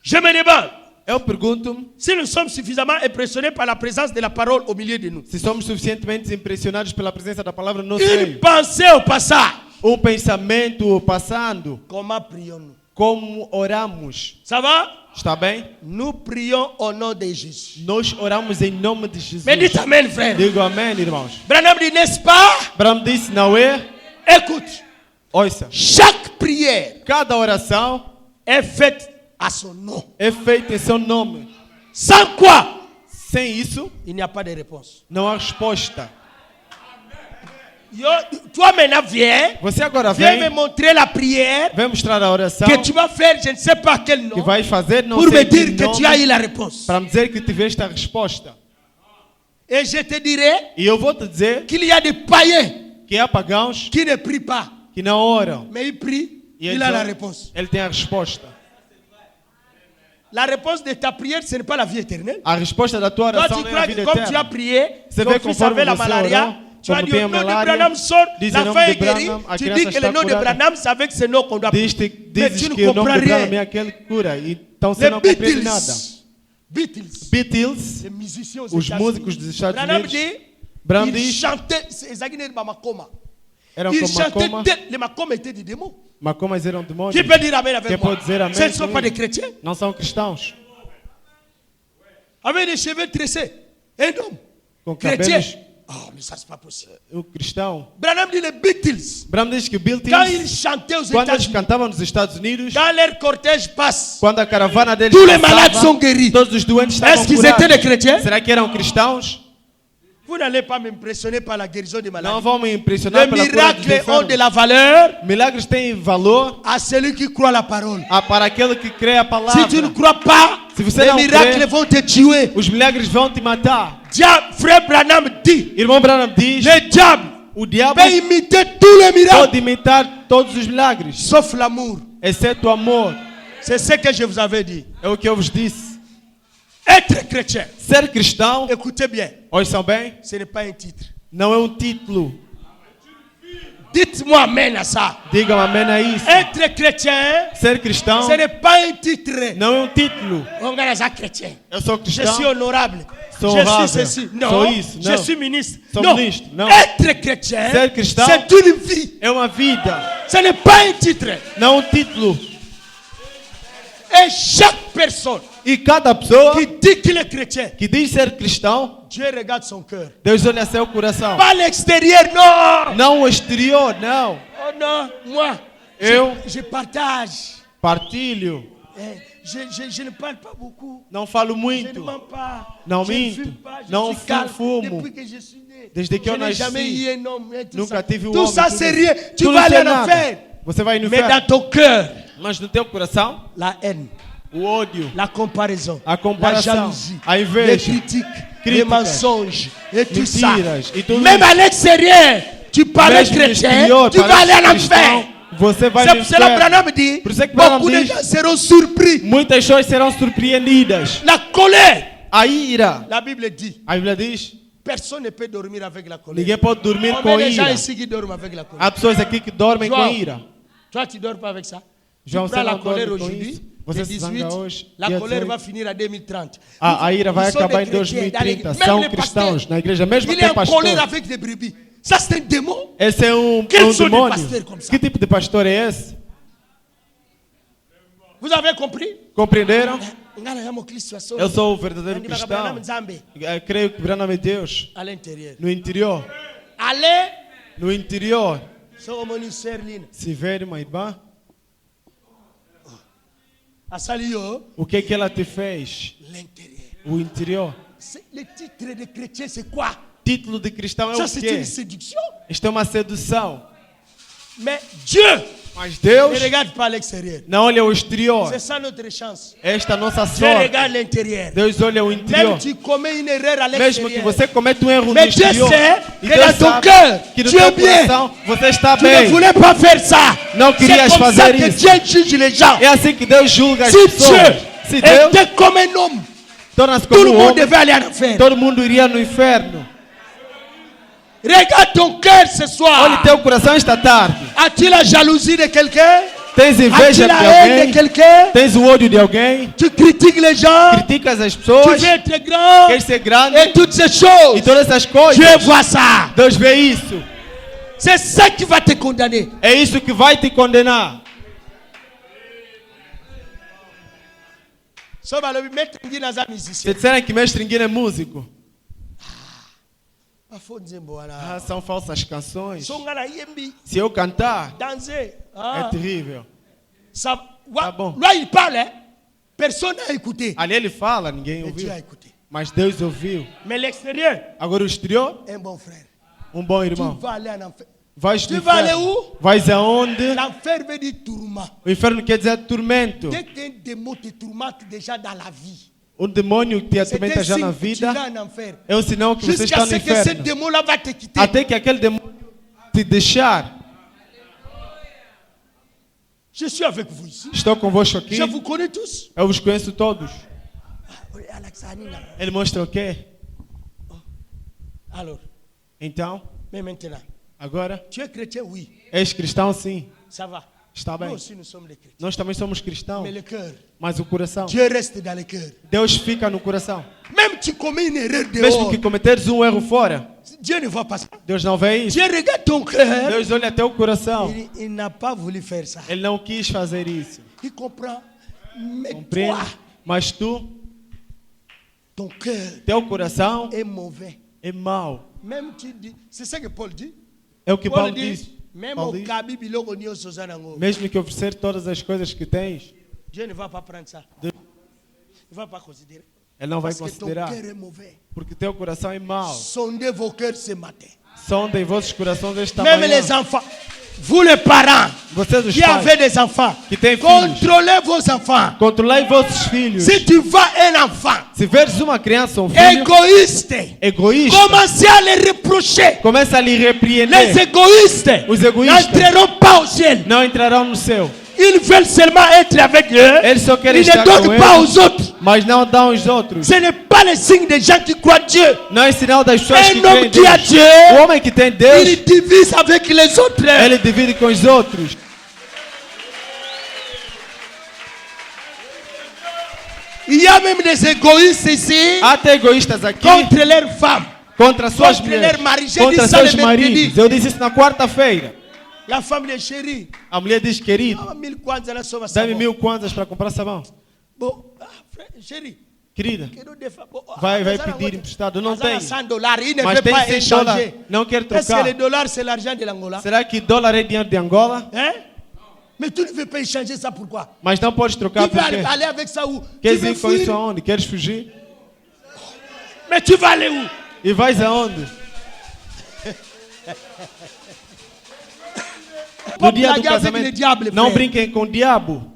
[SPEAKER 3] Je me demande,
[SPEAKER 2] Eu pergunto-me
[SPEAKER 3] si nous sommes suffisamment impressionnés par la présence de la parole au milieu de nous.
[SPEAKER 2] se somos suficientemente impressionados pela presença da palavra no nosso
[SPEAKER 3] Une
[SPEAKER 2] meio.
[SPEAKER 3] pensée au passage.
[SPEAKER 2] Pensamento passando.
[SPEAKER 3] Comment prions-nous?
[SPEAKER 2] Como oramos?
[SPEAKER 3] Ça va?
[SPEAKER 2] Está bem?
[SPEAKER 3] Nous prions au nom de Jésus.
[SPEAKER 2] Nós oramos em nome de Jesus.
[SPEAKER 3] Mais dites Amen, frère.
[SPEAKER 2] Digo amém, irmãos.
[SPEAKER 3] Branham dit, n'est-ce pas?
[SPEAKER 2] Abraão disse, não é?
[SPEAKER 3] Écoute,
[SPEAKER 2] Ouça.
[SPEAKER 3] chaque prière
[SPEAKER 2] Cada oração
[SPEAKER 3] est faite à son nom.
[SPEAKER 2] é feita em seu nome.
[SPEAKER 3] Sans quoi?
[SPEAKER 2] Sem isso,
[SPEAKER 3] Il n'y a pas de réponse.
[SPEAKER 2] não há resposta.
[SPEAKER 3] Toi maintenant viens.
[SPEAKER 2] Você agora
[SPEAKER 3] Viens me
[SPEAKER 2] vem,
[SPEAKER 3] montrer la prière
[SPEAKER 2] vem mostrar a oração
[SPEAKER 3] que tu vas faire, je ne sais pas quel
[SPEAKER 2] que
[SPEAKER 3] nom,
[SPEAKER 2] vais fazer, não
[SPEAKER 3] pour me
[SPEAKER 2] sei
[SPEAKER 3] dire
[SPEAKER 2] que
[SPEAKER 3] que tu as eu
[SPEAKER 2] nome,
[SPEAKER 3] la réponse.
[SPEAKER 2] para me dizer que tiveste a resposta.
[SPEAKER 3] Et je te dirai
[SPEAKER 2] E eu vou te dizer
[SPEAKER 3] qu'il y a des païens
[SPEAKER 2] que há pagãos
[SPEAKER 3] qui ne prient pas,
[SPEAKER 2] que não oram.
[SPEAKER 3] mais ils prient,
[SPEAKER 2] E
[SPEAKER 3] il
[SPEAKER 2] eles
[SPEAKER 3] a la
[SPEAKER 2] oram,
[SPEAKER 3] réponse.
[SPEAKER 2] ele tem a resposta.
[SPEAKER 3] La réponse de ta prière, ce n'est pas la vie éternelle.
[SPEAKER 2] A resposta da tua
[SPEAKER 3] Toi,
[SPEAKER 2] oração
[SPEAKER 3] tu
[SPEAKER 2] não é a
[SPEAKER 3] crois que
[SPEAKER 2] vida
[SPEAKER 3] comme tu as
[SPEAKER 2] eterna.
[SPEAKER 3] prié,
[SPEAKER 2] Você
[SPEAKER 3] ton
[SPEAKER 2] vê
[SPEAKER 3] fils
[SPEAKER 2] conforme
[SPEAKER 3] avait la
[SPEAKER 2] você
[SPEAKER 3] malaria,
[SPEAKER 2] orou,
[SPEAKER 3] tu as
[SPEAKER 2] como
[SPEAKER 3] dit
[SPEAKER 2] tem
[SPEAKER 3] au
[SPEAKER 2] a
[SPEAKER 3] nom de
[SPEAKER 2] malária,
[SPEAKER 3] Branham sort,
[SPEAKER 2] diz em
[SPEAKER 3] l'enfant
[SPEAKER 2] nome de
[SPEAKER 3] est guéri.
[SPEAKER 2] Branham, a
[SPEAKER 3] Tu
[SPEAKER 2] criança
[SPEAKER 3] dis que le
[SPEAKER 2] está
[SPEAKER 3] nom de
[SPEAKER 2] curada.
[SPEAKER 3] Branham, c'est avec ce nom qu'on doit prier.
[SPEAKER 2] Dizes
[SPEAKER 3] Mais
[SPEAKER 2] que
[SPEAKER 3] tu ne
[SPEAKER 2] o nome
[SPEAKER 3] comprends
[SPEAKER 2] de Branham é
[SPEAKER 3] rien.
[SPEAKER 2] aquele que cura. Então você
[SPEAKER 3] Les
[SPEAKER 2] não compreende nada.
[SPEAKER 3] Beatles,
[SPEAKER 2] Beatles,
[SPEAKER 3] les musiciens aux
[SPEAKER 2] os
[SPEAKER 3] États-Unis.
[SPEAKER 2] músicos dos Estados
[SPEAKER 3] Branham
[SPEAKER 2] Unidos,
[SPEAKER 3] dit,
[SPEAKER 2] Branham
[SPEAKER 3] ils
[SPEAKER 2] diz,
[SPEAKER 3] chantaient, ils
[SPEAKER 2] eram como
[SPEAKER 3] chantaient,
[SPEAKER 2] Macoma.
[SPEAKER 3] les Macoma étaient des démons.
[SPEAKER 2] Macomas eram demônios.
[SPEAKER 3] Qui peut dire Amen
[SPEAKER 2] Quem
[SPEAKER 3] avec moi?
[SPEAKER 2] pode dizer amém?
[SPEAKER 3] Ce ne sont pas des
[SPEAKER 2] comigo?
[SPEAKER 3] chrétiens.
[SPEAKER 2] Não são cristãos.
[SPEAKER 3] Avec des cheveux tressés. Un homme.
[SPEAKER 2] Com
[SPEAKER 3] Chrétien.
[SPEAKER 2] cabelos.
[SPEAKER 3] Oh, mais ça, c'est pas possible.
[SPEAKER 2] O cristão.
[SPEAKER 3] Branham dit les Beatles.
[SPEAKER 2] Branham diz que
[SPEAKER 3] Quand ils
[SPEAKER 2] Beatles,
[SPEAKER 3] chantaient aux
[SPEAKER 2] quando eles
[SPEAKER 3] États-Unis,
[SPEAKER 2] cantavam nos Estados Unidos,
[SPEAKER 3] quand leur cortège passe,
[SPEAKER 2] quando a caravana deles
[SPEAKER 3] tous les malades
[SPEAKER 2] passava,
[SPEAKER 3] sont guéris.
[SPEAKER 2] todos os doentes estavam
[SPEAKER 3] Est-ce qu'ils étaient
[SPEAKER 2] curados.
[SPEAKER 3] des chrétiens?
[SPEAKER 2] Será que eram cristãos?
[SPEAKER 3] Vous n'allez pas m'impressionner par la guérison des
[SPEAKER 2] Não
[SPEAKER 3] malades.
[SPEAKER 2] vão me impressionar
[SPEAKER 3] Les
[SPEAKER 2] pela cura dos
[SPEAKER 3] miracles ont de
[SPEAKER 2] enfermos.
[SPEAKER 3] la valeur
[SPEAKER 2] Milagres têm valor
[SPEAKER 3] à celui qui croit la parole.
[SPEAKER 2] para aquele que crê a
[SPEAKER 3] Si
[SPEAKER 2] palavra.
[SPEAKER 3] tu ne crois pas,
[SPEAKER 2] Se você
[SPEAKER 3] les
[SPEAKER 2] não
[SPEAKER 3] miracles
[SPEAKER 2] crê,
[SPEAKER 3] vont te tuer.
[SPEAKER 2] os milagres vão te matar.
[SPEAKER 3] Frère Branham dit,
[SPEAKER 2] Irmão Branham diz,
[SPEAKER 3] le diable
[SPEAKER 2] o diabo
[SPEAKER 3] peut imiter tous les miracles,
[SPEAKER 2] pode imitar todos os milagres,
[SPEAKER 3] sauf l'amour.
[SPEAKER 2] exceto o amor.
[SPEAKER 3] C'est ce que je vous avais dit.
[SPEAKER 2] É o que eu vos disse.
[SPEAKER 3] Être chrétien,
[SPEAKER 2] Ser cristão,
[SPEAKER 3] écoutez bien,
[SPEAKER 2] ouçam bem,
[SPEAKER 3] ce n'est pas un titre.
[SPEAKER 2] não é um título.
[SPEAKER 3] Dites-moi amen à ça.
[SPEAKER 2] Digam amém a isso.
[SPEAKER 3] Être chrétien,
[SPEAKER 2] Ser cristão
[SPEAKER 3] ce n'est pas un titre.
[SPEAKER 2] não é um título.
[SPEAKER 3] On regarde ça chrétien.
[SPEAKER 2] Eu sou
[SPEAKER 3] Je
[SPEAKER 2] cristão.
[SPEAKER 3] suis honorable.
[SPEAKER 2] Sou
[SPEAKER 3] Je
[SPEAKER 2] honrável.
[SPEAKER 3] suis ceci. Non.
[SPEAKER 2] Sou isso.
[SPEAKER 3] Je
[SPEAKER 2] Não.
[SPEAKER 3] suis ministre.
[SPEAKER 2] Sou
[SPEAKER 3] non.
[SPEAKER 2] ministro. Não.
[SPEAKER 3] Être chrétien,
[SPEAKER 2] Ser cristão
[SPEAKER 3] c'est une vie.
[SPEAKER 2] é uma vida,
[SPEAKER 3] Ce n'est pas un titre.
[SPEAKER 2] não um título.
[SPEAKER 3] Et chaque personne
[SPEAKER 2] E cada pessoa
[SPEAKER 3] qui dit qu'il est chrétien,
[SPEAKER 2] que diz ser cristão,
[SPEAKER 3] Dieu regarde son cœur.
[SPEAKER 2] Deus olha seu coração.
[SPEAKER 3] Pas l'extérieur, non.
[SPEAKER 2] Não o exterior, não.
[SPEAKER 3] Oh non, moi,
[SPEAKER 2] Eu
[SPEAKER 3] je partage.
[SPEAKER 2] partilho.
[SPEAKER 3] Je ne parle pas beaucoup.
[SPEAKER 2] Não falo
[SPEAKER 3] Je ne
[SPEAKER 2] muito.
[SPEAKER 3] mens pas.
[SPEAKER 2] Não
[SPEAKER 3] je ne
[SPEAKER 2] minto.
[SPEAKER 3] fume pas. Je
[SPEAKER 2] Não
[SPEAKER 3] suis calme
[SPEAKER 2] fumo.
[SPEAKER 3] depuis que je suis né.
[SPEAKER 2] Desde que
[SPEAKER 3] je
[SPEAKER 2] eu
[SPEAKER 3] n'ai jamais
[SPEAKER 2] nasci.
[SPEAKER 3] eu un homme. Tout
[SPEAKER 2] Nunca
[SPEAKER 3] ça,
[SPEAKER 2] tive um
[SPEAKER 3] tout
[SPEAKER 2] homem.
[SPEAKER 3] ça
[SPEAKER 2] tudo-
[SPEAKER 3] c'est rien. Tu
[SPEAKER 2] tudo
[SPEAKER 3] vas
[SPEAKER 2] isso
[SPEAKER 3] aller
[SPEAKER 2] é
[SPEAKER 3] en
[SPEAKER 2] nada.
[SPEAKER 3] enfer.
[SPEAKER 2] Você vai no
[SPEAKER 3] Mais
[SPEAKER 2] inferno.
[SPEAKER 3] dans ton cœur,
[SPEAKER 2] Mas no teu coração,
[SPEAKER 3] la haine,
[SPEAKER 2] o ódio,
[SPEAKER 3] la comparaison,
[SPEAKER 2] a comparação,
[SPEAKER 3] la jalousie,
[SPEAKER 2] a
[SPEAKER 3] les
[SPEAKER 2] inveja,
[SPEAKER 3] critiques, les
[SPEAKER 2] críticas,
[SPEAKER 3] mensonges et tout ça.
[SPEAKER 2] mentiras e tudo
[SPEAKER 3] Même
[SPEAKER 2] isso.
[SPEAKER 3] à l'extérieur, tu parles
[SPEAKER 2] Mesmo no
[SPEAKER 3] chrétien,
[SPEAKER 2] exterior,
[SPEAKER 3] tu vas
[SPEAKER 2] parece
[SPEAKER 3] aller en
[SPEAKER 2] cristão,
[SPEAKER 3] enfer.
[SPEAKER 2] você vai
[SPEAKER 3] C'est
[SPEAKER 2] no
[SPEAKER 3] pour cela que
[SPEAKER 2] inferno.
[SPEAKER 3] Branham dit,
[SPEAKER 2] Por isso é que Branham
[SPEAKER 3] beaucoup de
[SPEAKER 2] diz,
[SPEAKER 3] gens seront surpris.
[SPEAKER 2] muitas pessoas serão surpreendidas.
[SPEAKER 3] La colère,
[SPEAKER 2] A ira,
[SPEAKER 3] la Bible dit,
[SPEAKER 2] a Bíblia diz,
[SPEAKER 3] personne ne peut dormir avec la colère.
[SPEAKER 2] ninguém pode dormir com
[SPEAKER 3] Combien de gens
[SPEAKER 2] ira.
[SPEAKER 3] ici qui dorment avec la colère?
[SPEAKER 2] Há pessoas aqui que dormem com
[SPEAKER 3] João,
[SPEAKER 2] ira.
[SPEAKER 3] Toi, tu ne dors pas avec ça.
[SPEAKER 2] João,
[SPEAKER 3] Tu prends
[SPEAKER 2] você
[SPEAKER 3] la
[SPEAKER 2] não
[SPEAKER 3] colère
[SPEAKER 2] dorme com
[SPEAKER 3] aujourd'hui,
[SPEAKER 2] isso.
[SPEAKER 3] le
[SPEAKER 2] Você se
[SPEAKER 3] 18,
[SPEAKER 2] zanga hoje,
[SPEAKER 3] la
[SPEAKER 2] dia
[SPEAKER 3] colère
[SPEAKER 2] 18.
[SPEAKER 3] va finir à 2030.
[SPEAKER 2] A ira vai
[SPEAKER 3] Ils sont
[SPEAKER 2] acabar em
[SPEAKER 3] des chrétiens,
[SPEAKER 2] 2030.
[SPEAKER 3] même
[SPEAKER 2] São
[SPEAKER 3] les
[SPEAKER 2] cristãos
[SPEAKER 3] pasteurs.
[SPEAKER 2] na igreja, mesmo
[SPEAKER 3] Il est
[SPEAKER 2] até
[SPEAKER 3] en
[SPEAKER 2] pastor.
[SPEAKER 3] colère avec des brebis. Ça, c'est un démon.
[SPEAKER 2] Esse é
[SPEAKER 3] Quels
[SPEAKER 2] um
[SPEAKER 3] sont des
[SPEAKER 2] demônio.
[SPEAKER 3] pasteurs comme ça?
[SPEAKER 2] Que tipo de pastor é esse?
[SPEAKER 3] Vous avez compris?
[SPEAKER 2] Compreenderam? Eu
[SPEAKER 3] À
[SPEAKER 2] sou o verdadeiro cristão. Creio que Branham é Deus.
[SPEAKER 3] l'intérieur.
[SPEAKER 2] No interior.
[SPEAKER 3] Allez,
[SPEAKER 2] No interior.
[SPEAKER 3] sur mon Serline.
[SPEAKER 2] Se ver, uma irmã,
[SPEAKER 3] À Salio,
[SPEAKER 2] o que é que ela te fez?
[SPEAKER 3] l'intérieur.
[SPEAKER 2] O interior.
[SPEAKER 3] Le titre de chrétien, c'est quoi?
[SPEAKER 2] Título de cristão é
[SPEAKER 3] Ça,
[SPEAKER 2] o
[SPEAKER 3] c'est
[SPEAKER 2] quê?
[SPEAKER 3] une séduction.
[SPEAKER 2] Isto é uma sedução.
[SPEAKER 3] Mais Dieu
[SPEAKER 2] Mas Deus
[SPEAKER 3] ne regarde pas l'extérieur.
[SPEAKER 2] não olha o exterior.
[SPEAKER 3] C'est ça notre chance.
[SPEAKER 2] Esta é a nossa
[SPEAKER 3] Dieu
[SPEAKER 2] sorte.
[SPEAKER 3] regarde l'intérieur.
[SPEAKER 2] Deus olha o interior.
[SPEAKER 3] Même tu commets une erreur à
[SPEAKER 2] Mesmo que
[SPEAKER 3] l'extérieur.
[SPEAKER 2] você cometa um erro no
[SPEAKER 3] Mais Dieu
[SPEAKER 2] exterior,
[SPEAKER 3] sait
[SPEAKER 2] e
[SPEAKER 3] que
[SPEAKER 2] Deus
[SPEAKER 3] dans ton
[SPEAKER 2] sabe
[SPEAKER 3] cœur,
[SPEAKER 2] que no
[SPEAKER 3] tu es
[SPEAKER 2] teu
[SPEAKER 3] bien.
[SPEAKER 2] coração você está
[SPEAKER 3] Tu ne
[SPEAKER 2] bem.
[SPEAKER 3] voulais pas faire ça.
[SPEAKER 2] Não
[SPEAKER 3] C'est
[SPEAKER 2] querias
[SPEAKER 3] comme ça
[SPEAKER 2] fazer
[SPEAKER 3] que
[SPEAKER 2] isso.
[SPEAKER 3] Dieu juge les gens.
[SPEAKER 2] É assim que Deus julga as
[SPEAKER 3] Si
[SPEAKER 2] pessoas. Se
[SPEAKER 3] Dieu
[SPEAKER 2] Deus
[SPEAKER 3] était comme un homme,
[SPEAKER 2] torna-se
[SPEAKER 3] tout
[SPEAKER 2] como
[SPEAKER 3] le
[SPEAKER 2] um
[SPEAKER 3] monde
[SPEAKER 2] homem,
[SPEAKER 3] devait aller en enfer.
[SPEAKER 2] todo mundo iria no inferno.
[SPEAKER 3] Regarde ton cœur ce
[SPEAKER 2] Olhe
[SPEAKER 3] soir.
[SPEAKER 2] teu coração esta tarde.
[SPEAKER 3] As-tu la jalousie de quelqu'un?
[SPEAKER 2] Tens inveja de
[SPEAKER 3] la haine de
[SPEAKER 2] alguém?
[SPEAKER 3] quelqu'un?
[SPEAKER 2] Tens o ódio de alguém?
[SPEAKER 3] Tu critiques les gens?
[SPEAKER 2] Criticas as
[SPEAKER 3] Tu
[SPEAKER 2] pessoas?
[SPEAKER 3] veux être grand?
[SPEAKER 2] Queres ser grande?
[SPEAKER 3] Et toutes ces choses.
[SPEAKER 2] E todas essas coisas?
[SPEAKER 3] Dieu voit ça.
[SPEAKER 2] Deus vê isso.
[SPEAKER 3] C'est ça qui va te condamner.
[SPEAKER 2] É isso que vai te condenar.
[SPEAKER 3] So balobi mettre ngi naza
[SPEAKER 2] Se
[SPEAKER 3] musicien.
[SPEAKER 2] disserem que mestre Nguine é músico,
[SPEAKER 3] Afo nzembo wana.
[SPEAKER 2] são falsas canções.
[SPEAKER 3] So ngana yembi
[SPEAKER 2] Se eu cantar,
[SPEAKER 3] danser.
[SPEAKER 2] é terrível.
[SPEAKER 3] Ça,
[SPEAKER 2] Tá bom.
[SPEAKER 3] là il parle, hein? Personne n'a écouté.
[SPEAKER 2] Ali ele fala, ninguém
[SPEAKER 3] Mais Dieu
[SPEAKER 2] ouviu.
[SPEAKER 3] a écouté.
[SPEAKER 2] Mas Deus ouviu.
[SPEAKER 3] Mais l'extérieur,
[SPEAKER 2] Agora o exterior,
[SPEAKER 3] un bon frère.
[SPEAKER 2] bom
[SPEAKER 3] Tu
[SPEAKER 2] irmão.
[SPEAKER 3] vas aller en enfer.
[SPEAKER 2] Vais
[SPEAKER 3] Tu
[SPEAKER 2] no
[SPEAKER 3] vas aller
[SPEAKER 2] inferno.
[SPEAKER 3] où?
[SPEAKER 2] Vais aonde?
[SPEAKER 3] L'enfer veut dire tourment.
[SPEAKER 2] O inferno quer dizer tormento.
[SPEAKER 3] Dès qu'un démon te tourmente déjà dans la vie,
[SPEAKER 2] Um demônio que te
[SPEAKER 3] c'est
[SPEAKER 2] atormenta
[SPEAKER 3] un
[SPEAKER 2] já na
[SPEAKER 3] signe que tu
[SPEAKER 2] vida
[SPEAKER 3] vas en enfer.
[SPEAKER 2] é um sinal que você está
[SPEAKER 3] Jusqu'à
[SPEAKER 2] no
[SPEAKER 3] ce que ce
[SPEAKER 2] inferno.
[SPEAKER 3] démon-là va te quitter.
[SPEAKER 2] Até que aquele demônio te deixar.
[SPEAKER 3] Je suis avec vous ici.
[SPEAKER 2] Estou convosco aqui.
[SPEAKER 3] Je vous connais tous.
[SPEAKER 2] Eu vos conheço todos.
[SPEAKER 3] Alexandre,
[SPEAKER 2] Ele mostra o quê?
[SPEAKER 3] alors,
[SPEAKER 2] Então,
[SPEAKER 3] mais maintenant,
[SPEAKER 2] agora,
[SPEAKER 3] tu es chrétien, oui,
[SPEAKER 2] és cristão sim.
[SPEAKER 3] ça va.
[SPEAKER 2] Está
[SPEAKER 3] Nous
[SPEAKER 2] bem.
[SPEAKER 3] aussi, nous sommes des chrétiens.
[SPEAKER 2] Nós também somos cristãos.
[SPEAKER 3] Mais le cœur,
[SPEAKER 2] Mas o coração.
[SPEAKER 3] Dieu reste dans le cœur.
[SPEAKER 2] Deus fica no coração.
[SPEAKER 3] Même tu commets une erreur
[SPEAKER 2] Mesmo
[SPEAKER 3] dehors,
[SPEAKER 2] que cometeres um erro fora,
[SPEAKER 3] Dieu ne voit pas ça.
[SPEAKER 2] Deus não vê isso.
[SPEAKER 3] Dieu regarde ton cœur.
[SPEAKER 2] Deus olha até o coração.
[SPEAKER 3] Il n'a pas voulu faire ça.
[SPEAKER 2] Ele não quis fazer isso.
[SPEAKER 3] Il comprend. Mais
[SPEAKER 2] Compreende?
[SPEAKER 3] toi,
[SPEAKER 2] Mas tu,
[SPEAKER 3] ton cœur
[SPEAKER 2] teu coração
[SPEAKER 3] est mauvais.
[SPEAKER 2] é mau.
[SPEAKER 3] Même tu dis, c'est ça que Paul dit.
[SPEAKER 2] É o que
[SPEAKER 3] Paul
[SPEAKER 2] Paulo
[SPEAKER 3] dit,
[SPEAKER 2] diz.
[SPEAKER 3] même
[SPEAKER 2] Paulo
[SPEAKER 3] au
[SPEAKER 2] diz,
[SPEAKER 3] Kabi biloko nyonso oza nango.
[SPEAKER 2] mesmo que oferecer todas as coisas que tens,
[SPEAKER 3] Dieu ne va pas prendre ça.
[SPEAKER 2] Deus-
[SPEAKER 3] Il ne va pas considérer.
[SPEAKER 2] Ele não vai
[SPEAKER 3] Parce que ton
[SPEAKER 2] considerar.
[SPEAKER 3] cœur est mauvais.
[SPEAKER 2] Porque teu coração é mau.
[SPEAKER 3] Sondez vos cœurs ce matin.
[SPEAKER 2] Sondem vossos corações esta
[SPEAKER 3] Même
[SPEAKER 2] manhã.
[SPEAKER 3] les enfants. Vous les parents
[SPEAKER 2] Vocês os
[SPEAKER 3] qui avez
[SPEAKER 2] pais,
[SPEAKER 3] des enfants.
[SPEAKER 2] que têm filhos,
[SPEAKER 3] Contrôlez vos enfants.
[SPEAKER 2] controlai vossos filhos.
[SPEAKER 3] Si tu vois un enfant
[SPEAKER 2] Se veres uma criança ou um filho
[SPEAKER 3] égoïste,
[SPEAKER 2] egoísta,
[SPEAKER 3] commencez à les reprocher.
[SPEAKER 2] começa a lhe
[SPEAKER 3] Les
[SPEAKER 2] repreender.
[SPEAKER 3] égoïstes
[SPEAKER 2] Os egoístas
[SPEAKER 3] n'entreront pas au ciel.
[SPEAKER 2] não entrarão no céu.
[SPEAKER 3] Ils veulent seulement être avec eux.
[SPEAKER 2] Eles só querem
[SPEAKER 3] Ils
[SPEAKER 2] estar
[SPEAKER 3] ne
[SPEAKER 2] com
[SPEAKER 3] donnent pas
[SPEAKER 2] eles,
[SPEAKER 3] aux autres.
[SPEAKER 2] mas não dão aos outros.
[SPEAKER 3] Ce n'est pas le signe des gens qui croient Dieu.
[SPEAKER 2] Não é sinal das pessoas que
[SPEAKER 3] Un
[SPEAKER 2] creem
[SPEAKER 3] homme
[SPEAKER 2] em
[SPEAKER 3] qui a
[SPEAKER 2] Deus.
[SPEAKER 3] Dieu,
[SPEAKER 2] O homem que tem Deus,
[SPEAKER 3] il divise avec les autres.
[SPEAKER 2] ele divide com os outros.
[SPEAKER 3] Il y a même des égoïstes ici
[SPEAKER 2] Há até egoístas aqui
[SPEAKER 3] contre leurs femmes.
[SPEAKER 2] contra suas
[SPEAKER 3] Contra
[SPEAKER 2] mulheres,
[SPEAKER 3] leur mari. J'ai
[SPEAKER 2] contra
[SPEAKER 3] dit ça
[SPEAKER 2] seus
[SPEAKER 3] le
[SPEAKER 2] maridos.
[SPEAKER 3] mercredi.
[SPEAKER 2] Eu disse isso na quarta-feira.
[SPEAKER 3] La femme de chérie.
[SPEAKER 2] A mulher diz, querido,
[SPEAKER 3] Ah, 1000 kwanza na soma
[SPEAKER 2] dá-me
[SPEAKER 3] sabon.
[SPEAKER 2] 1000 kwanzas para comprar sabão.
[SPEAKER 3] Bon, frère, chérie.
[SPEAKER 2] Querida,
[SPEAKER 3] quero defa- bon,
[SPEAKER 2] vai
[SPEAKER 3] azana
[SPEAKER 2] pedir
[SPEAKER 3] ngote.
[SPEAKER 2] emprestado. Não
[SPEAKER 3] Azana
[SPEAKER 2] tem.
[SPEAKER 3] 100 $, il ne
[SPEAKER 2] Mas
[SPEAKER 3] veut
[SPEAKER 2] tem
[SPEAKER 3] pas
[SPEAKER 2] 100
[SPEAKER 3] échanger.
[SPEAKER 2] dólares. Não quer
[SPEAKER 3] Est-ce que
[SPEAKER 2] trocar.
[SPEAKER 3] le dollar c'est l'argent de l'Angola?
[SPEAKER 2] Será que dólar é dinheiro de Angola?
[SPEAKER 3] Hein? Mais tu ne veux pas échanger ça pourquoi?
[SPEAKER 2] Mas não podes
[SPEAKER 3] Tu
[SPEAKER 2] trocar
[SPEAKER 3] veux
[SPEAKER 2] porque
[SPEAKER 3] aller avec ça où? Tu
[SPEAKER 2] queres
[SPEAKER 3] veux
[SPEAKER 2] ir com isso
[SPEAKER 3] fuir?
[SPEAKER 2] aonde? Queres fugir?
[SPEAKER 3] Mais tu vas aller où?
[SPEAKER 2] E vais aonde? No
[SPEAKER 3] Pas
[SPEAKER 2] dia do
[SPEAKER 3] blaguer avec le
[SPEAKER 2] casamento,
[SPEAKER 3] diable,
[SPEAKER 2] não
[SPEAKER 3] frère.
[SPEAKER 2] brinquem com o diabo.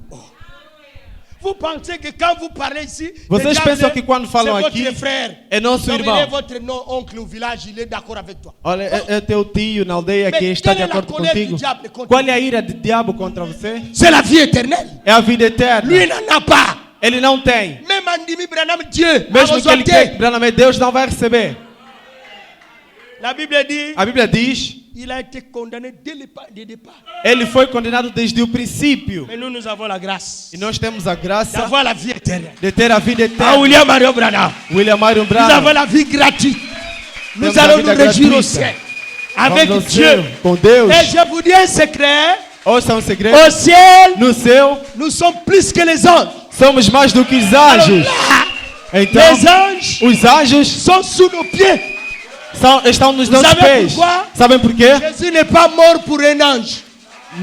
[SPEAKER 3] Vous pensez que quand vous parlez ici,
[SPEAKER 2] Vocês
[SPEAKER 3] le diable,
[SPEAKER 2] pensam que quando falam
[SPEAKER 3] c'est
[SPEAKER 2] aqui,
[SPEAKER 3] votre frère.
[SPEAKER 2] é nosso
[SPEAKER 3] Donc,
[SPEAKER 2] irmão.
[SPEAKER 3] il est votre non, oncle au village, il est d'accord avec toi.
[SPEAKER 2] Olha, é teu tio na aldeia que
[SPEAKER 3] Mas
[SPEAKER 2] está de
[SPEAKER 3] qual é a
[SPEAKER 2] acordo
[SPEAKER 3] colher do
[SPEAKER 2] contigo.
[SPEAKER 3] diabo contra
[SPEAKER 2] Qual é a ira do diabo contra você?
[SPEAKER 3] C'est la vie éternelle.
[SPEAKER 2] É a vida eterna.
[SPEAKER 3] Lui n'en a pas.
[SPEAKER 2] Ele não tem.
[SPEAKER 3] Même Andimi Branham, Dieu,
[SPEAKER 2] Mesmo
[SPEAKER 3] a
[SPEAKER 2] que ele
[SPEAKER 3] reçu.
[SPEAKER 2] queira, Deus não vai receber.
[SPEAKER 3] La Bible dit,
[SPEAKER 2] A Bíblia diz,
[SPEAKER 3] il a été condamné dès le départ.
[SPEAKER 2] ele foi condenado desde o princípio.
[SPEAKER 3] Mais nous avons la grâce
[SPEAKER 2] E nós temos a graça
[SPEAKER 3] d'avoir la vie éternelle.
[SPEAKER 2] de ter a vida
[SPEAKER 3] Ah,
[SPEAKER 2] eterna.
[SPEAKER 3] William Mario Branham,
[SPEAKER 2] William Marion
[SPEAKER 3] nous avons
[SPEAKER 2] Branham.
[SPEAKER 3] la vie gratuite. Nous
[SPEAKER 2] Temos a
[SPEAKER 3] allons
[SPEAKER 2] vida
[SPEAKER 3] nous réjouir au
[SPEAKER 2] gratuita.
[SPEAKER 3] ciel avec
[SPEAKER 2] Vamos ao
[SPEAKER 3] Dieu.
[SPEAKER 2] céu com Deus.
[SPEAKER 3] Et je vous dis un secret,
[SPEAKER 2] Ouça um segredo.
[SPEAKER 3] au ciel,
[SPEAKER 2] No céu,
[SPEAKER 3] nous sommes plus que les anges.
[SPEAKER 2] somos mais do que os
[SPEAKER 3] Alors
[SPEAKER 2] anjos.
[SPEAKER 3] là,
[SPEAKER 2] Então,
[SPEAKER 3] les anges
[SPEAKER 2] os anjos
[SPEAKER 3] sont sous nos pieds.
[SPEAKER 2] estão nos
[SPEAKER 3] Vous
[SPEAKER 2] nossos
[SPEAKER 3] savez
[SPEAKER 2] pés.
[SPEAKER 3] pourquoi?
[SPEAKER 2] Sabem porquê?
[SPEAKER 3] Jésus n'est pas mort pour un ange.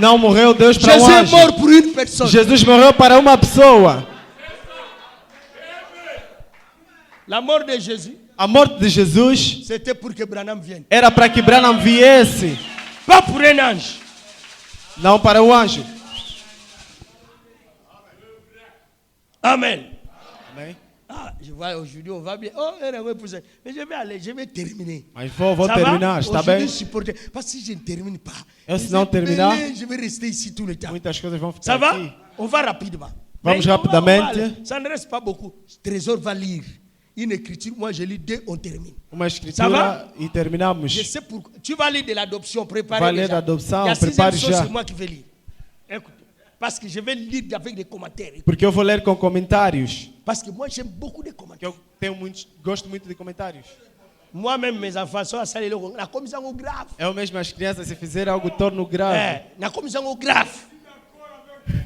[SPEAKER 2] Não morreu Deus para um
[SPEAKER 3] Jésus est
[SPEAKER 2] anjo.
[SPEAKER 3] mort pour une personne.
[SPEAKER 2] Jesus morreu para uma pessoa.
[SPEAKER 3] La mort de Jésus,
[SPEAKER 2] A morte de Jesus
[SPEAKER 3] c'était pour que Branham vienne.
[SPEAKER 2] era para que Branham viesse,
[SPEAKER 3] Pas pour un ange.
[SPEAKER 2] não para o anjo.
[SPEAKER 3] Amen.
[SPEAKER 2] Amém?
[SPEAKER 3] Ah, je vois aujourd'hui, on va bien. Oh, mais je vais aller, je vais terminer.
[SPEAKER 2] Mas vou
[SPEAKER 3] Ça
[SPEAKER 2] terminar,
[SPEAKER 3] va?
[SPEAKER 2] está
[SPEAKER 3] Aujourd'hui,
[SPEAKER 2] bem?
[SPEAKER 3] supporter. Parce que si je ne termine pas,
[SPEAKER 2] Eu, se não terminar,
[SPEAKER 3] je vais rester ici tout le temps.
[SPEAKER 2] muitas coisas vão ficar
[SPEAKER 3] Ça va?
[SPEAKER 2] aqui.
[SPEAKER 3] On va rapidement.
[SPEAKER 2] Vamos
[SPEAKER 3] Mais on va
[SPEAKER 2] rapidamente.
[SPEAKER 3] aller. Ça ne reste pas beaucoup. Trésor va lire une écriture. Moi, je lis deux, on termine.
[SPEAKER 2] Uma
[SPEAKER 3] Ça
[SPEAKER 2] escritura
[SPEAKER 3] va?
[SPEAKER 2] e terminamos.
[SPEAKER 3] Je sais pourquoi. Tu vas lire de l'adoption, préparez
[SPEAKER 2] Vai ler
[SPEAKER 3] déjà.
[SPEAKER 2] l'adopção,
[SPEAKER 3] Il y a 6e
[SPEAKER 2] prepare
[SPEAKER 3] chose,
[SPEAKER 2] já.
[SPEAKER 3] c'est moi qui vais lire. Écoute. Parce que je vais lire avec des commentaires.
[SPEAKER 2] Porque eu vou ler com comentários.
[SPEAKER 3] Parce que moi, j'aime beaucoup de
[SPEAKER 2] Que
[SPEAKER 3] commentaires.
[SPEAKER 2] eu gosto muito de comentários.
[SPEAKER 3] Moi-même, mes enfants sont à saler la commission grave.
[SPEAKER 2] Eu mesmo, as crianças, se fizer algo, torno grave.
[SPEAKER 3] La commission grave.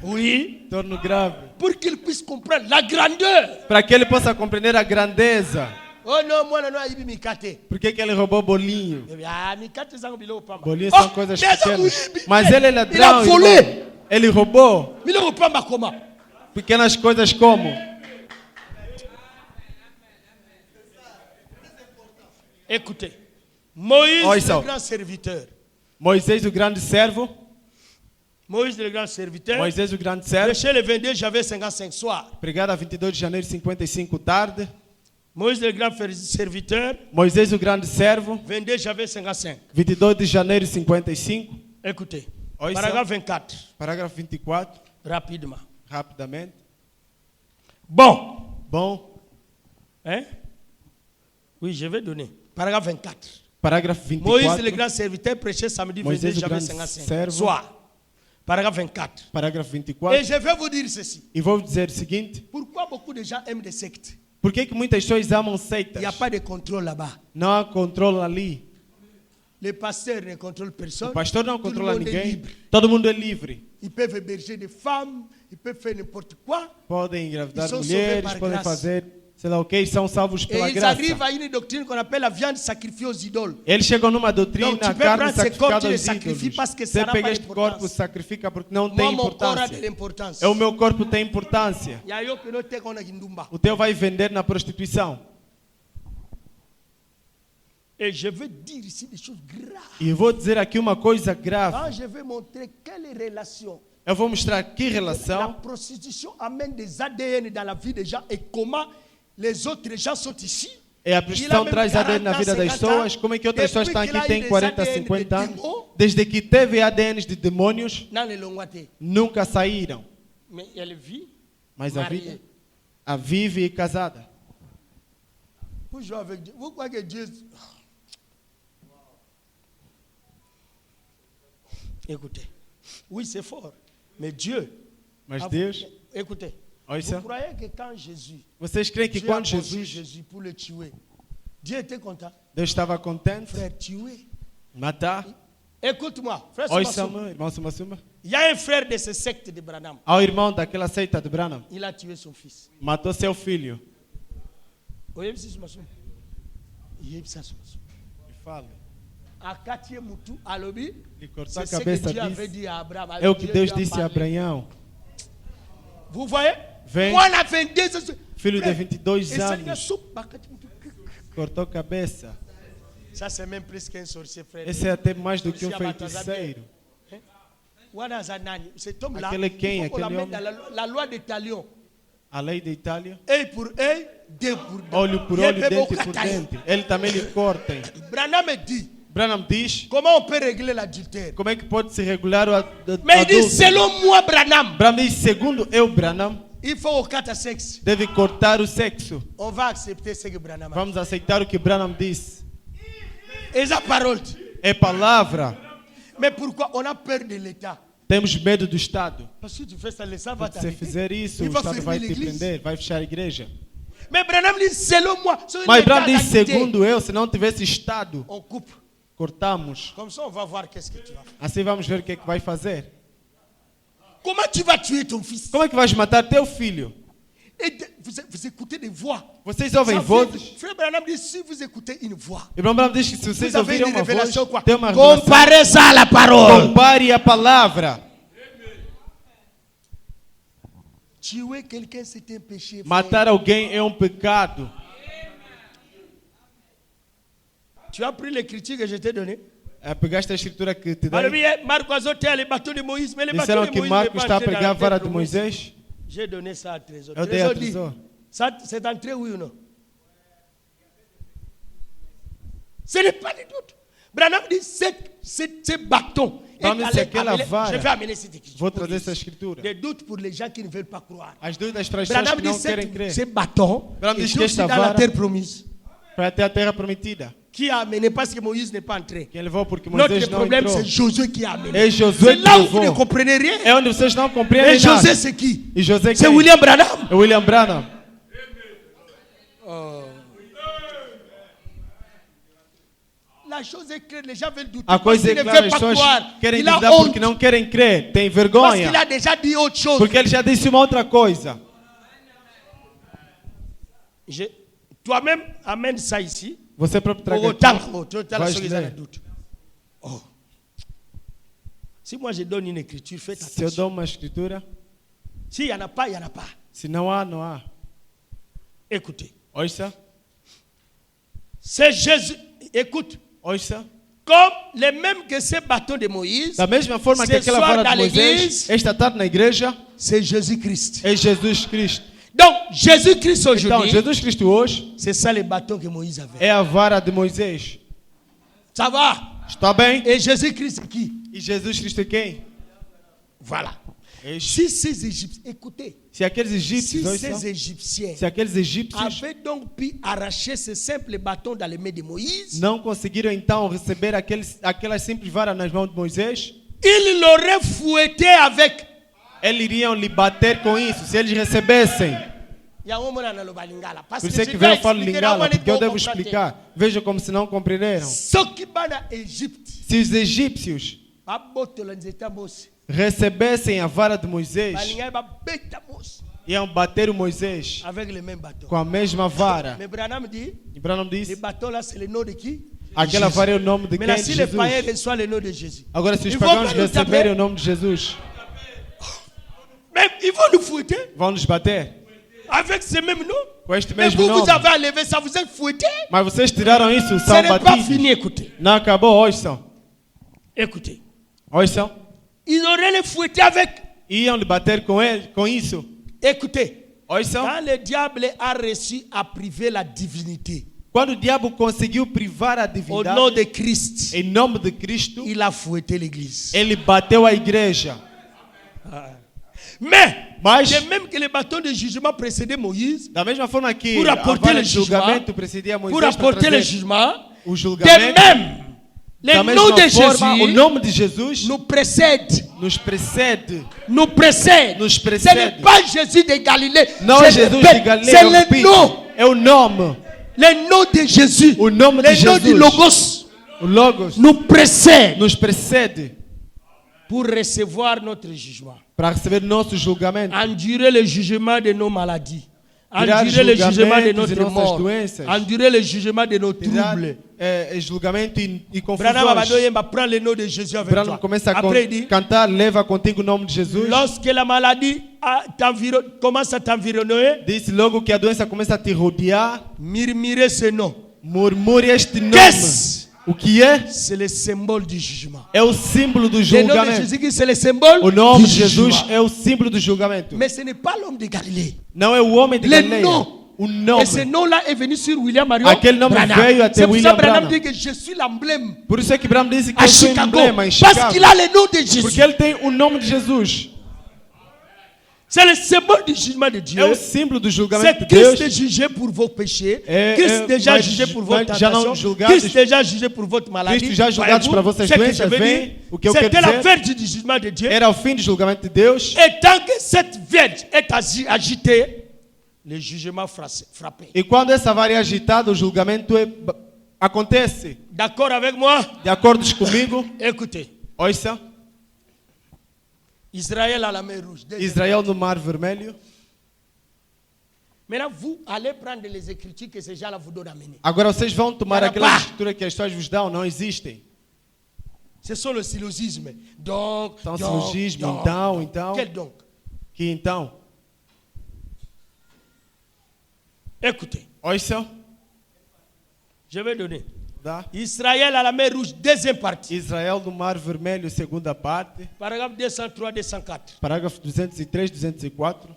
[SPEAKER 3] Oui.
[SPEAKER 2] Torno grave.
[SPEAKER 3] Pour qu'il puisse comprendre la grandeur.
[SPEAKER 2] Para que ele possa compreender a grandeza.
[SPEAKER 3] Oh non, moi, non, il me caté.
[SPEAKER 2] Por que ele roubou bolinho? Bolinhos
[SPEAKER 3] Oh,
[SPEAKER 2] são coisas
[SPEAKER 3] mais
[SPEAKER 2] pequenas.
[SPEAKER 3] oui,
[SPEAKER 2] Mas ele é ladrão.
[SPEAKER 3] il a volé.
[SPEAKER 2] Irmão. Ele roubou
[SPEAKER 3] Comment?
[SPEAKER 2] pequenas coisas como.
[SPEAKER 3] Écoutez, Moïse,
[SPEAKER 2] Oi,
[SPEAKER 3] le
[SPEAKER 2] Saul.
[SPEAKER 3] grand serviteur.
[SPEAKER 2] Moisés, o grande servo.
[SPEAKER 3] Moïse, le grand serviteur.
[SPEAKER 2] Moisés, o grande servo.
[SPEAKER 3] Prêché le 22 janvier 55 soir.
[SPEAKER 2] Pregado a 22 de janeiro de 55 tarde.
[SPEAKER 3] Moïse, le grand serviteur.
[SPEAKER 2] Moisés, o grande servo.
[SPEAKER 3] 22 janvier 55.
[SPEAKER 2] 22 de janeiro de 55.
[SPEAKER 3] Écoutez,
[SPEAKER 2] Oi,
[SPEAKER 3] paragraphe
[SPEAKER 2] Saul.
[SPEAKER 3] 24.
[SPEAKER 2] Parágrafo 24.
[SPEAKER 3] Rapidement.
[SPEAKER 2] Rapidamente.
[SPEAKER 3] Bon.
[SPEAKER 2] Bom.
[SPEAKER 3] Hein? Oui, je vais donner. Paragraphe 24.
[SPEAKER 2] Parágrafo 24.
[SPEAKER 3] Moïse, le grand serviteur, prêché samedi 22
[SPEAKER 2] Moisés, o
[SPEAKER 3] janvier
[SPEAKER 2] grande
[SPEAKER 3] 55
[SPEAKER 2] servo.
[SPEAKER 3] soir. Paragraphe 24.
[SPEAKER 2] Parágrafo
[SPEAKER 3] Et
[SPEAKER 2] 24.
[SPEAKER 3] je vais vous dire ceci.
[SPEAKER 2] E vou dizer o seguinte.
[SPEAKER 3] Pourquoi beaucoup de gens aiment des sectes?
[SPEAKER 2] Por que muitas pessoas amam
[SPEAKER 3] Il
[SPEAKER 2] seitas?
[SPEAKER 3] n'y a pas de contrôle là-bas.
[SPEAKER 2] Não há controle ali.
[SPEAKER 3] Les pasteurs ne contrôlent personne.
[SPEAKER 2] O pastor não
[SPEAKER 3] Tout le
[SPEAKER 2] controla
[SPEAKER 3] monde est
[SPEAKER 2] ninguém.
[SPEAKER 3] libre.
[SPEAKER 2] Todo mundo é livre.
[SPEAKER 3] Ils peuvent héberger des femmes, ils peuvent faire n'importe quoi.
[SPEAKER 2] Podem engravidar
[SPEAKER 3] Ils sont
[SPEAKER 2] mulheres,
[SPEAKER 3] sauvés par
[SPEAKER 2] podem
[SPEAKER 3] grâce.
[SPEAKER 2] fazer, sei lá o que, são salvos
[SPEAKER 3] Et
[SPEAKER 2] pela
[SPEAKER 3] ils
[SPEAKER 2] graça.
[SPEAKER 3] arrivent à une doctrine qu'on appelle la viande sacrifiée aux idoles.
[SPEAKER 2] Eles chegam numa doutrina,
[SPEAKER 3] Donc, tu
[SPEAKER 2] a
[SPEAKER 3] peux
[SPEAKER 2] carne
[SPEAKER 3] prendre ces corps,
[SPEAKER 2] sacrificada
[SPEAKER 3] tu les
[SPEAKER 2] aos
[SPEAKER 3] sacrifies
[SPEAKER 2] ídolos.
[SPEAKER 3] parce que ça
[SPEAKER 2] Você
[SPEAKER 3] n'a pas
[SPEAKER 2] pega este
[SPEAKER 3] d'importance.
[SPEAKER 2] corpo, sacrifica porque não
[SPEAKER 3] Moi,
[SPEAKER 2] tem
[SPEAKER 3] mon corps a de
[SPEAKER 2] importância.
[SPEAKER 3] l'importance.
[SPEAKER 2] É o meu corpo tem importância.
[SPEAKER 3] Il y a yo que no te kona kindumba.
[SPEAKER 2] O teu vai vender na prostituição.
[SPEAKER 3] Et je veux dire ici des choses graves.
[SPEAKER 2] E eu vou dizer aqui uma coisa
[SPEAKER 3] Quand
[SPEAKER 2] grave.
[SPEAKER 3] je vais montrer quelle relation
[SPEAKER 2] Eu vou mostrar que
[SPEAKER 3] la
[SPEAKER 2] relação
[SPEAKER 3] prostitution amène des ADN dans la vie des gens et comment les autres gens sont ici.
[SPEAKER 2] é a prostituição traz ADN na vida das pessoas. Como é que outras pessoas estão aqui têm 40, 50 anos? Desde que teve ADNs de demônios,
[SPEAKER 3] Dans les longuatés.
[SPEAKER 2] nunca saíram.
[SPEAKER 3] Mais elle vit
[SPEAKER 2] Mas a
[SPEAKER 3] mariée.
[SPEAKER 2] vida, a vive e casada.
[SPEAKER 3] Vous jouez avec Dieu. Vous croyez que Dieu... Écoutez. Oui, c'est fort. Mais Dieu...
[SPEAKER 2] Mas
[SPEAKER 3] a-
[SPEAKER 2] Deus,
[SPEAKER 3] Écoutez.
[SPEAKER 2] ouça,
[SPEAKER 3] Vous croyez que quand Jésus...
[SPEAKER 2] vocês creem que
[SPEAKER 3] Dieu a
[SPEAKER 2] quando
[SPEAKER 3] conçu
[SPEAKER 2] Jesus,
[SPEAKER 3] Jésus pour le tuer, Dieu était content.
[SPEAKER 2] Deus estava contente
[SPEAKER 3] Frère, tuer.
[SPEAKER 2] matar?
[SPEAKER 3] Écoute-moi, frère
[SPEAKER 2] Ouça,
[SPEAKER 3] Somassoum.
[SPEAKER 2] irmão Sumassuma.
[SPEAKER 3] Il y a un frère de ce secte de Branham.
[SPEAKER 2] Ao irmão daquela seita de Branham,
[SPEAKER 3] Il a tué son fils.
[SPEAKER 2] matou seu filho.
[SPEAKER 3] Oye, si Somassoum. Il ça, Somassoum.
[SPEAKER 2] E fala,
[SPEAKER 3] A Katie Moutou, à l'obé,
[SPEAKER 2] e cortou
[SPEAKER 3] c'est
[SPEAKER 2] a
[SPEAKER 3] ce que
[SPEAKER 2] cabeça
[SPEAKER 3] Dieu avait
[SPEAKER 2] disso.
[SPEAKER 3] dit à Abraham.
[SPEAKER 2] É o que Deus
[SPEAKER 3] lui a
[SPEAKER 2] disse a
[SPEAKER 3] parlé.
[SPEAKER 2] Abraão.
[SPEAKER 3] Vous voyez?
[SPEAKER 2] Vem.
[SPEAKER 3] Moi, la 22 ans.
[SPEAKER 2] Filho de 22
[SPEAKER 3] Et ça,
[SPEAKER 2] anos, cortou a cabeça.
[SPEAKER 3] ça, c'est même plus qu'un sorcier, frère.
[SPEAKER 2] Esse é até mais do que um feiticeiro.
[SPEAKER 3] Voilà, Zanani. Cet homme-là,
[SPEAKER 2] Aquele quem?
[SPEAKER 3] il faut qu'on
[SPEAKER 2] Aquele
[SPEAKER 3] l'amène
[SPEAKER 2] homem?
[SPEAKER 3] dans la loi des talions.
[SPEAKER 2] A lei da Itália,
[SPEAKER 3] Œil pour œil, dent pour dent.
[SPEAKER 2] olho por olho, dente por dente. Ele também lhe corta.
[SPEAKER 3] Branham me dit,
[SPEAKER 2] Branham diz,
[SPEAKER 3] comment on peut régler l'adultère?
[SPEAKER 2] como é que pode se regular o
[SPEAKER 3] Mais il dit,
[SPEAKER 2] adulto?
[SPEAKER 3] selon moi, Branham,
[SPEAKER 2] Branham diz, segundo eu, Branham,
[SPEAKER 3] il faut au quatre sexes.
[SPEAKER 2] deve cortar o sexo.
[SPEAKER 3] On va accepter ce que Branham a dit.
[SPEAKER 2] Vamos aceitar o que Branham disse.
[SPEAKER 3] Et sa parole.
[SPEAKER 2] É palavra.
[SPEAKER 3] Mais pourquoi on a peur de l'État?
[SPEAKER 2] Temos medo do Estado.
[SPEAKER 3] Parce que tu fais ça, l'État va
[SPEAKER 2] Se
[SPEAKER 3] t'arrêter.
[SPEAKER 2] fizer isso,
[SPEAKER 3] Il
[SPEAKER 2] o
[SPEAKER 3] va
[SPEAKER 2] Estado
[SPEAKER 3] fermer
[SPEAKER 2] vai te
[SPEAKER 3] l'église.
[SPEAKER 2] prender, vai fechar a igreja.
[SPEAKER 3] Mais Branham dit, selon moi, sur
[SPEAKER 2] Mas
[SPEAKER 3] l'État
[SPEAKER 2] Branham diz,
[SPEAKER 3] d'égalité,
[SPEAKER 2] segundo eu, se não tivesse Estado,
[SPEAKER 3] on coupe.
[SPEAKER 2] cortamos.
[SPEAKER 3] Comme ça, on va voir qu'est-ce que tu vas faire.
[SPEAKER 2] Assim vamos ver o que é que vai fazer.
[SPEAKER 3] Comment tu vas tuer ton fils?
[SPEAKER 2] Como é que vais matar teu filho?
[SPEAKER 3] Et vous écoutez des voix.
[SPEAKER 2] Vocês ouvem
[SPEAKER 3] Ça
[SPEAKER 2] vozes?
[SPEAKER 3] vient- Frère Branham dit, si vous écoutez une voix,
[SPEAKER 2] E Branham diz que se vocês
[SPEAKER 3] vous avez
[SPEAKER 2] ouvirem
[SPEAKER 3] une
[SPEAKER 2] uma voz,
[SPEAKER 3] révélation quoi?
[SPEAKER 2] tem uma revelação.
[SPEAKER 3] Comparez ça à la parole.
[SPEAKER 2] Compare a palavra.
[SPEAKER 3] Tuer quelqu'un, c'est un péché. frère.
[SPEAKER 2] Matar alguém é um pecado.
[SPEAKER 3] Tu as pris l'écriture que je t'ai donnée.
[SPEAKER 2] Pegaste a escritura que te
[SPEAKER 3] Alors,
[SPEAKER 2] dei.
[SPEAKER 3] Marc Azoté a le bateau de Moïse, mais le bateau
[SPEAKER 2] Disseram
[SPEAKER 3] de
[SPEAKER 2] que
[SPEAKER 3] Moïse
[SPEAKER 2] Marcos
[SPEAKER 3] n'est
[SPEAKER 2] está
[SPEAKER 3] pas
[SPEAKER 2] a
[SPEAKER 3] entré dans
[SPEAKER 2] pregar a
[SPEAKER 3] la
[SPEAKER 2] vara
[SPEAKER 3] terre
[SPEAKER 2] de
[SPEAKER 3] promise.
[SPEAKER 2] Moisés.
[SPEAKER 3] J'ai donné ça à Trésor.
[SPEAKER 2] Eu dei a
[SPEAKER 3] Trésor dit,
[SPEAKER 2] Trésor.
[SPEAKER 3] ça, c'est entré oui ou non? Ce n'est pas du doute. Branham dit, ce bâton. est
[SPEAKER 2] Branham
[SPEAKER 3] allé
[SPEAKER 2] disse aquela
[SPEAKER 3] amener-
[SPEAKER 2] vara.
[SPEAKER 3] Je vais amener cette écriture.
[SPEAKER 2] Vou trazer essa escritura.
[SPEAKER 3] Des doutes pour les gens qui ne veulent pas croire.
[SPEAKER 2] As dúvidas para as pessoas
[SPEAKER 3] Branham
[SPEAKER 2] que
[SPEAKER 3] dit,
[SPEAKER 2] não querem crer.
[SPEAKER 3] ce bâton
[SPEAKER 2] Branham
[SPEAKER 3] est
[SPEAKER 2] diz que
[SPEAKER 3] aussi
[SPEAKER 2] esta
[SPEAKER 3] dans la
[SPEAKER 2] vara-
[SPEAKER 3] terre promise.
[SPEAKER 2] Para até a terra prometida.
[SPEAKER 3] Qui a amené parce que Moïse n'est pas entré.
[SPEAKER 2] Quem levou porque Moisés
[SPEAKER 3] Notre
[SPEAKER 2] não
[SPEAKER 3] problème,
[SPEAKER 2] entrou.
[SPEAKER 3] c'est Josué qui a amené.
[SPEAKER 2] É Josué
[SPEAKER 3] C'est
[SPEAKER 2] que
[SPEAKER 3] là où vous ne
[SPEAKER 2] levou.
[SPEAKER 3] comprenez rien.
[SPEAKER 2] É onde vocês não
[SPEAKER 3] Et
[SPEAKER 2] compreendem
[SPEAKER 3] Josué,
[SPEAKER 2] nada.
[SPEAKER 3] c'est qui?
[SPEAKER 2] E José
[SPEAKER 3] C'est
[SPEAKER 2] quem?
[SPEAKER 3] William Branham.
[SPEAKER 2] É William Branham.
[SPEAKER 3] La chose est claire, les gens veulent douter.
[SPEAKER 2] A
[SPEAKER 3] Parce
[SPEAKER 2] coisa
[SPEAKER 3] qu'il
[SPEAKER 2] é
[SPEAKER 3] ne
[SPEAKER 2] clara,
[SPEAKER 3] veut
[SPEAKER 2] as
[SPEAKER 3] pas
[SPEAKER 2] pessoas
[SPEAKER 3] croire.
[SPEAKER 2] querem
[SPEAKER 3] Il a
[SPEAKER 2] duvidar porque
[SPEAKER 3] honte.
[SPEAKER 2] não querem crer. Tem
[SPEAKER 3] Parce
[SPEAKER 2] vergonha.
[SPEAKER 3] qu'il a déjà dit autre chose.
[SPEAKER 2] Porque ele já disse uma outra coisa.
[SPEAKER 3] Toi-même, amène ça ici.
[SPEAKER 2] Você próprio
[SPEAKER 3] Pour
[SPEAKER 2] traga
[SPEAKER 3] autant,
[SPEAKER 2] aqui.
[SPEAKER 3] tu as
[SPEAKER 2] Vais
[SPEAKER 3] la
[SPEAKER 2] ler.
[SPEAKER 3] doute. Oh. Si moi je donne une écriture, faites
[SPEAKER 2] Se eu
[SPEAKER 3] attention.
[SPEAKER 2] dou uma escritura,
[SPEAKER 3] S'il n'y en a pas, il n'y en a pas.
[SPEAKER 2] se não há, não há.
[SPEAKER 3] Écoutez.
[SPEAKER 2] Ouça,
[SPEAKER 3] C'est Jésus. Écoute.
[SPEAKER 2] ouça.
[SPEAKER 3] Comme les mêmes que ces bâtons de Moïse,
[SPEAKER 2] Da mesma forma que
[SPEAKER 3] ce
[SPEAKER 2] aquela
[SPEAKER 3] soir
[SPEAKER 2] vara
[SPEAKER 3] dans
[SPEAKER 2] de Moisés,
[SPEAKER 3] l'église,
[SPEAKER 2] esta tarde na igreja,
[SPEAKER 3] c'est Jésus-Christ.
[SPEAKER 2] é Jesus Cristo.
[SPEAKER 3] Donc, Jésus-Christ
[SPEAKER 2] Então,
[SPEAKER 3] aujourd'hui,
[SPEAKER 2] Jesus Cristo hoje
[SPEAKER 3] c'est ça les bâtons que Moïse avait.
[SPEAKER 2] é a vara de Moisés.
[SPEAKER 3] Ça va?
[SPEAKER 2] Está bem?
[SPEAKER 3] Et Jésus-Christ, c'est qui?
[SPEAKER 2] E Jesus Cristo é quem?
[SPEAKER 3] Voilà.
[SPEAKER 2] Este.
[SPEAKER 3] Si ces Égyptiens, écoutez,
[SPEAKER 2] Se aqueles
[SPEAKER 3] si
[SPEAKER 2] egípcios, ouça,
[SPEAKER 3] ces Égyptiens
[SPEAKER 2] se aqueles egípcios
[SPEAKER 3] avaient donc pu arracher ce simple bâton dans les mains de Moïse,
[SPEAKER 2] não conseguiram então receber aquela simples vara nas mãos de Moisés,
[SPEAKER 3] ils l'auraient fouetté avec.
[SPEAKER 2] eles iriam lhe bater com isso, se eles recebessem.
[SPEAKER 3] Parce
[SPEAKER 2] Por
[SPEAKER 3] que
[SPEAKER 2] isso é
[SPEAKER 3] je
[SPEAKER 2] que
[SPEAKER 3] dois
[SPEAKER 2] veio eu falo
[SPEAKER 3] expliquer
[SPEAKER 2] lingala,
[SPEAKER 3] là où
[SPEAKER 2] porque eu
[SPEAKER 3] on
[SPEAKER 2] devo
[SPEAKER 3] est
[SPEAKER 2] explicar. Vejam como se não compreenderam.
[SPEAKER 3] Ce qui va dans Égypte,
[SPEAKER 2] Se os egípcios recebessem a vara de Moisés, iam bater o Moisés
[SPEAKER 3] avec le même bâton.
[SPEAKER 2] com a mesma vara.
[SPEAKER 3] Mais Branham dit,
[SPEAKER 2] E Branham
[SPEAKER 3] le
[SPEAKER 2] disse,
[SPEAKER 3] bâton là, c'est le nom de qui?
[SPEAKER 2] aquela vara é o nome de quem?
[SPEAKER 3] Maintenant,
[SPEAKER 2] De
[SPEAKER 3] si les païens
[SPEAKER 2] Jesus.
[SPEAKER 3] reçoivent le nom de Jésus,
[SPEAKER 2] Agora, se os
[SPEAKER 3] Ils vont
[SPEAKER 2] pagãos
[SPEAKER 3] pas nous
[SPEAKER 2] receberem
[SPEAKER 3] taper.
[SPEAKER 2] o nome de Jesus,
[SPEAKER 3] même ils vont nous fouetter
[SPEAKER 2] vão nos bater
[SPEAKER 3] avec ce même nom.
[SPEAKER 2] com este
[SPEAKER 3] Mais
[SPEAKER 2] mesmo
[SPEAKER 3] vous,
[SPEAKER 2] nome.
[SPEAKER 3] vous avez enlevé ça, vous êtes fouettés.
[SPEAKER 2] Mas vocês tiraram isso,
[SPEAKER 3] Ce
[SPEAKER 2] são
[SPEAKER 3] n'est pas
[SPEAKER 2] batidos.
[SPEAKER 3] fini, écoutez.
[SPEAKER 2] Não acabou, ouçam.
[SPEAKER 3] Écoutez.
[SPEAKER 2] Ouçam.
[SPEAKER 3] Ils auraient les fouettés avec.
[SPEAKER 2] Iam lhe bater com ele, com isso.
[SPEAKER 3] Écoutez.
[SPEAKER 2] Ouçam.
[SPEAKER 3] Quand le diable a réussi à priver la divinité
[SPEAKER 2] Quando o diabo conseguiu privar a
[SPEAKER 3] au
[SPEAKER 2] divindade,
[SPEAKER 3] nom de Christ,
[SPEAKER 2] em nome de Cristo,
[SPEAKER 3] il a fouetté l'église.
[SPEAKER 2] ele bateu a igreja.
[SPEAKER 3] Mais, de même que le bâton de jugement précédait Moïse,
[SPEAKER 2] Da mesma forma que
[SPEAKER 3] pour
[SPEAKER 2] a
[SPEAKER 3] apporter
[SPEAKER 2] vara
[SPEAKER 3] le
[SPEAKER 2] de
[SPEAKER 3] jugement,
[SPEAKER 2] julgamento precedia Moisés
[SPEAKER 3] pour
[SPEAKER 2] para
[SPEAKER 3] apporter le
[SPEAKER 2] trazer
[SPEAKER 3] jugement,
[SPEAKER 2] o
[SPEAKER 3] de
[SPEAKER 2] julgamento,
[SPEAKER 3] même, le
[SPEAKER 2] da
[SPEAKER 3] nom de
[SPEAKER 2] mesma forma, o
[SPEAKER 3] Jésus
[SPEAKER 2] nome de Jesus
[SPEAKER 3] nous précède.
[SPEAKER 2] nos precede.
[SPEAKER 3] Nous précède.
[SPEAKER 2] Nos
[SPEAKER 3] Ce
[SPEAKER 2] précède.
[SPEAKER 3] n'est pas Jésus de Galilée.
[SPEAKER 2] Não
[SPEAKER 3] c'est
[SPEAKER 2] é Jesus
[SPEAKER 3] le-
[SPEAKER 2] de Galileia,
[SPEAKER 3] C'est
[SPEAKER 2] é o
[SPEAKER 3] le
[SPEAKER 2] Filho.
[SPEAKER 3] nom.
[SPEAKER 2] É o nome.
[SPEAKER 3] Le nom de Jésus.
[SPEAKER 2] O nome de
[SPEAKER 3] Le nom du
[SPEAKER 2] Jesus.
[SPEAKER 3] Logos
[SPEAKER 2] O Logos
[SPEAKER 3] nous précède
[SPEAKER 2] nos precede
[SPEAKER 3] pour recevoir notre jugement.
[SPEAKER 2] para receber nosso julgamento.
[SPEAKER 3] Endurer le jugement de nos maladies.
[SPEAKER 2] Tirar
[SPEAKER 3] Endurer le jugement de
[SPEAKER 2] julgamentos e
[SPEAKER 3] notre
[SPEAKER 2] nossas
[SPEAKER 3] mort.
[SPEAKER 2] doenças.
[SPEAKER 3] Endurer le jugement de nos
[SPEAKER 2] Tirar
[SPEAKER 3] troubles.
[SPEAKER 2] julgamento e
[SPEAKER 3] Branham
[SPEAKER 2] confusões.
[SPEAKER 3] Abadoye va prendre le nom de Jésus avec
[SPEAKER 2] Branham
[SPEAKER 3] toi.
[SPEAKER 2] começa a
[SPEAKER 3] Après il dit,
[SPEAKER 2] cantar, leva contigo o nome de Jesus.
[SPEAKER 3] lorsque la maladie commence à t'environner,
[SPEAKER 2] Disse logo que a doença começa a te rodear.
[SPEAKER 3] murmurez ce nom.
[SPEAKER 2] Murmure este nome.
[SPEAKER 3] Qu'est-ce?
[SPEAKER 2] O que é?
[SPEAKER 3] C'est le symbole du jugement.
[SPEAKER 2] É o símbolo do
[SPEAKER 3] Le nom de
[SPEAKER 2] julgamento.
[SPEAKER 3] Jésus, c'est le symbole
[SPEAKER 2] O nome
[SPEAKER 3] du
[SPEAKER 2] de Jesus
[SPEAKER 3] jugement.
[SPEAKER 2] é o símbolo do julgamento.
[SPEAKER 3] Mais ce n'est pas l'homme de Galilée.
[SPEAKER 2] Não é o homem de
[SPEAKER 3] Le
[SPEAKER 2] Galileia.
[SPEAKER 3] nom.
[SPEAKER 2] O nome.
[SPEAKER 3] Et ce nom-là est venu sur William Marion
[SPEAKER 2] Aquele nome
[SPEAKER 3] Branham.
[SPEAKER 2] veio até
[SPEAKER 3] C'est pour ça
[SPEAKER 2] William
[SPEAKER 3] que Branham
[SPEAKER 2] Branham.
[SPEAKER 3] dit que je suis l'emblème
[SPEAKER 2] Por isso é que Branham disse que
[SPEAKER 3] à
[SPEAKER 2] eu sou
[SPEAKER 3] Chicago.
[SPEAKER 2] emblema em
[SPEAKER 3] Parce
[SPEAKER 2] Chicago.
[SPEAKER 3] qu'il a le nom de Jésus.
[SPEAKER 2] Porque ele tem o nome de Jesus.
[SPEAKER 3] C'est le symbole du jugement de Dieu.
[SPEAKER 2] É o símbolo do julgamento
[SPEAKER 3] C'est
[SPEAKER 2] de
[SPEAKER 3] Christ
[SPEAKER 2] Deus.
[SPEAKER 3] jugé pour vos péchés.
[SPEAKER 2] É,
[SPEAKER 3] Christ déjà
[SPEAKER 2] mas
[SPEAKER 3] jugé pour votre
[SPEAKER 2] já não
[SPEAKER 3] tentation.
[SPEAKER 2] julgados.
[SPEAKER 3] Christ déjà jugé pour votre maladie.
[SPEAKER 2] Cristo já julgados
[SPEAKER 3] Voyez-vous,
[SPEAKER 2] para vossas
[SPEAKER 3] ce que
[SPEAKER 2] doenças,
[SPEAKER 3] je veux
[SPEAKER 2] vem,
[SPEAKER 3] dire,
[SPEAKER 2] o que eu quero
[SPEAKER 3] c'était la
[SPEAKER 2] dizer.
[SPEAKER 3] verge du jugement de Dieu.
[SPEAKER 2] Era o fim do julgamento de Deus.
[SPEAKER 3] Et tant que cette verge est agitée, le jugement frappé.
[SPEAKER 2] E quando essa vara é agitada, o julgamento acontece.
[SPEAKER 3] D'accord avec moi?
[SPEAKER 2] De acordo comigo,
[SPEAKER 3] Écoutez.
[SPEAKER 2] ouça,
[SPEAKER 3] Israël à la mer Rouge.
[SPEAKER 2] Israel no Mar Vermelho.
[SPEAKER 3] Maintenant, vous allez prendre les écritures que ces gens-là vous donnent à mener.
[SPEAKER 2] Agora vocês vão tomar
[SPEAKER 3] Era
[SPEAKER 2] aquela
[SPEAKER 3] pá.
[SPEAKER 2] escritura que as pessoas vos dão, não existem.
[SPEAKER 3] Ce sont le syllogisme. Donc,
[SPEAKER 2] Então,
[SPEAKER 3] donc,
[SPEAKER 2] silogismo,
[SPEAKER 3] donc.
[SPEAKER 2] então.
[SPEAKER 3] Quel donc?
[SPEAKER 2] Que então,
[SPEAKER 3] Écoutez,
[SPEAKER 2] ouça,
[SPEAKER 3] je vais donner.
[SPEAKER 2] dá.
[SPEAKER 3] Israël à la mer Rouge, deuxième partie.
[SPEAKER 2] Israel no Mar Vermelho, segunda parte.
[SPEAKER 3] Paragraphe 203, 204.
[SPEAKER 2] Parágrafo 203, 204.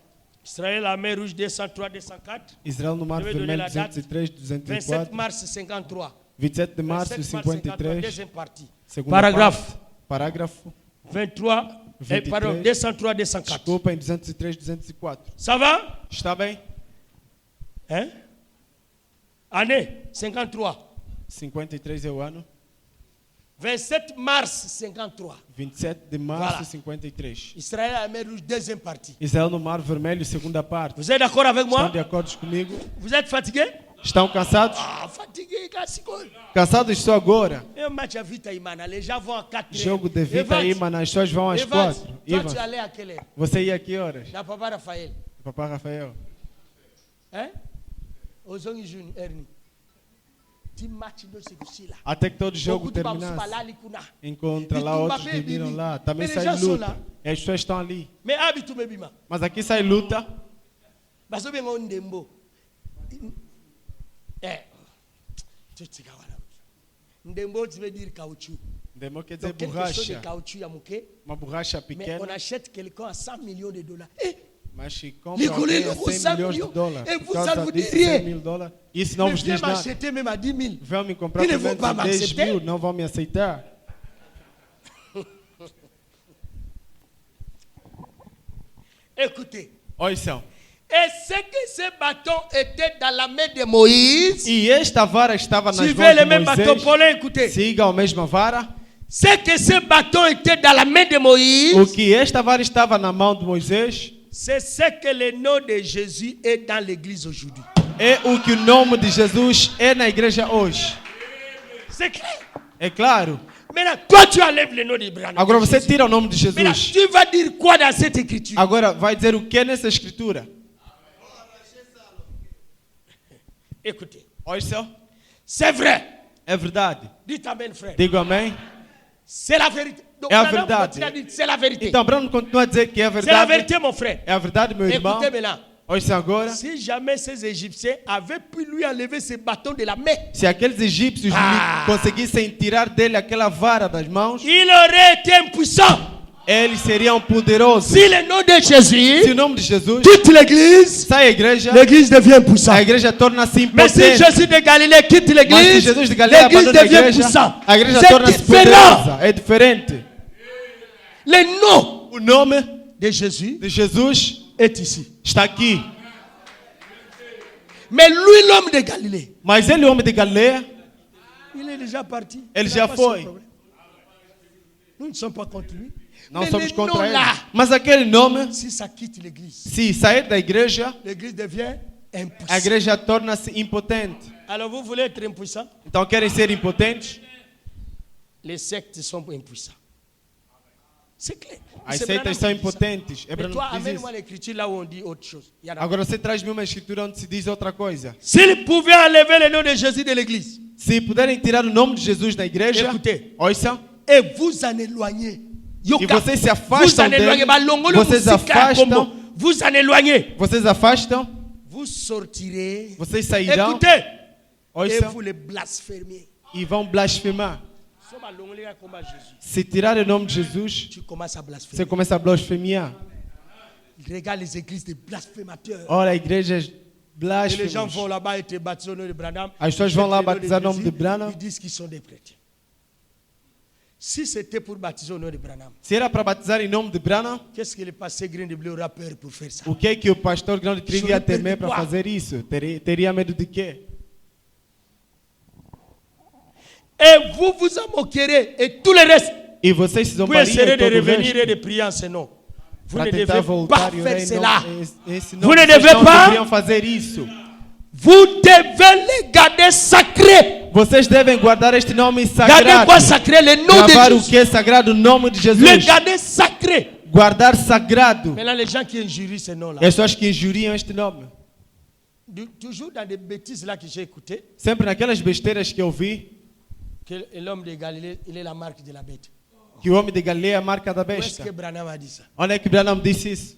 [SPEAKER 3] Israël à la mer Rouge, 203, 204.
[SPEAKER 2] Israel no Mar
[SPEAKER 3] Je vais donner
[SPEAKER 2] Vermelho,
[SPEAKER 3] la date.
[SPEAKER 2] 203,
[SPEAKER 3] 27
[SPEAKER 2] 204.
[SPEAKER 3] mars 53.
[SPEAKER 2] 27 de março,
[SPEAKER 3] 27 mars 53,
[SPEAKER 2] 53.
[SPEAKER 3] deuxième partie.
[SPEAKER 2] Segunda
[SPEAKER 3] Parágrafo
[SPEAKER 2] parte. Parágrafo.
[SPEAKER 3] 23,
[SPEAKER 2] 23.
[SPEAKER 3] pardon, 203, 204.
[SPEAKER 2] Desculpa, em 203, 204.
[SPEAKER 3] Ça va?
[SPEAKER 2] Está bem?
[SPEAKER 3] Hein? Année 53.
[SPEAKER 2] 53 é o ano.
[SPEAKER 3] 27 mars 53.
[SPEAKER 2] 27 de março
[SPEAKER 3] Voilà.
[SPEAKER 2] 53.
[SPEAKER 3] Israël à la mer Rouge, deuxième partie.
[SPEAKER 2] Israel no Mar Vermelho, segunda parte.
[SPEAKER 3] Vous êtes d'accord avec
[SPEAKER 2] Estão
[SPEAKER 3] moi?
[SPEAKER 2] de acordo comigo?
[SPEAKER 3] Vous êtes fatigué?
[SPEAKER 2] Estão cansados?
[SPEAKER 3] Ah, fatigué, Kassiko.
[SPEAKER 2] Cansados só agora.
[SPEAKER 3] Un match à Vitaïmana, les gens vont à 4 heures.
[SPEAKER 2] Jogo de Vita aí, mano, as pessoas vão às
[SPEAKER 3] Evans,
[SPEAKER 2] 4.
[SPEAKER 3] toi
[SPEAKER 2] Ivan,
[SPEAKER 3] tu allais à quelle heure?
[SPEAKER 2] você ia a que horas?
[SPEAKER 3] Na Papa Raphaël.
[SPEAKER 2] Papai Rafael.
[SPEAKER 3] Hein? Ozongi Juni, Ernie. Ti match no se là.
[SPEAKER 2] Até que todo jogo
[SPEAKER 3] Beaucoup de babs
[SPEAKER 2] terminasse.
[SPEAKER 3] balali kuna.
[SPEAKER 2] Encontra
[SPEAKER 3] E
[SPEAKER 2] lá,
[SPEAKER 3] tu
[SPEAKER 2] outros
[SPEAKER 3] babé,
[SPEAKER 2] dormiram
[SPEAKER 3] bibi.
[SPEAKER 2] lá. Também
[SPEAKER 3] Mais
[SPEAKER 2] sai
[SPEAKER 3] les gens sont
[SPEAKER 2] luta.
[SPEAKER 3] là.
[SPEAKER 2] E as pessoas estão ali.
[SPEAKER 3] Mais habitu mebima.
[SPEAKER 2] Mas aqui sai luta.
[SPEAKER 3] Baso bengo ndembo. Tu tika wala. Ndembo tu veut dire caoutchouc.
[SPEAKER 2] Demo quer dizer
[SPEAKER 3] Donc quelque chose de
[SPEAKER 2] borracha.
[SPEAKER 3] caoutchouc ya muke.
[SPEAKER 2] Uma borracha
[SPEAKER 3] Mais
[SPEAKER 2] pequena.
[SPEAKER 3] on achète quelqu'un à 100 millions de dollars.
[SPEAKER 2] Mas se
[SPEAKER 3] Les
[SPEAKER 2] compra
[SPEAKER 3] Congolais
[SPEAKER 2] alguém a
[SPEAKER 3] não usam
[SPEAKER 2] 100 milhões de
[SPEAKER 3] milhões.
[SPEAKER 2] dólares.
[SPEAKER 3] Et
[SPEAKER 2] Por
[SPEAKER 3] vous, ça
[SPEAKER 2] causa
[SPEAKER 3] ne vous
[SPEAKER 2] disso,
[SPEAKER 3] dit rien.
[SPEAKER 2] 100 mil dólares. Isso não
[SPEAKER 3] Mais
[SPEAKER 2] vos
[SPEAKER 3] viens
[SPEAKER 2] diz nada.
[SPEAKER 3] m'acheter même à 10 000.
[SPEAKER 2] Vão me comprar
[SPEAKER 3] Ils ne
[SPEAKER 2] por
[SPEAKER 3] vont
[SPEAKER 2] menos
[SPEAKER 3] pas
[SPEAKER 2] de 10
[SPEAKER 3] m'accepter.
[SPEAKER 2] mil, não vão me aceitar.
[SPEAKER 3] Écoutez.
[SPEAKER 2] Ouçam.
[SPEAKER 3] Et c'est que ce bâton était dans la main de Moïse.
[SPEAKER 2] E esta vara estava nas mãos
[SPEAKER 3] Suivez le
[SPEAKER 2] de
[SPEAKER 3] même bâton,
[SPEAKER 2] Moisés.
[SPEAKER 3] Paulin, écoutez.
[SPEAKER 2] Siga a mesma vara.
[SPEAKER 3] C'est que ce bâton était dans la main de
[SPEAKER 2] O
[SPEAKER 3] Moïse.
[SPEAKER 2] que esta vara estava na mão de Moisés
[SPEAKER 3] C'est ce que le nom de Jésus est dans l'église aujourd'hui.
[SPEAKER 2] é o que o nome de Jesus é na igreja hoje.
[SPEAKER 3] C'est clair.
[SPEAKER 2] É claro.
[SPEAKER 3] Maintenant, toi, tu enlèves le nom d'Ibrahim.
[SPEAKER 2] Agora você tira o nome de
[SPEAKER 3] Maintenant,
[SPEAKER 2] Jesus.
[SPEAKER 3] tu vas dire quoi dans cette écriture?
[SPEAKER 2] Agora vai dizer o que nessa escritura?
[SPEAKER 3] Écoutez,
[SPEAKER 2] Ouçam.
[SPEAKER 3] c'est vrai.
[SPEAKER 2] É verdade.
[SPEAKER 3] Dites amen, frère.
[SPEAKER 2] Digo amém.
[SPEAKER 3] C'est la vérité. Donc,
[SPEAKER 2] É a
[SPEAKER 3] Branham
[SPEAKER 2] verdade.
[SPEAKER 3] continue à dire, c'est la vérité.
[SPEAKER 2] Então, Bruno continua a dizer que é
[SPEAKER 3] C'est la
[SPEAKER 2] verdade.
[SPEAKER 3] vérité, mon frère.
[SPEAKER 2] É a verdade, meu irmão.
[SPEAKER 3] Écoutez maintenant.
[SPEAKER 2] Ouçam agora.
[SPEAKER 3] Si jamais ces Égyptiens avaient pu lui enlever ce bâton de la main,
[SPEAKER 2] Se aqueles egípcios lhe conseguissem tirar dele aquela vara das mãos,
[SPEAKER 3] il aurait été impuissant.
[SPEAKER 2] eles seriam poderosos.
[SPEAKER 3] Si le nom de
[SPEAKER 2] Se
[SPEAKER 3] Jésus
[SPEAKER 2] o nome de Jesus
[SPEAKER 3] quitte l'église,
[SPEAKER 2] sai a igreja,
[SPEAKER 3] l'église devient impuissante.
[SPEAKER 2] a igreja torna-se
[SPEAKER 3] Mais si
[SPEAKER 2] impotente.
[SPEAKER 3] Jésus de Galilée quitte
[SPEAKER 2] Mas se
[SPEAKER 3] l'église,
[SPEAKER 2] Jesus de Galileia
[SPEAKER 3] l'église
[SPEAKER 2] abandona a
[SPEAKER 3] devient
[SPEAKER 2] igreja,
[SPEAKER 3] puissante.
[SPEAKER 2] a igreja
[SPEAKER 3] C'est
[SPEAKER 2] torna-se
[SPEAKER 3] différent.
[SPEAKER 2] poderosa. É diferente.
[SPEAKER 3] Le nom
[SPEAKER 2] O nome
[SPEAKER 3] de Jésus
[SPEAKER 2] de Jesus
[SPEAKER 3] est ici.
[SPEAKER 2] está aqui.
[SPEAKER 3] Mais lui, l'homme de Galilée,
[SPEAKER 2] Mas ele, o homem de Galileia,
[SPEAKER 3] il est déjà parti.
[SPEAKER 2] Ele
[SPEAKER 3] Il
[SPEAKER 2] já
[SPEAKER 3] n'a pas
[SPEAKER 2] foi.
[SPEAKER 3] ce problème. Nous ne sommes pas contre lui.
[SPEAKER 2] não
[SPEAKER 3] Mais
[SPEAKER 2] somos
[SPEAKER 3] le
[SPEAKER 2] contra
[SPEAKER 3] nom
[SPEAKER 2] ele.
[SPEAKER 3] là,
[SPEAKER 2] Mas aquele nome,
[SPEAKER 3] si ça quitte l'église,
[SPEAKER 2] se sair da igreja,
[SPEAKER 3] l'église devient
[SPEAKER 2] a
[SPEAKER 3] impuissante.
[SPEAKER 2] igreja torna-se impotente.
[SPEAKER 3] Alors vous voulez être impuissant?
[SPEAKER 2] Então querem ser impotentes?
[SPEAKER 3] Les sectes sont impuissants. C'est clair.
[SPEAKER 2] As
[SPEAKER 3] C'est
[SPEAKER 2] seitas
[SPEAKER 3] Branham
[SPEAKER 2] são
[SPEAKER 3] qui dit ça.
[SPEAKER 2] impotentes. É
[SPEAKER 3] Mais
[SPEAKER 2] Branham
[SPEAKER 3] toi,
[SPEAKER 2] que diz
[SPEAKER 3] amène-moi
[SPEAKER 2] isso.
[SPEAKER 3] l'écriture là où on dit autre chose. Il y en a.
[SPEAKER 2] Agora você traz-me uma escritura onde se diz outra coisa.
[SPEAKER 3] S'ils pouvaient enlever le nom de Jésus de l'église
[SPEAKER 2] Se puderem tirar o nome de Jesus da igreja,
[SPEAKER 3] Écoutez.
[SPEAKER 2] ouçam,
[SPEAKER 3] et vous en éloigner,
[SPEAKER 2] e vocês se
[SPEAKER 3] vous
[SPEAKER 2] afastam
[SPEAKER 3] en éloignez,
[SPEAKER 2] dele,
[SPEAKER 3] balongolo
[SPEAKER 2] vocês
[SPEAKER 3] musika kombo.
[SPEAKER 2] afastam,
[SPEAKER 3] Vous en éloignez,
[SPEAKER 2] vocês afastam,
[SPEAKER 3] vous sortirez,
[SPEAKER 2] vocês sairão,
[SPEAKER 3] écoutez, et
[SPEAKER 2] ouçam,
[SPEAKER 3] vous les blasphémiez.
[SPEAKER 2] e vão blasfemar.
[SPEAKER 3] So balongoli ya komba Jésus,
[SPEAKER 2] Se tirar o nome de Jesus,
[SPEAKER 3] tu commences à
[SPEAKER 2] você
[SPEAKER 3] blasphémer.
[SPEAKER 2] começa a blasfemiar.
[SPEAKER 3] Regarde les églises de blasphémateurs.
[SPEAKER 2] Olha, igrejas
[SPEAKER 3] Et les gens
[SPEAKER 2] blasfemas.
[SPEAKER 3] vont là-bas et te baptisent au nom de Branham.
[SPEAKER 2] As pessoas vão lá
[SPEAKER 3] Ils mettent le nom
[SPEAKER 2] batizar
[SPEAKER 3] de
[SPEAKER 2] o nome de
[SPEAKER 3] Jésus,
[SPEAKER 2] Branham.
[SPEAKER 3] Ils disent qu'ils sont des chrétiens. Si c'était pour baptiser au nom de Branham,
[SPEAKER 2] Se era para batizar em nome de Branham,
[SPEAKER 3] qu'est-ce que le pasteur Green de Bleu aura peur pour faire ça?
[SPEAKER 2] o que é que o pastor Grande Trilho ia temer para
[SPEAKER 3] Sobre
[SPEAKER 2] fazer isso? Teria medo de quê?
[SPEAKER 3] Et vous vous en moquerez et tout le reste.
[SPEAKER 2] E vocês se
[SPEAKER 3] Vous
[SPEAKER 2] zombariam
[SPEAKER 3] essayerez
[SPEAKER 2] e
[SPEAKER 3] de
[SPEAKER 2] todo o
[SPEAKER 3] revenir et
[SPEAKER 2] resto
[SPEAKER 3] de prier en ce nom. Vous ne
[SPEAKER 2] para
[SPEAKER 3] devez
[SPEAKER 2] tentar
[SPEAKER 3] pas
[SPEAKER 2] voltar e orar
[SPEAKER 3] faire
[SPEAKER 2] em
[SPEAKER 3] cela.
[SPEAKER 2] nome, esse
[SPEAKER 3] Vous
[SPEAKER 2] nome.
[SPEAKER 3] ne
[SPEAKER 2] Vocês
[SPEAKER 3] devez
[SPEAKER 2] não
[SPEAKER 3] pas.
[SPEAKER 2] deveriam fazer isso.
[SPEAKER 3] Vous devez les garder sacrés.
[SPEAKER 2] Vocês devem guardar este nome
[SPEAKER 3] Gardez
[SPEAKER 2] sagrado.
[SPEAKER 3] quoi sacré? Le nom
[SPEAKER 2] Gravar
[SPEAKER 3] de
[SPEAKER 2] o
[SPEAKER 3] Jésus.
[SPEAKER 2] que é sagrado, o nome de
[SPEAKER 3] Le
[SPEAKER 2] Jesus.
[SPEAKER 3] garder sacré.
[SPEAKER 2] Guardar sagrado.
[SPEAKER 3] Maintenant, les gens qui injurient ce nom-là,
[SPEAKER 2] E as pessoas que injuriam este nome.
[SPEAKER 3] toujours dans des bêtises là que j'ai écoutées,
[SPEAKER 2] Sempre naquelas besteiras que eu vi,
[SPEAKER 3] que l'homme de Galilée, il est la marque de la bête.
[SPEAKER 2] que o homem de Galileia é a marca da
[SPEAKER 3] Où est-ce
[SPEAKER 2] besta.
[SPEAKER 3] que Branham a dit ça?
[SPEAKER 2] Onde é que Branham disse isso?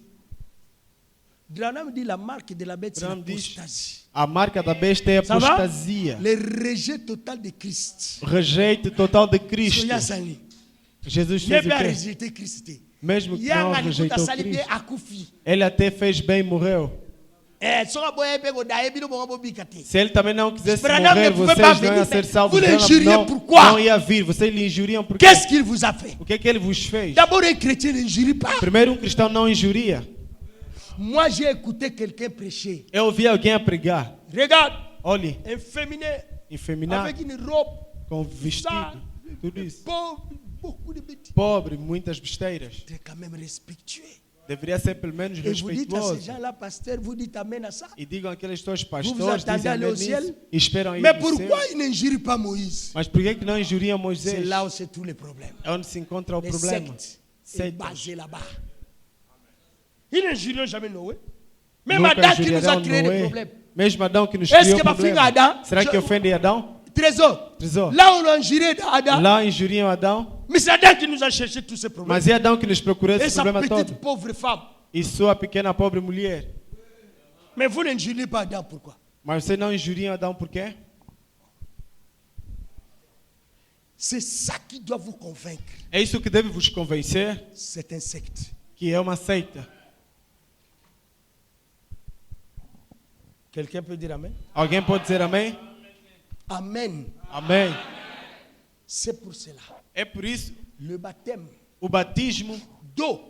[SPEAKER 3] Branham dit la marque de la bête, c'est
[SPEAKER 2] Branham diz,
[SPEAKER 3] l'apostasie.
[SPEAKER 2] a marca da besta é a
[SPEAKER 3] Ça va?
[SPEAKER 2] apostasia.
[SPEAKER 3] Le rejet total de Christ.
[SPEAKER 2] Rejeito total de Cristo.
[SPEAKER 3] Soya sali.
[SPEAKER 2] Jesus
[SPEAKER 3] Ne
[SPEAKER 2] fez o
[SPEAKER 3] pas
[SPEAKER 2] quê?
[SPEAKER 3] rejeter Christ.
[SPEAKER 2] Mesmo que não
[SPEAKER 3] Yanga likuta
[SPEAKER 2] rejeitou
[SPEAKER 3] sali bien
[SPEAKER 2] Cristo.
[SPEAKER 3] akufi.
[SPEAKER 2] Ele até fez bem e morreu.
[SPEAKER 3] Soka boye be go dae bino bongo bikate.
[SPEAKER 2] Se ele também não quisesse
[SPEAKER 3] Branham
[SPEAKER 2] morrer,
[SPEAKER 3] ne pouvait
[SPEAKER 2] vocês
[SPEAKER 3] pas
[SPEAKER 2] não iam
[SPEAKER 3] venir,
[SPEAKER 2] ser salvos.
[SPEAKER 3] vous
[SPEAKER 2] Branham
[SPEAKER 3] l'injuriez, pourquoi?
[SPEAKER 2] não ia vir. Vocês lhe injuriam por quê?
[SPEAKER 3] Qu'est-ce qu'il vous a fait?
[SPEAKER 2] O que é que ele vos fez?
[SPEAKER 3] D'abord, un chrétien n'injurie pas.
[SPEAKER 2] Primeiro, um cristão não injuria.
[SPEAKER 3] Moi, j'ai écouté quelqu'un prêcher.
[SPEAKER 2] Eu ouvi alguém a pregar.
[SPEAKER 3] Regarde,
[SPEAKER 2] Olhe,
[SPEAKER 3] un féminin
[SPEAKER 2] efeminado,
[SPEAKER 3] avec une robe,
[SPEAKER 2] com vestido,
[SPEAKER 3] ça,
[SPEAKER 2] tudo isso.
[SPEAKER 3] pauvre, beaucoup de bêtises.
[SPEAKER 2] Pobre, muitas besteiras.
[SPEAKER 3] Tu es quand même respectueux.
[SPEAKER 2] Deveria ser pelo menos
[SPEAKER 3] Et vous dites à ces
[SPEAKER 2] respeituoso.
[SPEAKER 3] gens-là, pasteur, vous dites amen à ça.
[SPEAKER 2] E digam aqueles teus
[SPEAKER 3] Vous
[SPEAKER 2] pastores,
[SPEAKER 3] attendez
[SPEAKER 2] dizem
[SPEAKER 3] aller au
[SPEAKER 2] amém
[SPEAKER 3] ciel?
[SPEAKER 2] nisso, e esperam ir
[SPEAKER 3] Mais
[SPEAKER 2] no
[SPEAKER 3] pourquoi
[SPEAKER 2] céu.
[SPEAKER 3] ils n'injurent pas Moïse?
[SPEAKER 2] Mas por que não injuriam Moisés?
[SPEAKER 3] C'est là où c'est tous les problèmes.
[SPEAKER 2] É onde se encontra o
[SPEAKER 3] Les
[SPEAKER 2] problema.
[SPEAKER 3] sectes est
[SPEAKER 2] Seitas.
[SPEAKER 3] basé là-bas. Ils n'injurent jamais Noé. Même
[SPEAKER 2] Nunca
[SPEAKER 3] Adam qui nous a
[SPEAKER 2] injuriarão
[SPEAKER 3] créé des
[SPEAKER 2] Noé.
[SPEAKER 3] problèmes.
[SPEAKER 2] Mesmo Adão que nos
[SPEAKER 3] Est-ce
[SPEAKER 2] criou
[SPEAKER 3] que ma fille
[SPEAKER 2] problema.
[SPEAKER 3] Adam-
[SPEAKER 2] Será que
[SPEAKER 3] Je-
[SPEAKER 2] ofende Adão?
[SPEAKER 3] Trésor.
[SPEAKER 2] Trésor.
[SPEAKER 3] Là où on a injuré Adam,
[SPEAKER 2] Lá injuriam Adão.
[SPEAKER 3] mais c'est Adam qui nous a cherché tous ces problèmes.
[SPEAKER 2] Mas é Adão que nos procurou
[SPEAKER 3] Et
[SPEAKER 2] esse
[SPEAKER 3] sa
[SPEAKER 2] problema
[SPEAKER 3] petite
[SPEAKER 2] todo.
[SPEAKER 3] pauvre femme.
[SPEAKER 2] E sua pequena pobre mulher.
[SPEAKER 3] Mais vous n'injuriez pas Adam, pourquoi?
[SPEAKER 2] Mas vocês não injuriam Adão por quê?
[SPEAKER 3] C'est ça qui doit vous convaincre.
[SPEAKER 2] É isso que deve vos convencer
[SPEAKER 3] C'est un secte.
[SPEAKER 2] que é uma seita.
[SPEAKER 3] Quelqu'un peut dire amen?
[SPEAKER 2] Alguém pode dizer amém?
[SPEAKER 3] Amen.
[SPEAKER 2] Amém.
[SPEAKER 3] C'est pour cela.
[SPEAKER 2] É por isso
[SPEAKER 3] Le baptême
[SPEAKER 2] o batismo
[SPEAKER 3] d'eau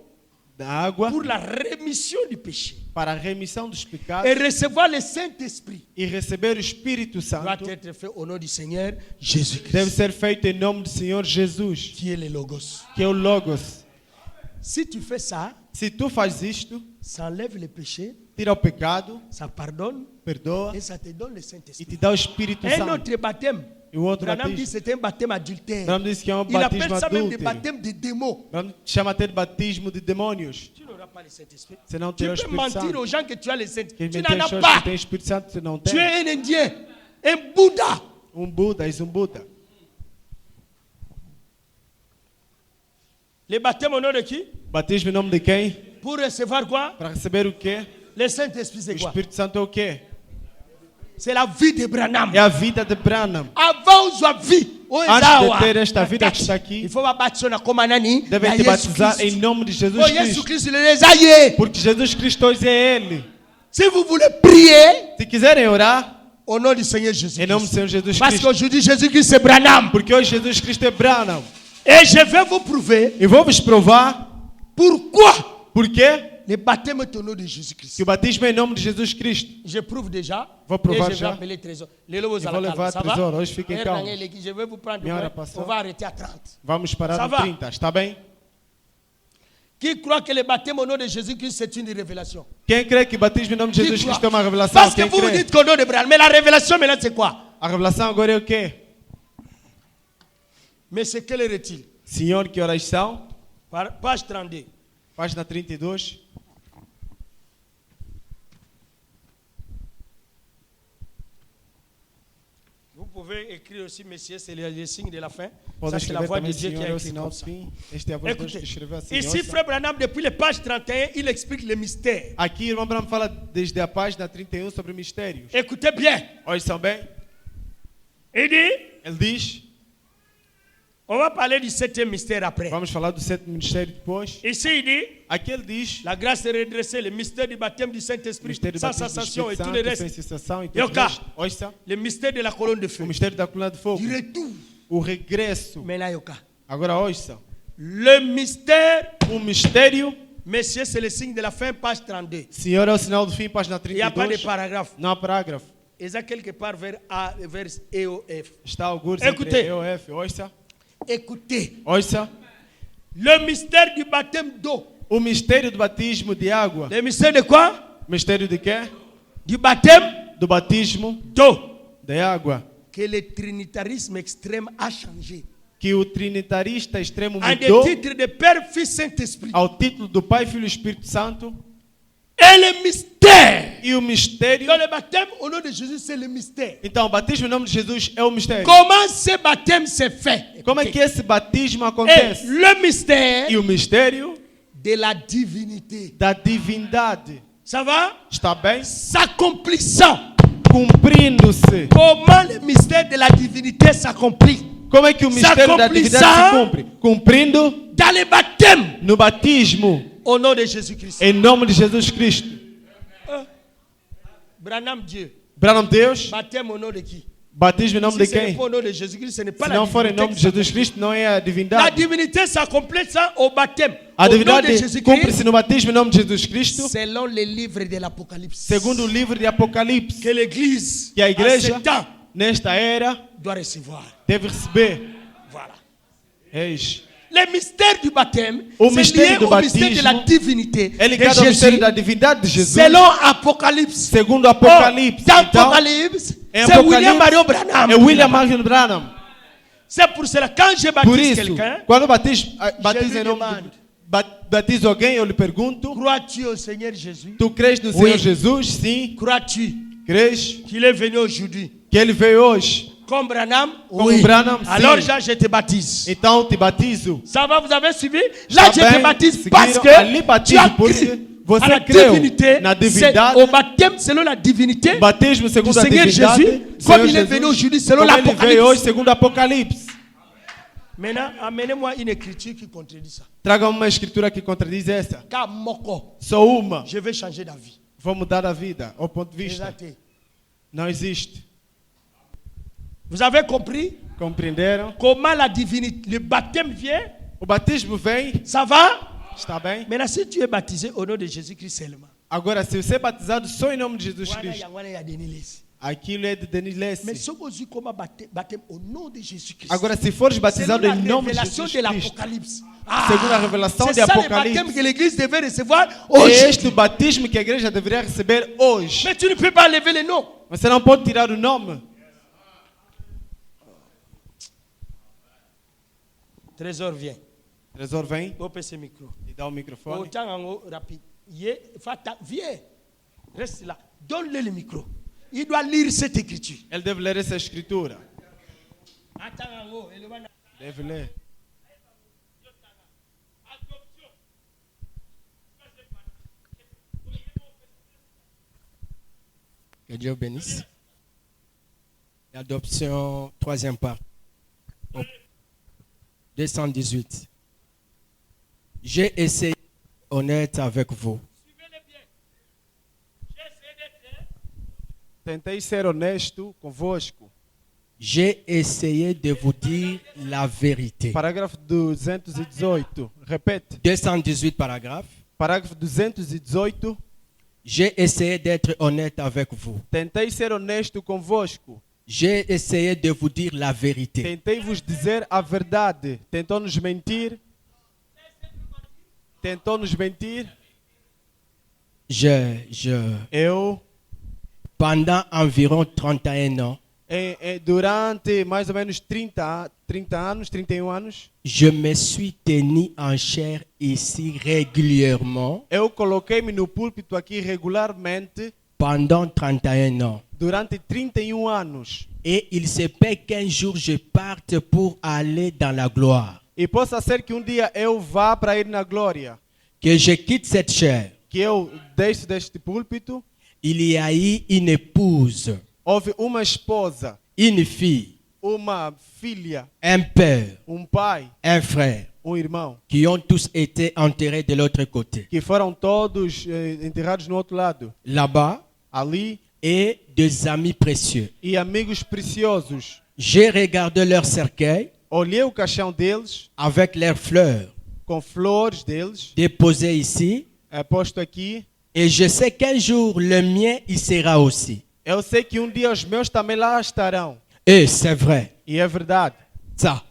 [SPEAKER 2] da água
[SPEAKER 3] pour la rémission du péché
[SPEAKER 2] para a remissão dos
[SPEAKER 3] et
[SPEAKER 2] pecados
[SPEAKER 3] recevoir le Saint-Esprit
[SPEAKER 2] e receber o Espírito
[SPEAKER 3] doit
[SPEAKER 2] Santo
[SPEAKER 3] être fait au nom du Seigneur
[SPEAKER 2] deve
[SPEAKER 3] Jésus-Christ,
[SPEAKER 2] ser feito em nome do Senhor Jesus,
[SPEAKER 3] qui est le Logos.
[SPEAKER 2] que é o Logos.
[SPEAKER 3] Si tu fais ça,
[SPEAKER 2] Se tu fazes isto,
[SPEAKER 3] ça enlève le péché,
[SPEAKER 2] tira o pecado,
[SPEAKER 3] ça pardonne
[SPEAKER 2] perdoa
[SPEAKER 3] et ça te donne le
[SPEAKER 2] e te
[SPEAKER 3] Saint-Esprit.
[SPEAKER 2] dá o Espírito
[SPEAKER 3] Un
[SPEAKER 2] Santo.
[SPEAKER 3] autre baptême,
[SPEAKER 2] E o outro
[SPEAKER 3] Branham dit
[SPEAKER 2] batismo,
[SPEAKER 3] c'est un baptême adultère.
[SPEAKER 2] Branham disse que é um
[SPEAKER 3] Il appelle
[SPEAKER 2] batismo
[SPEAKER 3] ça même des
[SPEAKER 2] adúltero.
[SPEAKER 3] baptêmes de démons.
[SPEAKER 2] Branham chama até de batismo de demônios.
[SPEAKER 3] Tu n'auras pas le Saint-Esprit.
[SPEAKER 2] Você não
[SPEAKER 3] Tu
[SPEAKER 2] terá o
[SPEAKER 3] peux
[SPEAKER 2] Espírito
[SPEAKER 3] mentir
[SPEAKER 2] Santo.
[SPEAKER 3] aux gens que tu as le
[SPEAKER 2] Quem
[SPEAKER 3] Saint-Esprit. Tu
[SPEAKER 2] mentir
[SPEAKER 3] n'en
[SPEAKER 2] as
[SPEAKER 3] as
[SPEAKER 2] pessoas
[SPEAKER 3] pas.
[SPEAKER 2] que têm Espírito Santo, você não
[SPEAKER 3] Tu
[SPEAKER 2] tem.
[SPEAKER 3] es un Indien, un Bouddha.
[SPEAKER 2] Buda, és Buda.
[SPEAKER 3] Le baptême au nom de qui?
[SPEAKER 2] Batismo em nome de quem?
[SPEAKER 3] Pour recevoir quoi?
[SPEAKER 2] Para receber o quê?
[SPEAKER 3] Le Saint-Esprit,
[SPEAKER 2] O
[SPEAKER 3] c'est quoi?
[SPEAKER 2] Espírito Santo é o quê?
[SPEAKER 3] C'est la vie de Branham.
[SPEAKER 2] É a vida de Branham.
[SPEAKER 3] Avant sua vie,
[SPEAKER 2] Antes de ter esta vida que está aqui,
[SPEAKER 3] il faut baptiser na como nani?
[SPEAKER 2] devem
[SPEAKER 3] Na
[SPEAKER 2] te
[SPEAKER 3] Jesus
[SPEAKER 2] batizar
[SPEAKER 3] Christ.
[SPEAKER 2] em nome de Jesus
[SPEAKER 3] Oh, Jesus
[SPEAKER 2] Cristo.
[SPEAKER 3] Christ, il est aillé.
[SPEAKER 2] Porque Jesus Cristo hoje é Ele.
[SPEAKER 3] Si vous voulez prier
[SPEAKER 2] Se quiserem orar,
[SPEAKER 3] au nom du Seigneur Jésus
[SPEAKER 2] em nome do
[SPEAKER 3] Christ.
[SPEAKER 2] Senhor Jesus
[SPEAKER 3] Parce
[SPEAKER 2] Cristo.
[SPEAKER 3] qu'aujourd'hui, Jésus-Christ, c'est Branham.
[SPEAKER 2] Porque hoje Jesus Cristo é Branham.
[SPEAKER 3] Et je vais vous prouver
[SPEAKER 2] E vou vos provar
[SPEAKER 3] pourquoi
[SPEAKER 2] por quê
[SPEAKER 3] le baptême est au nom de
[SPEAKER 2] que
[SPEAKER 3] Jésus-Christ.
[SPEAKER 2] o batismo é em nome de Jesus Cristo.
[SPEAKER 3] Je prouve déjà.
[SPEAKER 2] Vou provar
[SPEAKER 3] et je vais
[SPEAKER 2] já.
[SPEAKER 3] appeler Trésor. Lelo vous
[SPEAKER 2] Eu
[SPEAKER 3] à
[SPEAKER 2] vou
[SPEAKER 3] la
[SPEAKER 2] levar
[SPEAKER 3] calme. Ça va?
[SPEAKER 2] Trésor. Hoje fiquem calmos.
[SPEAKER 3] Je vais vous prendre.
[SPEAKER 2] Minha hora
[SPEAKER 3] On
[SPEAKER 2] passou.
[SPEAKER 3] va arrêter à 30.
[SPEAKER 2] Vamos parar
[SPEAKER 3] Ça
[SPEAKER 2] no
[SPEAKER 3] va?
[SPEAKER 2] 30, está bem?
[SPEAKER 3] Qui croit que le baptême au nom de Jésus-Christ, c'est une révélation?
[SPEAKER 2] Quem crê que o batismo em nome de
[SPEAKER 3] Qui
[SPEAKER 2] Jesus
[SPEAKER 3] croit?
[SPEAKER 2] Cristo é uma revelação?
[SPEAKER 3] Parce que
[SPEAKER 2] Quem
[SPEAKER 3] vous vous
[SPEAKER 2] crê?
[SPEAKER 3] dites qu'au nom de Branham. Mais la révélation, maintenant, c'est quoi?
[SPEAKER 2] A revelação agora é o quê?
[SPEAKER 3] Mais c'est quelle heure-t-il?
[SPEAKER 2] Senhor, que horas são?
[SPEAKER 3] Page 32.
[SPEAKER 2] Página 32.
[SPEAKER 3] Vous pouvez écrire aussi, messieurs, c'est le signe de la fin.
[SPEAKER 2] Pode
[SPEAKER 3] Ça, c'est la
[SPEAKER 2] escrever
[SPEAKER 3] voix de
[SPEAKER 2] também,
[SPEAKER 3] Dieu qui
[SPEAKER 2] Senhor,
[SPEAKER 3] a
[SPEAKER 2] é o
[SPEAKER 3] écrit
[SPEAKER 2] sinal
[SPEAKER 3] comme
[SPEAKER 2] do
[SPEAKER 3] ça.
[SPEAKER 2] fim. Esta é a voz de Deus que
[SPEAKER 3] Écoutez,
[SPEAKER 2] escreveu assim.
[SPEAKER 3] ici,
[SPEAKER 2] Ouça.
[SPEAKER 3] Frère Branham, depuis les pages 31, il explique les mystères.
[SPEAKER 2] Aqui, irmão Branham fala desde a página 31 sobre mistérios.
[SPEAKER 3] Écoutez bien.
[SPEAKER 2] Ouçam bem.
[SPEAKER 3] Il dit,
[SPEAKER 2] Ele diz,
[SPEAKER 3] on va parler du 7e mystère après.
[SPEAKER 2] vamos falar do sétimo mistério depois.
[SPEAKER 3] Ici, il dit,
[SPEAKER 2] Aqui ele diz,
[SPEAKER 3] la grâce est redressée, le mystère du baptême du Saint-Esprit,
[SPEAKER 2] mistério do
[SPEAKER 3] sans
[SPEAKER 2] batismo do
[SPEAKER 3] sensation et
[SPEAKER 2] Espírito
[SPEAKER 3] tout le
[SPEAKER 2] Santo, sem
[SPEAKER 3] reste.
[SPEAKER 2] sensação e tudo
[SPEAKER 3] Yoka.
[SPEAKER 2] o resto. Ouça,
[SPEAKER 3] Le mystère de la colonne de feu.
[SPEAKER 2] o mistério da coluna de fogo.
[SPEAKER 3] Du retour.
[SPEAKER 2] O regresso.
[SPEAKER 3] Maintenant, Yoka.
[SPEAKER 2] Agora ouça.
[SPEAKER 3] Le mystère,
[SPEAKER 2] O mistério,
[SPEAKER 3] messieurs, c'est le signe de la fin, page 32.
[SPEAKER 2] Senhor, é o sinal do fim, página
[SPEAKER 3] Il n'y a pas de
[SPEAKER 2] 32.
[SPEAKER 3] paragraphe.
[SPEAKER 2] Não há parágrafo.
[SPEAKER 3] Et ça, quelque part vers A, vers E ou F.
[SPEAKER 2] Está alguns
[SPEAKER 3] Écoutez.
[SPEAKER 2] entre E ou F. Ouça.
[SPEAKER 3] Écoutez,
[SPEAKER 2] Ouça.
[SPEAKER 3] le mystère du baptême d'eau.
[SPEAKER 2] O mistério do batismo de água.
[SPEAKER 3] Le mystère de quoi?
[SPEAKER 2] Mistério de quê?
[SPEAKER 3] Du baptême
[SPEAKER 2] Do batismo
[SPEAKER 3] d'eau.
[SPEAKER 2] de água.
[SPEAKER 3] Que le trinitarisme extrême a changé.
[SPEAKER 2] Que o trinitarista extremo
[SPEAKER 3] En des
[SPEAKER 2] mudou
[SPEAKER 3] titres de Père, Fils, Saint-Esprit.
[SPEAKER 2] ao título do Pai, Filho e Espírito Santo.
[SPEAKER 3] Et le mystère.
[SPEAKER 2] E o mistério.
[SPEAKER 3] Dans le baptême, au nom de Jésus, c'est le mystère.
[SPEAKER 2] Então, o batismo em nome de Jesus é o mistério.
[SPEAKER 3] Comment ce baptême s'est fait?
[SPEAKER 2] Como é que esse batismo
[SPEAKER 3] Et
[SPEAKER 2] acontece?
[SPEAKER 3] le mystère
[SPEAKER 2] E o mistério
[SPEAKER 3] de la divinité.
[SPEAKER 2] da divindade.
[SPEAKER 3] Ça va?
[SPEAKER 2] Está bem?
[SPEAKER 3] S'accomplissant.
[SPEAKER 2] Cumprindo-se.
[SPEAKER 3] Comment le mystère de la divinité s'accomplit?
[SPEAKER 2] Como é que o mistério da divindade se cumpre? Cumprindo
[SPEAKER 3] Dans le baptême.
[SPEAKER 2] no batismo.
[SPEAKER 3] Au nom de Jésus-Christ.
[SPEAKER 2] Em nome de Jesus Cristo.
[SPEAKER 3] Branham Dieu.
[SPEAKER 2] Branham Deus.
[SPEAKER 3] Baptême au nom de qui?
[SPEAKER 2] Batismo em nome
[SPEAKER 3] Si
[SPEAKER 2] de
[SPEAKER 3] ce n'est
[SPEAKER 2] quem?
[SPEAKER 3] pas au nom de Jésus-Christ, ce n'est pas
[SPEAKER 2] Se
[SPEAKER 3] la
[SPEAKER 2] não for em
[SPEAKER 3] divinité.
[SPEAKER 2] nome de
[SPEAKER 3] qui
[SPEAKER 2] Jesus Cristo, não é a
[SPEAKER 3] La
[SPEAKER 2] divindade.
[SPEAKER 3] divinité s'accomplit ça au baptême.
[SPEAKER 2] A
[SPEAKER 3] Au nom de
[SPEAKER 2] divindade
[SPEAKER 3] Jésus-Christ,
[SPEAKER 2] cumpre-se no batismo em nome de Jesus Cristo,
[SPEAKER 3] selon les livres de l'Apocalypse.
[SPEAKER 2] segundo o livro de Apocalipse.
[SPEAKER 3] Que l'Église,
[SPEAKER 2] Que a igreja,
[SPEAKER 3] en ce temps,
[SPEAKER 2] nesta era,
[SPEAKER 3] doit recevoir.
[SPEAKER 2] deve receber.
[SPEAKER 3] Voilà.
[SPEAKER 2] Eis.
[SPEAKER 3] Le mystère du baptême,
[SPEAKER 2] O
[SPEAKER 3] c'est
[SPEAKER 2] mistério
[SPEAKER 3] lié
[SPEAKER 2] do
[SPEAKER 3] au mystère de la
[SPEAKER 2] batismo
[SPEAKER 3] divinité
[SPEAKER 2] é
[SPEAKER 3] de
[SPEAKER 2] ligado ao mistério
[SPEAKER 3] Jésus,
[SPEAKER 2] da divindade de Jesus.
[SPEAKER 3] selon Apocalipse.
[SPEAKER 2] Segundo Apocalipse.
[SPEAKER 3] Dans
[SPEAKER 2] Então,
[SPEAKER 3] Apocalipse,
[SPEAKER 2] em
[SPEAKER 3] c'est William
[SPEAKER 2] Apocalipse,
[SPEAKER 3] Marion Branham.
[SPEAKER 2] é William Marion Branham.
[SPEAKER 3] C'est pour cela, quand je
[SPEAKER 2] Por
[SPEAKER 3] baptise
[SPEAKER 2] isso,
[SPEAKER 3] quelqu'un,
[SPEAKER 2] quando batizo
[SPEAKER 3] lui
[SPEAKER 2] em nome
[SPEAKER 3] demande.
[SPEAKER 2] batizo alguém, eu lhe pergunto:
[SPEAKER 3] crois-tu au Seigneur Jésus?
[SPEAKER 2] tu crês no
[SPEAKER 3] Oui.
[SPEAKER 2] Senhor Jesus? Sim.
[SPEAKER 3] Crois-tu
[SPEAKER 2] Crês
[SPEAKER 3] qu'il est venu aujourd'hui?
[SPEAKER 2] que ele veio hoje?
[SPEAKER 3] Comme Branham?
[SPEAKER 2] Como Branham, sim.
[SPEAKER 3] Alors, là, je te baptise.
[SPEAKER 2] Então te batizo.
[SPEAKER 3] Ça va, vous avez suivi? Là, je
[SPEAKER 2] Está
[SPEAKER 3] te
[SPEAKER 2] bem?
[SPEAKER 3] baptise
[SPEAKER 2] Seguiram?
[SPEAKER 3] parce que
[SPEAKER 2] Ali
[SPEAKER 3] tu
[SPEAKER 2] batizo
[SPEAKER 3] as
[SPEAKER 2] porque
[SPEAKER 3] cru à
[SPEAKER 2] você
[SPEAKER 3] la
[SPEAKER 2] creu
[SPEAKER 3] divinité.
[SPEAKER 2] na
[SPEAKER 3] C'est
[SPEAKER 2] divindade.
[SPEAKER 3] au baptême selon la divinité
[SPEAKER 2] Batismo
[SPEAKER 3] du
[SPEAKER 2] segundo a
[SPEAKER 3] Seigneur
[SPEAKER 2] divindade.
[SPEAKER 3] Jésus,
[SPEAKER 2] Senhor
[SPEAKER 3] comme il est
[SPEAKER 2] Jesus,
[SPEAKER 3] venu aujourd'hui selon
[SPEAKER 2] como ele veio hoje
[SPEAKER 3] l'Apocalypse.
[SPEAKER 2] segundo Apocalipse.
[SPEAKER 3] Maintenant, amenez-moi une écriture qui contredit ça.
[SPEAKER 2] Traga uma escritura que contradiz essa.
[SPEAKER 3] Car moko,
[SPEAKER 2] Só uma.
[SPEAKER 3] je vais changer d'avis.
[SPEAKER 2] Vou mudar a vida, ao ponto de vista.
[SPEAKER 3] Exacté.
[SPEAKER 2] Não existe.
[SPEAKER 3] Vous avez compris
[SPEAKER 2] Compreenderam?
[SPEAKER 3] comment la divinité, le baptême vient?
[SPEAKER 2] O batismo vem,
[SPEAKER 3] Ça va?
[SPEAKER 2] está bem?
[SPEAKER 3] Maintenant, si tu es baptisé au nom de Jésus-Christ seulement,
[SPEAKER 2] Agora, se você é batizado só em nome de Jesus Cristo, aquilo é de Denis
[SPEAKER 3] mais
[SPEAKER 2] Lesse.
[SPEAKER 3] ce que comment baptême au nom de Jésus-Christ.
[SPEAKER 2] Agora, se fores batizado em nome de
[SPEAKER 3] révélation
[SPEAKER 2] Jesus
[SPEAKER 3] de
[SPEAKER 2] Cristo,
[SPEAKER 3] l'Apocalypse.
[SPEAKER 2] segundo a revelação
[SPEAKER 3] c'est
[SPEAKER 2] de
[SPEAKER 3] ça le
[SPEAKER 2] Apocalipse,
[SPEAKER 3] baptême que l'Église devait recevoir
[SPEAKER 2] é
[SPEAKER 3] aujourd'hui.
[SPEAKER 2] este o batismo que a igreja deveria receber hoje.
[SPEAKER 3] Mais tu ne peux pas lever le nom.
[SPEAKER 2] Você não pode tirar o nome.
[SPEAKER 3] Trésor vient.
[SPEAKER 2] Tresor vem
[SPEAKER 3] Open ce micro.
[SPEAKER 2] e dá o microfone.
[SPEAKER 3] Autant en haut, rapide. Viens. Reste là. Donne-le le micro. Il doit lire cette écriture.
[SPEAKER 2] Ele deve ler essa escritura.
[SPEAKER 3] Attends en haut.
[SPEAKER 2] Deve ler.
[SPEAKER 1] Que Dieu bénisse. L'adoption, troisième part. 218. J'ai essayé d'être honnête avec vous.
[SPEAKER 2] Tentei ser honesto convosco.
[SPEAKER 1] J'ai essayé de vous dire la vérité.
[SPEAKER 2] Parágrafo 218. Repete.
[SPEAKER 1] 218 paragraphe.
[SPEAKER 2] Parágrafo 218.
[SPEAKER 1] J'ai essayé d'être honnête avec vous.
[SPEAKER 2] Tentei ser honesto convosco.
[SPEAKER 1] J'ai essayé de vous dire la vérité.
[SPEAKER 2] Tentei vos dizer a verdade. Tentou nos mentir. Tentou nos mentir.
[SPEAKER 1] Eu, pendant environ 31 ans,
[SPEAKER 2] durante mais ou menos 30 anos, 31 anos,
[SPEAKER 1] je me suis tenu en chair ici régulièrement.
[SPEAKER 2] Eu coloquei-me no púlpito aqui regularmente.
[SPEAKER 1] Pendant 31 ans.
[SPEAKER 2] Durante 31 anos.
[SPEAKER 1] Et il se peut qu'un jour je parte pour aller dans la gloire.
[SPEAKER 2] E possa ser que dia eu vá para ir na glória.
[SPEAKER 1] Que je quitte cette chair.
[SPEAKER 2] Que eu deixe deste púlpito.
[SPEAKER 1] Il y a eu une épouse.
[SPEAKER 2] Houve uma esposa.
[SPEAKER 1] Une fille.
[SPEAKER 2] Uma filha.
[SPEAKER 1] Un père.
[SPEAKER 2] Um pai.
[SPEAKER 1] Un frère.
[SPEAKER 2] Um irmão.
[SPEAKER 1] Qui ont tous été enterrés de l'autre côté.
[SPEAKER 2] Que foram todos enterrados no outro lado.
[SPEAKER 1] Là-bas.
[SPEAKER 2] Ali.
[SPEAKER 1] Et des amis précieux.
[SPEAKER 2] E amigos preciosos.
[SPEAKER 1] J'ai regardé leur cercueil.
[SPEAKER 2] Olhei o caixão deles.
[SPEAKER 1] Avec leurs fleurs.
[SPEAKER 2] Com flores deles.
[SPEAKER 1] Déposées ici.
[SPEAKER 2] Posto aqui.
[SPEAKER 1] Et je sais qu'un jour le mien y sera aussi.
[SPEAKER 2] Eu sei que dia os meus também lá estarão.
[SPEAKER 1] Et c'est vrai.
[SPEAKER 2] E é verdade.
[SPEAKER 1] Ça.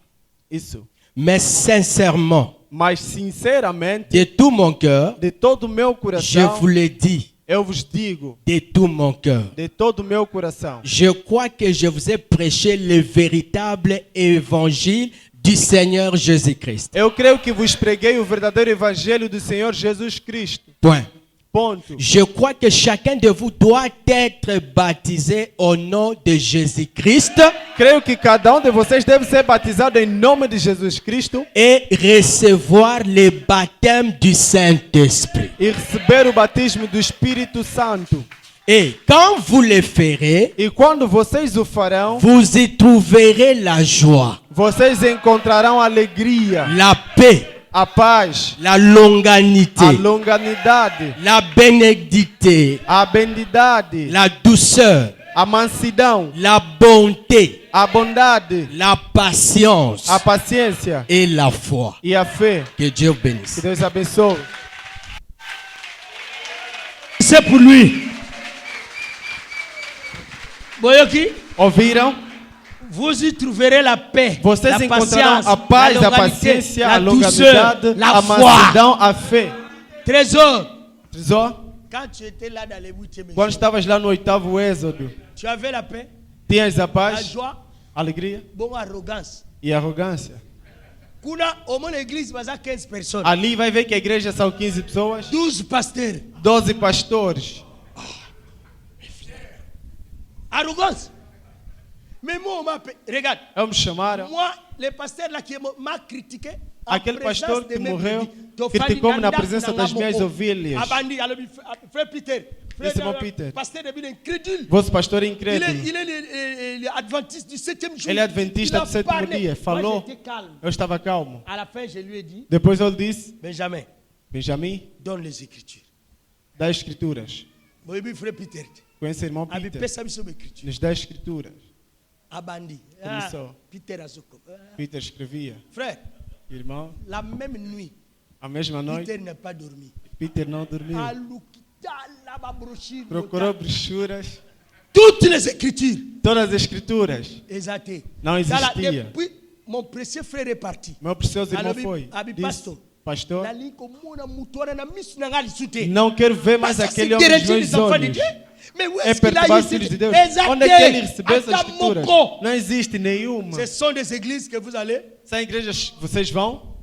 [SPEAKER 2] Isso.
[SPEAKER 1] Mais sincèrement.
[SPEAKER 2] Mas sinceramente.
[SPEAKER 1] De tout mon cœur.
[SPEAKER 2] De todo o meu coração.
[SPEAKER 1] Je vous le dis.
[SPEAKER 2] Eu vos digo.
[SPEAKER 1] De tout mon cœur.
[SPEAKER 2] De todo o meu coração.
[SPEAKER 1] Je crois que je vous ai prêché le véritable évangile du Seigneur Jésus-Christ.
[SPEAKER 2] Eu creio que vos preguei o verdadeiro evangelho do Senhor Jesus Cristo.
[SPEAKER 1] Point.
[SPEAKER 2] Ponto.
[SPEAKER 1] Je crois que chacun de vous doit être baptisé au nom de Jésus-Christ.
[SPEAKER 2] Creio que cada de vocês deve ser batizado em nome de Jesus Cristo.
[SPEAKER 1] Et recevoir le baptême du Saint-Esprit.
[SPEAKER 2] E receber o batismo do Espírito Santo.
[SPEAKER 1] Et quand vous le ferez,
[SPEAKER 2] e quando vocês o farão,
[SPEAKER 1] vous y trouverez la joie.
[SPEAKER 2] Vocês encontrarão alegria,
[SPEAKER 1] la paix,
[SPEAKER 2] a paz,
[SPEAKER 1] la longanité,
[SPEAKER 2] a longanidade,
[SPEAKER 1] la bénédicité,
[SPEAKER 2] a bendidade,
[SPEAKER 1] la douceur,
[SPEAKER 2] a mansidão,
[SPEAKER 1] la bonté,
[SPEAKER 2] a bondade,
[SPEAKER 1] la patience,
[SPEAKER 2] a paciência
[SPEAKER 1] et la foi.
[SPEAKER 2] E a fé.
[SPEAKER 1] Que Dieu bénisse.
[SPEAKER 2] Que Deus abençoe.
[SPEAKER 3] C'est pour lui. Boyoki.
[SPEAKER 2] Ouviram?
[SPEAKER 3] Vous y trouverez la paix,
[SPEAKER 2] Vocês
[SPEAKER 3] la
[SPEAKER 2] encontrarão
[SPEAKER 3] patience,
[SPEAKER 2] a paz,
[SPEAKER 3] la
[SPEAKER 2] a
[SPEAKER 3] longanimité,
[SPEAKER 2] paciência,
[SPEAKER 3] la
[SPEAKER 2] a
[SPEAKER 3] douceur,
[SPEAKER 2] longanimidade,
[SPEAKER 3] la
[SPEAKER 2] a
[SPEAKER 3] foi.
[SPEAKER 2] mansidão, a fé.
[SPEAKER 3] Trésor.
[SPEAKER 2] Trésor?
[SPEAKER 3] Quand tu étais là dans les 8e
[SPEAKER 2] Quando
[SPEAKER 3] jour,
[SPEAKER 2] estavas lá no 8º Êxodo,
[SPEAKER 3] tu avais la paix,
[SPEAKER 2] tinhas a
[SPEAKER 3] la
[SPEAKER 2] paz,
[SPEAKER 3] joie,
[SPEAKER 2] alegria
[SPEAKER 3] bon arrogance.
[SPEAKER 2] e arrogância.
[SPEAKER 3] Kuna au moins l'église basa 15 personnes.
[SPEAKER 2] Ali vai ver que a igreja são 15 pessoas,
[SPEAKER 3] 12 pasteurs.
[SPEAKER 2] 12 pastores.
[SPEAKER 3] Arrogance. Mais moi, on m'appelle. Regarde.
[SPEAKER 2] Eles me chamaram.
[SPEAKER 3] Moi, le pasteur là qui m'a critiqué. En
[SPEAKER 2] Aquele pastor
[SPEAKER 3] présence
[SPEAKER 2] que
[SPEAKER 3] de mes
[SPEAKER 2] morreu
[SPEAKER 3] brebis,
[SPEAKER 2] criticou-me na
[SPEAKER 3] Tofani
[SPEAKER 2] presença
[SPEAKER 3] Nanda
[SPEAKER 2] das minhas
[SPEAKER 3] Namoko.
[SPEAKER 2] ovelhas.
[SPEAKER 3] Abandi, alors, frère Peter.
[SPEAKER 2] Disse mon Peter.
[SPEAKER 3] Pasteur de incrédule.
[SPEAKER 2] Vosso pastor é
[SPEAKER 3] Il
[SPEAKER 2] incrédulo.
[SPEAKER 3] est adventiste du 7e jour.
[SPEAKER 2] Ele é adventista
[SPEAKER 3] Il a
[SPEAKER 2] do 7º
[SPEAKER 3] parlé.
[SPEAKER 2] dia.
[SPEAKER 3] Moi,
[SPEAKER 2] Falou.
[SPEAKER 3] j'étais calme.
[SPEAKER 2] Eu estava calmo.
[SPEAKER 3] À la fin, je lui ai dit,
[SPEAKER 2] Depois ele disse:
[SPEAKER 3] Benjamin,
[SPEAKER 2] Benjamin,
[SPEAKER 3] donne les Écritures.
[SPEAKER 2] dá as escrituras.
[SPEAKER 3] Moi, je frère Peter.
[SPEAKER 2] Conhece o irmão
[SPEAKER 3] Abi
[SPEAKER 2] Peter?
[SPEAKER 3] pesa biso Écritures.
[SPEAKER 2] Nos dá as escrituras.
[SPEAKER 3] Abandi.
[SPEAKER 2] Começou.
[SPEAKER 3] Peter Azoko.
[SPEAKER 2] Peter escrevia.
[SPEAKER 3] Frère,
[SPEAKER 2] Irmão,
[SPEAKER 3] la même nuit,
[SPEAKER 2] a mesma noite,
[SPEAKER 3] Peter n'a pas dormi.
[SPEAKER 2] Peter não dormiu. Procurou brochuras.
[SPEAKER 3] Toutes les Écritures.
[SPEAKER 2] Todas as escrituras.
[SPEAKER 3] Exacté.
[SPEAKER 2] Não existia.
[SPEAKER 3] Depuis, mon précieux frère est parti.
[SPEAKER 2] Meu precioso irmão
[SPEAKER 3] Abi-
[SPEAKER 2] foi.
[SPEAKER 3] abi
[SPEAKER 2] Disse,
[SPEAKER 3] pastor.
[SPEAKER 2] pastor,
[SPEAKER 3] Nali komona mutora na misu na ngali sute.
[SPEAKER 2] não quero ver mais
[SPEAKER 3] Parce que
[SPEAKER 2] aquele
[SPEAKER 3] c'est
[SPEAKER 2] homem dos
[SPEAKER 3] déranger
[SPEAKER 2] meus
[SPEAKER 3] les enfants de
[SPEAKER 2] olhos.
[SPEAKER 3] Dieu. Mais où
[SPEAKER 2] É
[SPEAKER 3] est-ce qu'il a
[SPEAKER 2] perturbar
[SPEAKER 3] eu
[SPEAKER 2] os filhos de
[SPEAKER 3] cette...
[SPEAKER 2] Deus.
[SPEAKER 3] Exacté.
[SPEAKER 2] Onde é que ele recebeu essas escrituras?
[SPEAKER 3] Atamoko.
[SPEAKER 2] Não existe nenhuma.
[SPEAKER 3] Ce sont des églises que vous allez.
[SPEAKER 2] São igrejas, vocês vão,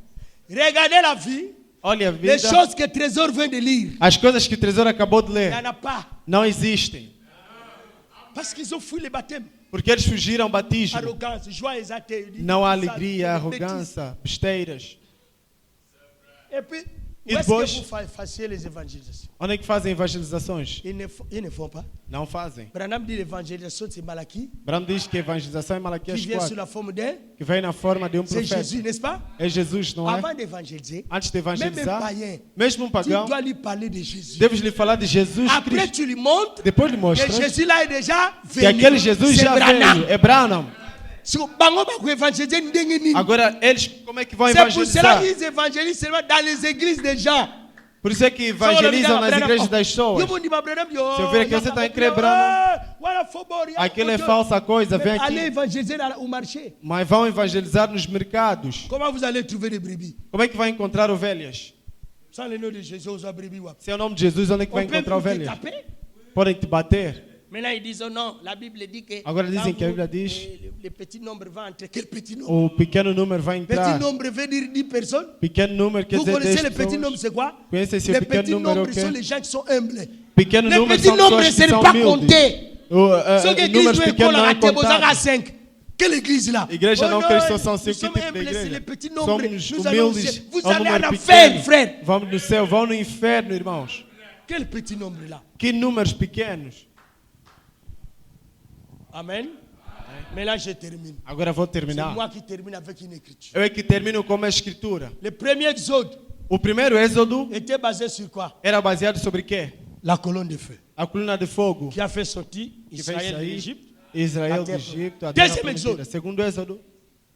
[SPEAKER 3] Regardez la vie.
[SPEAKER 2] olha a
[SPEAKER 3] Les
[SPEAKER 2] vida.
[SPEAKER 3] choses que Trésor vient de lire.
[SPEAKER 2] As coisas que o Tesouro acabou de
[SPEAKER 3] Il
[SPEAKER 2] ler
[SPEAKER 3] n'y en a pas.
[SPEAKER 2] não existem.
[SPEAKER 3] Parce qu'ils ont fui le baptême.
[SPEAKER 2] Porque eles fugiram ao batismo.
[SPEAKER 3] Arrogance, joie exaltée. Il dit,
[SPEAKER 2] Não há
[SPEAKER 3] ça,
[SPEAKER 2] alegria,
[SPEAKER 3] bêtise.
[SPEAKER 2] arrogância, besteiras.
[SPEAKER 3] Et puis,
[SPEAKER 2] Et
[SPEAKER 3] où est-ce
[SPEAKER 2] depois-
[SPEAKER 3] que vous fassiez les évangélisations?
[SPEAKER 2] Onde é que fazem evangelizações?
[SPEAKER 3] Ils ne font pas.
[SPEAKER 2] Não fazem.
[SPEAKER 3] Branham dit l'évangélisation, c'est Malachie,
[SPEAKER 2] Abraão diz que a evangelização é
[SPEAKER 3] qui
[SPEAKER 2] Malaquias
[SPEAKER 3] vient sous
[SPEAKER 2] 4,
[SPEAKER 3] la forme d'un.
[SPEAKER 2] que vem na forma de
[SPEAKER 3] C'est
[SPEAKER 2] profeta.
[SPEAKER 3] Jésus, n'est-ce pas?
[SPEAKER 2] É Jesus, não é?
[SPEAKER 3] Avant d'évangéliser,
[SPEAKER 2] Antes de
[SPEAKER 3] même un
[SPEAKER 2] evangelizar,
[SPEAKER 3] païen,
[SPEAKER 2] mesmo um
[SPEAKER 3] tu
[SPEAKER 2] pagão,
[SPEAKER 3] dois lui parler de Jésus.
[SPEAKER 2] deves lhe falar de Jesus
[SPEAKER 3] Après,
[SPEAKER 2] Cristo.
[SPEAKER 3] tu lui montres
[SPEAKER 2] Depois lhe
[SPEAKER 3] que
[SPEAKER 2] mostras
[SPEAKER 3] Jésus là est déjà
[SPEAKER 2] que
[SPEAKER 3] venu.
[SPEAKER 2] aquele Jesus
[SPEAKER 3] C'est
[SPEAKER 2] já
[SPEAKER 3] Branham.
[SPEAKER 2] veio. É Branham.
[SPEAKER 3] So, bango ba ko évangéliser ndenge nini?
[SPEAKER 2] Agora, eles, como é que vão
[SPEAKER 3] C'est pour cela
[SPEAKER 2] evangelizar?
[SPEAKER 3] qu'ils évangélisent seulement dans les églises des gens.
[SPEAKER 2] Por isso é que evangelizam nas igrejas das pessoas. Se eu ver que você está em crer, Branham, aquilo é falsa coisa, vem
[SPEAKER 3] Allez
[SPEAKER 2] aqui.
[SPEAKER 3] évangéliser au marché.
[SPEAKER 2] Mas vão evangelizar nos mercados.
[SPEAKER 3] Comment vous allez trouver des brebis?
[SPEAKER 2] Como é que vai encontrar ovelhas?
[SPEAKER 3] Sans le nom de Jésus, aux brebis.
[SPEAKER 2] Se é o nome de Jesus, onde é que vai
[SPEAKER 3] On peut
[SPEAKER 2] encontrar
[SPEAKER 3] vous
[SPEAKER 2] ovelhas?
[SPEAKER 3] taper.
[SPEAKER 2] Podem te bater.
[SPEAKER 3] Maintenant, ils disent, oh non, la Bible dit que...
[SPEAKER 2] Agora dizem
[SPEAKER 3] quand
[SPEAKER 2] que a
[SPEAKER 3] vous-
[SPEAKER 2] Bíblia diz-
[SPEAKER 3] le petit nombre va entrer. Quel petit nombre?
[SPEAKER 2] O pequeno número vai
[SPEAKER 3] Petit
[SPEAKER 2] entrar.
[SPEAKER 3] nombre veut dire 10 personnes.
[SPEAKER 2] Pequeno número quer
[SPEAKER 3] Vous
[SPEAKER 2] dizer
[SPEAKER 3] connaissez
[SPEAKER 2] 10
[SPEAKER 3] le petit nombre,
[SPEAKER 2] pessoas.
[SPEAKER 3] c'est quoi?
[SPEAKER 2] Conhecem se
[SPEAKER 3] Les
[SPEAKER 2] o pequeno
[SPEAKER 3] petits
[SPEAKER 2] número é o
[SPEAKER 3] nombres sont
[SPEAKER 2] quê?
[SPEAKER 3] les gens qui sont humbles.
[SPEAKER 2] Pequeno
[SPEAKER 3] Les
[SPEAKER 2] número
[SPEAKER 3] petits
[SPEAKER 2] são
[SPEAKER 3] nombres,
[SPEAKER 2] pessoas
[SPEAKER 3] ce
[SPEAKER 2] que
[SPEAKER 3] n'est
[SPEAKER 2] são
[SPEAKER 3] pas
[SPEAKER 2] humildes.
[SPEAKER 3] compté. Ceux qui
[SPEAKER 2] Números
[SPEAKER 3] disent
[SPEAKER 2] pequenos não é
[SPEAKER 3] que vous avez
[SPEAKER 2] contado.
[SPEAKER 3] 5. Quelle église là?
[SPEAKER 2] Igreja
[SPEAKER 3] Oh
[SPEAKER 2] não
[SPEAKER 3] non,
[SPEAKER 2] Cristo são
[SPEAKER 3] nous
[SPEAKER 2] 5
[SPEAKER 3] sommes
[SPEAKER 2] tipos de
[SPEAKER 3] humbles, c'est les
[SPEAKER 2] igreja.
[SPEAKER 3] petits nombres.
[SPEAKER 2] Somos
[SPEAKER 3] Nous allons au ciel.
[SPEAKER 2] humildes
[SPEAKER 3] Vous
[SPEAKER 2] ao
[SPEAKER 3] allez en
[SPEAKER 2] número
[SPEAKER 3] enfer,
[SPEAKER 2] pequeno.
[SPEAKER 3] frère.
[SPEAKER 2] Vamos no céu, vão no inferno, irmãos.
[SPEAKER 3] Quel petit nombre là?
[SPEAKER 2] Que números pequenos.
[SPEAKER 3] Amen. Mais là, je termine.
[SPEAKER 2] Agora vou
[SPEAKER 3] C'est
[SPEAKER 2] terminar.
[SPEAKER 3] moi qui termine avec une écriture.
[SPEAKER 2] Eu é que termino com uma escritura.
[SPEAKER 3] Le premier exode
[SPEAKER 2] O primeiro êxodo
[SPEAKER 3] était basé sur quoi?
[SPEAKER 2] era baseado sobre quê?
[SPEAKER 3] La colonne de feu
[SPEAKER 2] A coluna de fogo
[SPEAKER 3] qui a fait sortir
[SPEAKER 2] que fez
[SPEAKER 3] Israël de
[SPEAKER 2] sair
[SPEAKER 3] l'Égypte.
[SPEAKER 2] Israel
[SPEAKER 3] a
[SPEAKER 2] do
[SPEAKER 3] terra.
[SPEAKER 2] Egito, a terra
[SPEAKER 3] Deuxième
[SPEAKER 2] prometida.
[SPEAKER 3] exode.
[SPEAKER 2] Segundo êxodo,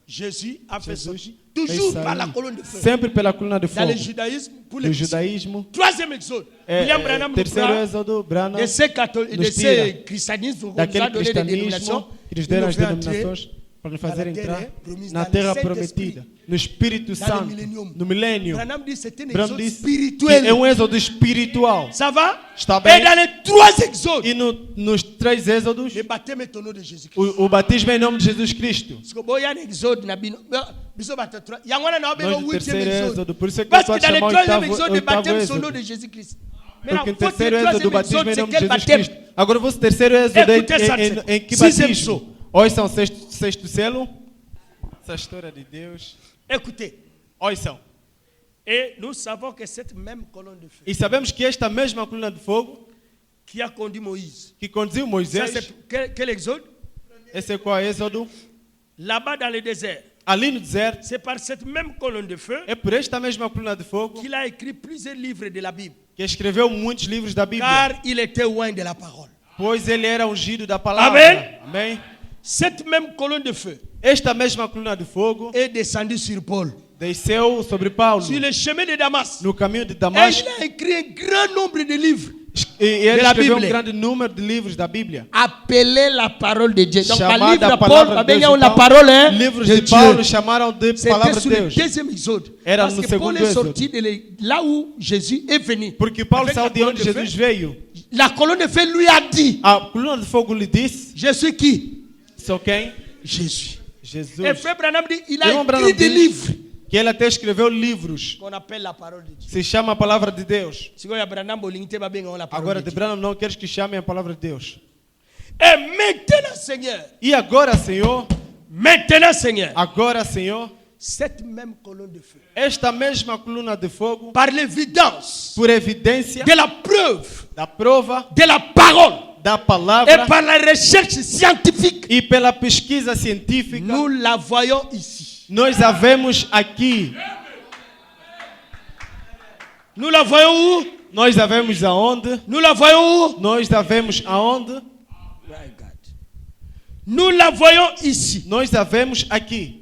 [SPEAKER 3] Jésus a fait
[SPEAKER 2] Jesus
[SPEAKER 3] sortir
[SPEAKER 2] fez
[SPEAKER 3] toujours par la
[SPEAKER 2] sair
[SPEAKER 3] colonne de feu.
[SPEAKER 2] sempre pela coluna de
[SPEAKER 3] Dans
[SPEAKER 2] fogo.
[SPEAKER 3] le judaïsme, pour les
[SPEAKER 2] Do judaísmo.
[SPEAKER 3] Troisième exode. William Branham nous
[SPEAKER 2] Terceiro
[SPEAKER 3] prend
[SPEAKER 2] êxodo, Branham
[SPEAKER 3] de ces,
[SPEAKER 2] nos
[SPEAKER 3] ces christianismes qu'on nous a
[SPEAKER 2] daquele
[SPEAKER 3] donné des dénominations.
[SPEAKER 2] cristianismo que nos
[SPEAKER 3] Il
[SPEAKER 2] deram
[SPEAKER 3] nous
[SPEAKER 2] as
[SPEAKER 3] fait entrer
[SPEAKER 2] denominações para nos fazer
[SPEAKER 3] na terra
[SPEAKER 2] entrar
[SPEAKER 3] promise,
[SPEAKER 2] na
[SPEAKER 3] dans
[SPEAKER 2] terra
[SPEAKER 3] le
[SPEAKER 2] prometida, no Espírito
[SPEAKER 3] dans le
[SPEAKER 2] Santo,
[SPEAKER 3] millénium.
[SPEAKER 2] no milênio.
[SPEAKER 3] Branham dit c'est un
[SPEAKER 2] Branham
[SPEAKER 3] exode
[SPEAKER 2] disse que
[SPEAKER 3] spirituel.
[SPEAKER 2] é êxodo espiritual.
[SPEAKER 3] Ça va?
[SPEAKER 2] Está
[SPEAKER 3] Et
[SPEAKER 2] bem?
[SPEAKER 3] dans les trois exodes,
[SPEAKER 2] E nos 3 êxodos,
[SPEAKER 3] le baptême est au nom de Jésus-Christ.
[SPEAKER 2] o batismo é em nome de Jesus Cristo.
[SPEAKER 3] Parce que bon, il y a un exode, na bino- biso bato trois- il y a un na
[SPEAKER 2] Nós
[SPEAKER 3] au
[SPEAKER 2] do
[SPEAKER 3] huitième
[SPEAKER 2] terceiro
[SPEAKER 3] exode.
[SPEAKER 2] êxodo, por isso é que
[SPEAKER 3] Parce
[SPEAKER 2] eu
[SPEAKER 3] que
[SPEAKER 2] estou a
[SPEAKER 3] dans le
[SPEAKER 2] chamar o
[SPEAKER 3] troisième exode, le
[SPEAKER 2] oitavo
[SPEAKER 3] baptême, c'est au nom
[SPEAKER 2] êxodo.
[SPEAKER 3] de Jésus-Christ.
[SPEAKER 2] Porque
[SPEAKER 3] Maintenant,
[SPEAKER 2] o
[SPEAKER 3] votre
[SPEAKER 2] terceiro êxodo do
[SPEAKER 3] troisième
[SPEAKER 2] batismo é
[SPEAKER 3] exode,
[SPEAKER 2] em
[SPEAKER 3] c'est
[SPEAKER 2] nome de
[SPEAKER 3] quel
[SPEAKER 2] Jesus
[SPEAKER 3] baptême?
[SPEAKER 2] Cristo. Agora o vosso terceiro êxodo é
[SPEAKER 3] Écoutez ça,
[SPEAKER 2] em que
[SPEAKER 3] sixième
[SPEAKER 2] batismo?
[SPEAKER 3] saut.
[SPEAKER 2] Ouçam sexto selo. Essa história de Deus.
[SPEAKER 3] Écoutez,
[SPEAKER 2] Ouçam.
[SPEAKER 3] et nous savons que cette même colonne de feu
[SPEAKER 2] E sabemos que esta mesma coluna de fogo
[SPEAKER 3] qui a conduit Moïse,
[SPEAKER 2] que conduziu
[SPEAKER 3] ça
[SPEAKER 2] Moisés,
[SPEAKER 3] c'est quel exode?
[SPEAKER 2] esse é qual êxodo?
[SPEAKER 3] Là-bas dans le désert.
[SPEAKER 2] Ali no deserto,
[SPEAKER 3] C'est par cette même colonne de feu
[SPEAKER 2] é por esta mesma coluna de fogo
[SPEAKER 3] qu'il a écrit plusieurs livres de la Bible.
[SPEAKER 2] que escreveu muitos livros da Bíblia.
[SPEAKER 3] Car il était loin de la parole.
[SPEAKER 2] Pois ele era ungido da palavra.
[SPEAKER 3] Amém?
[SPEAKER 2] Amém.
[SPEAKER 3] Cette même colonne de feu
[SPEAKER 2] Esta mesma coluna de fogo
[SPEAKER 3] est descendue sur Paul.
[SPEAKER 2] desceu sobre Paulo
[SPEAKER 3] Sur le chemin de Damas.
[SPEAKER 2] no caminho de
[SPEAKER 3] Et
[SPEAKER 2] Damasco
[SPEAKER 3] il a écrit un grand nombre de livres.
[SPEAKER 2] E ele
[SPEAKER 3] de la
[SPEAKER 2] escreveu
[SPEAKER 3] Bible.
[SPEAKER 2] grande número de livros da Bíblia.
[SPEAKER 3] Appelés la parole de Dieu. Donc, par
[SPEAKER 2] Chamada
[SPEAKER 3] livre
[SPEAKER 2] a
[SPEAKER 3] de Paul,
[SPEAKER 2] palavra
[SPEAKER 3] va
[SPEAKER 2] de Deus.
[SPEAKER 3] bien la
[SPEAKER 2] Então,
[SPEAKER 3] parole hein,
[SPEAKER 2] livros
[SPEAKER 3] de
[SPEAKER 2] de
[SPEAKER 3] Dieu.
[SPEAKER 2] Paulo chamaram de
[SPEAKER 3] C'était
[SPEAKER 2] palavra de
[SPEAKER 3] sur le
[SPEAKER 2] Deus.
[SPEAKER 3] deuxième exode.
[SPEAKER 2] Era
[SPEAKER 3] Parce
[SPEAKER 2] no
[SPEAKER 3] que Paul
[SPEAKER 2] segundo
[SPEAKER 3] est
[SPEAKER 2] êxodo.
[SPEAKER 3] sorti là où Jésus est venu.
[SPEAKER 2] Porque Paulo
[SPEAKER 3] Avec
[SPEAKER 2] saiu
[SPEAKER 3] la
[SPEAKER 2] de onde
[SPEAKER 3] colonne de
[SPEAKER 2] Jesus
[SPEAKER 3] feu.
[SPEAKER 2] veio.
[SPEAKER 3] La colonne de feu lui a dit,
[SPEAKER 2] A coluna de fogo lhe disse:
[SPEAKER 3] je suis qui?
[SPEAKER 2] sou quem?
[SPEAKER 3] Jésus.
[SPEAKER 2] Jesus.
[SPEAKER 3] Et frère Branham dit, il a
[SPEAKER 2] Irmão Branham
[SPEAKER 3] écrit des
[SPEAKER 2] diz
[SPEAKER 3] livres
[SPEAKER 2] que ele até escreveu livros.
[SPEAKER 3] qu'on appelle la parole de Dieu.
[SPEAKER 2] Se chama a palavra de Deus.
[SPEAKER 3] Si vous avez Branham, vous l'ingéniez pas bien la parole
[SPEAKER 2] Agora,
[SPEAKER 3] de
[SPEAKER 2] de
[SPEAKER 3] Dieu.
[SPEAKER 2] Branham não queres que chamem a palavra de Deus.
[SPEAKER 3] Et maintenant, Seigneur,
[SPEAKER 2] E agora, Senhor,
[SPEAKER 3] Agora,
[SPEAKER 2] Senhor,
[SPEAKER 3] cette même colonne de feu,
[SPEAKER 2] esta mesma coluna de fogo,
[SPEAKER 3] par l'évidence
[SPEAKER 2] por evidência
[SPEAKER 3] de la preuve
[SPEAKER 2] da prova,
[SPEAKER 3] de la parole
[SPEAKER 2] da
[SPEAKER 3] et
[SPEAKER 2] palavra
[SPEAKER 3] par la recherche scientifique,
[SPEAKER 2] e pela pesquisa científica,
[SPEAKER 3] nous la voyons ici.
[SPEAKER 2] nós a vemos aqui.
[SPEAKER 3] Nous la voyons où?
[SPEAKER 2] Nós a vemos aonde?
[SPEAKER 3] Nous la voyons où?
[SPEAKER 2] Nós a vemos aonde?
[SPEAKER 3] My God. Nous la voyons ici,
[SPEAKER 2] Nós a vemos aqui,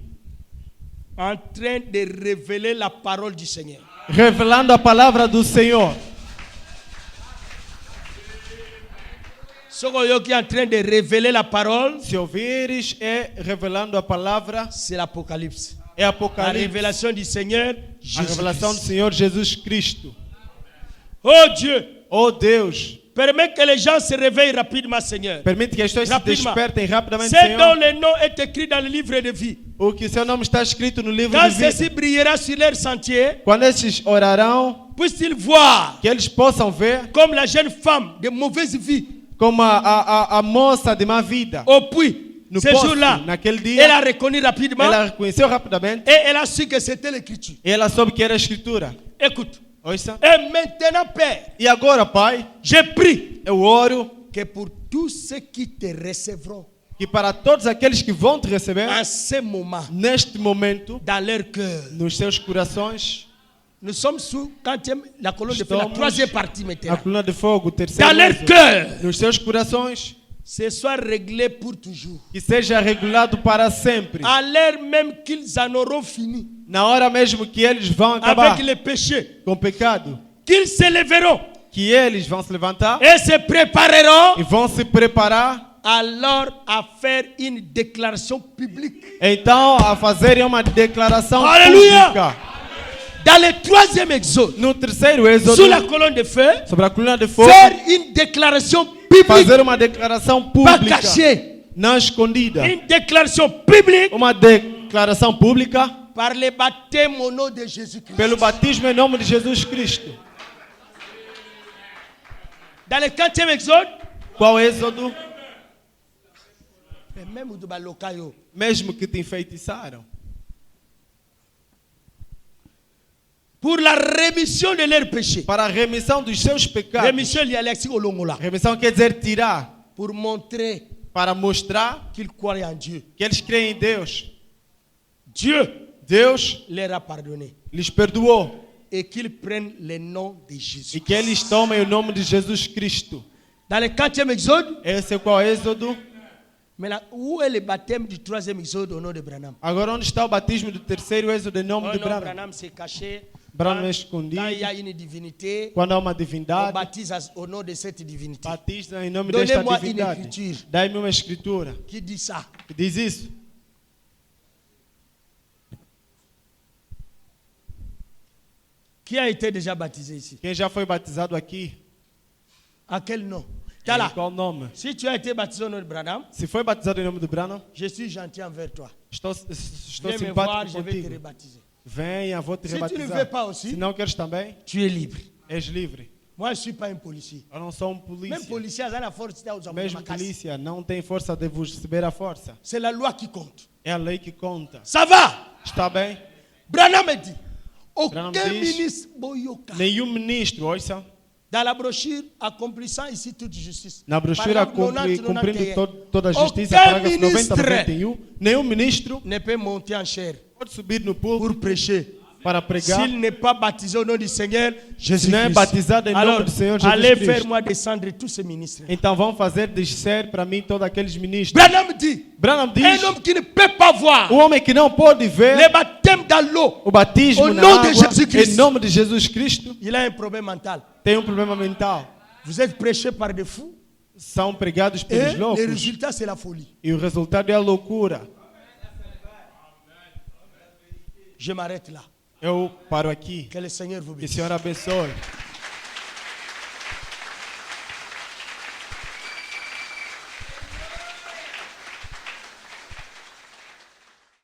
[SPEAKER 3] en train de révéler la parole du Seigneur.
[SPEAKER 2] revelando a palavra do Senhor.
[SPEAKER 3] Ce qui est en train de révéler la parole,
[SPEAKER 2] Se ouvires, é revelando a palavra,
[SPEAKER 3] c'est l'Apocalypse.
[SPEAKER 2] é
[SPEAKER 3] La
[SPEAKER 2] Apocalipse,
[SPEAKER 3] révélation du Seigneur,
[SPEAKER 2] a
[SPEAKER 3] Jésus.
[SPEAKER 2] revelação do Senhor Jesus Cristo.
[SPEAKER 3] Oh Dieu,
[SPEAKER 2] Oh Deus,
[SPEAKER 3] permets que les gens se réveillent rapidement, Seigneur.
[SPEAKER 2] permite que as pessoas se
[SPEAKER 3] Rapidement.
[SPEAKER 2] despertem rapidamente,
[SPEAKER 3] C'est dont
[SPEAKER 2] Senhor.
[SPEAKER 3] le nom est écrit dans le livre de vie.
[SPEAKER 2] O que seu nome está escrito no livro
[SPEAKER 3] Quand
[SPEAKER 2] de vida.
[SPEAKER 3] ceci brillera sur leur sentier,
[SPEAKER 2] Quando esses orarão,
[SPEAKER 3] puissent-ils voir
[SPEAKER 2] que eles possam ver
[SPEAKER 3] comme la jeune femme de mauvaise vie
[SPEAKER 2] como a moça de má vida.
[SPEAKER 3] au puits.
[SPEAKER 2] No
[SPEAKER 3] Ce
[SPEAKER 2] poço,
[SPEAKER 3] jour-là,
[SPEAKER 2] naquele
[SPEAKER 3] elle
[SPEAKER 2] dia,
[SPEAKER 3] a reconnu rapidement
[SPEAKER 2] ela reconheceu rapidamente
[SPEAKER 3] et elle a su que c'était l'écriture.
[SPEAKER 2] e ela soube que era a escritura.
[SPEAKER 3] Écoute.
[SPEAKER 2] Ouça.
[SPEAKER 3] Et maintenant, Père,
[SPEAKER 2] E agora, Pai,
[SPEAKER 3] je prie
[SPEAKER 2] eu oro
[SPEAKER 3] que pour tous ceux qui te recevront
[SPEAKER 2] que para todos aqueles que vão te receber,
[SPEAKER 3] en ce moment,
[SPEAKER 2] neste momento,
[SPEAKER 3] dans leur cœur,
[SPEAKER 2] nos seus corações,
[SPEAKER 3] nous sommes sous la colonne de feu, la
[SPEAKER 2] Estamos
[SPEAKER 3] troisième partie
[SPEAKER 2] a
[SPEAKER 3] maintenant.
[SPEAKER 2] coluna de fogo, o terceiro,
[SPEAKER 3] Dans leur
[SPEAKER 2] êxodo,
[SPEAKER 3] cœur,
[SPEAKER 2] nos seus corações,
[SPEAKER 3] ce soit réglé pour toujours.
[SPEAKER 2] que seja regulado para sempre.
[SPEAKER 3] À l'heure même qu'ils en auront fini
[SPEAKER 2] Na hora mesmo que eles vão acabar
[SPEAKER 3] avec les péchés,
[SPEAKER 2] com o pecado,
[SPEAKER 3] qu'ils se lèveront
[SPEAKER 2] que eles vão se levantar
[SPEAKER 3] et se prépareront
[SPEAKER 2] e vão se preparar,
[SPEAKER 3] alors à faire une déclaration publique.
[SPEAKER 2] então a fazerem uma declaração
[SPEAKER 3] Aleluia!
[SPEAKER 2] pública.
[SPEAKER 3] Dans le troisième exode,
[SPEAKER 2] No terceiro êxodo,
[SPEAKER 3] sous la colonne de feu,
[SPEAKER 2] sobre a coluna de fogo,
[SPEAKER 3] faire une déclaration publique,
[SPEAKER 2] fazer uma declaração
[SPEAKER 3] pas
[SPEAKER 2] pública,
[SPEAKER 3] cachée.
[SPEAKER 2] não escondida.
[SPEAKER 3] Une déclaration publique
[SPEAKER 2] Uma declaração pública
[SPEAKER 3] par le baptême au nom de Jésus-Christ.
[SPEAKER 2] pelo batismo em nome de Jesus Cristo.
[SPEAKER 3] Dans le quatrième exode,
[SPEAKER 2] Qual êxodo?
[SPEAKER 3] même de Balokayo,
[SPEAKER 2] Mesmo que te enfeitiçaram.
[SPEAKER 3] pour la rémission de leurs péchés.
[SPEAKER 2] Para a remissão dos seus pecados.
[SPEAKER 3] Rémission liée à Alexis Olongola.
[SPEAKER 2] Remissão quer dizer tirar.
[SPEAKER 3] Pour montrer
[SPEAKER 2] Para mostrar
[SPEAKER 3] qu'ils croient en Dieu.
[SPEAKER 2] que eles creem em Deus.
[SPEAKER 3] Dieu
[SPEAKER 2] Deus
[SPEAKER 3] leur a pardonné.
[SPEAKER 2] lhes perdoou.
[SPEAKER 3] Et qu'ils prennent le nom de Jésus.
[SPEAKER 2] E que eles tomem o nome de Jesus Cristo.
[SPEAKER 3] Dans le quatrième exode,
[SPEAKER 2] Esse é qual êxodo?
[SPEAKER 3] maintenant, où est le baptême du troisième exode au nom de Branham?
[SPEAKER 2] Agora onde está o batismo do terceiro êxodo em nome
[SPEAKER 3] Oh
[SPEAKER 2] de
[SPEAKER 3] non,
[SPEAKER 2] Branham?
[SPEAKER 3] Branham s'est caché.
[SPEAKER 2] Branham é
[SPEAKER 3] Quand
[SPEAKER 2] escondido.
[SPEAKER 3] il y a une divinité,
[SPEAKER 2] Quando há uma
[SPEAKER 3] on
[SPEAKER 2] divindade,
[SPEAKER 3] baptise au nom de cette divinité.
[SPEAKER 2] batiza em nome desta
[SPEAKER 3] Donnez-moi une
[SPEAKER 2] divindade.
[SPEAKER 3] écriture
[SPEAKER 2] Dai-me uma escritura
[SPEAKER 3] qui dit ça.
[SPEAKER 2] que diz isso.
[SPEAKER 3] Qui a été déjà baptisé ici?
[SPEAKER 2] Quem já foi batizado aqui?
[SPEAKER 3] À quel nom? T'as
[SPEAKER 2] Em
[SPEAKER 3] là.
[SPEAKER 2] qual nome?
[SPEAKER 3] Si tu as été baptisé au nom de Branham,
[SPEAKER 2] Se foi batizado em nome de Branham,
[SPEAKER 3] je suis gentil envers toi.
[SPEAKER 2] estou
[SPEAKER 3] Viens me voir,
[SPEAKER 2] simpático
[SPEAKER 3] je vais te
[SPEAKER 2] contigo.
[SPEAKER 3] rebaptiser.
[SPEAKER 2] Venha, vou te
[SPEAKER 3] Se tu ne veux
[SPEAKER 2] rebatizar.
[SPEAKER 3] pas aussi,
[SPEAKER 2] Se não queres também,
[SPEAKER 3] tu es libre.
[SPEAKER 2] és livre.
[SPEAKER 3] Moi, je ne suis pas un policier.
[SPEAKER 2] Eu não sou
[SPEAKER 3] Même
[SPEAKER 2] polícia.
[SPEAKER 3] policier, ça a la force de vous
[SPEAKER 2] Mesmo polícia não tem força de vos receber a força.
[SPEAKER 3] C'est la loi qui compte.
[SPEAKER 2] É a lei que conta.
[SPEAKER 3] Ça va?
[SPEAKER 2] Está bem?
[SPEAKER 3] Branham me dit,
[SPEAKER 2] Branham
[SPEAKER 3] aucun
[SPEAKER 2] diz,
[SPEAKER 3] ministre boyoka.
[SPEAKER 2] Nenhum ministro, ouça,
[SPEAKER 3] Dans la brochure, accomplissant ici toute justice.
[SPEAKER 2] na brochura
[SPEAKER 3] Paragraphe 90,
[SPEAKER 2] cumprindo
[SPEAKER 3] 91.
[SPEAKER 2] toda a justiça,
[SPEAKER 3] Aucun
[SPEAKER 2] parágrafo 90,
[SPEAKER 3] ministre
[SPEAKER 2] 91, nenhum ministro
[SPEAKER 3] ne peut monter en chair
[SPEAKER 2] pode subir no púlpito
[SPEAKER 3] pour prêcher.
[SPEAKER 2] para pregar
[SPEAKER 3] S'il n'est pas baptisé au nom du Seigneur,
[SPEAKER 2] se não é
[SPEAKER 3] Jésus-Christ.
[SPEAKER 2] batizado em nome
[SPEAKER 3] Alors,
[SPEAKER 2] do Senhor Jesus
[SPEAKER 3] allez
[SPEAKER 2] Cristo.
[SPEAKER 3] faire moi descendre tous ces ministres.
[SPEAKER 2] Então vão fazer descer para mim todos aqueles ministros.
[SPEAKER 3] Branham dit,
[SPEAKER 2] Branham diz,
[SPEAKER 3] un homme qui ne peut pas voir
[SPEAKER 2] o homem que não pode ver
[SPEAKER 3] le baptême dans l'eau,
[SPEAKER 2] o batismo
[SPEAKER 3] Au
[SPEAKER 2] na
[SPEAKER 3] nom de
[SPEAKER 2] água,
[SPEAKER 3] Jesus Cristo.
[SPEAKER 2] em nome de Jesus Cristo,
[SPEAKER 3] il a un problème mental.
[SPEAKER 2] tem um problema mental.
[SPEAKER 3] Vous êtes prêchés par des fous.
[SPEAKER 2] São pregados
[SPEAKER 3] Et
[SPEAKER 2] pelos
[SPEAKER 3] le
[SPEAKER 2] loucos.
[SPEAKER 3] résultat, c'est la folie.
[SPEAKER 2] E o resultado é a loucura.
[SPEAKER 3] Je m'arrête là.
[SPEAKER 2] Eu paro aqui.
[SPEAKER 3] Que le Seigneur vous
[SPEAKER 2] Que o
[SPEAKER 3] bénisse.
[SPEAKER 2] Senhor abençoe.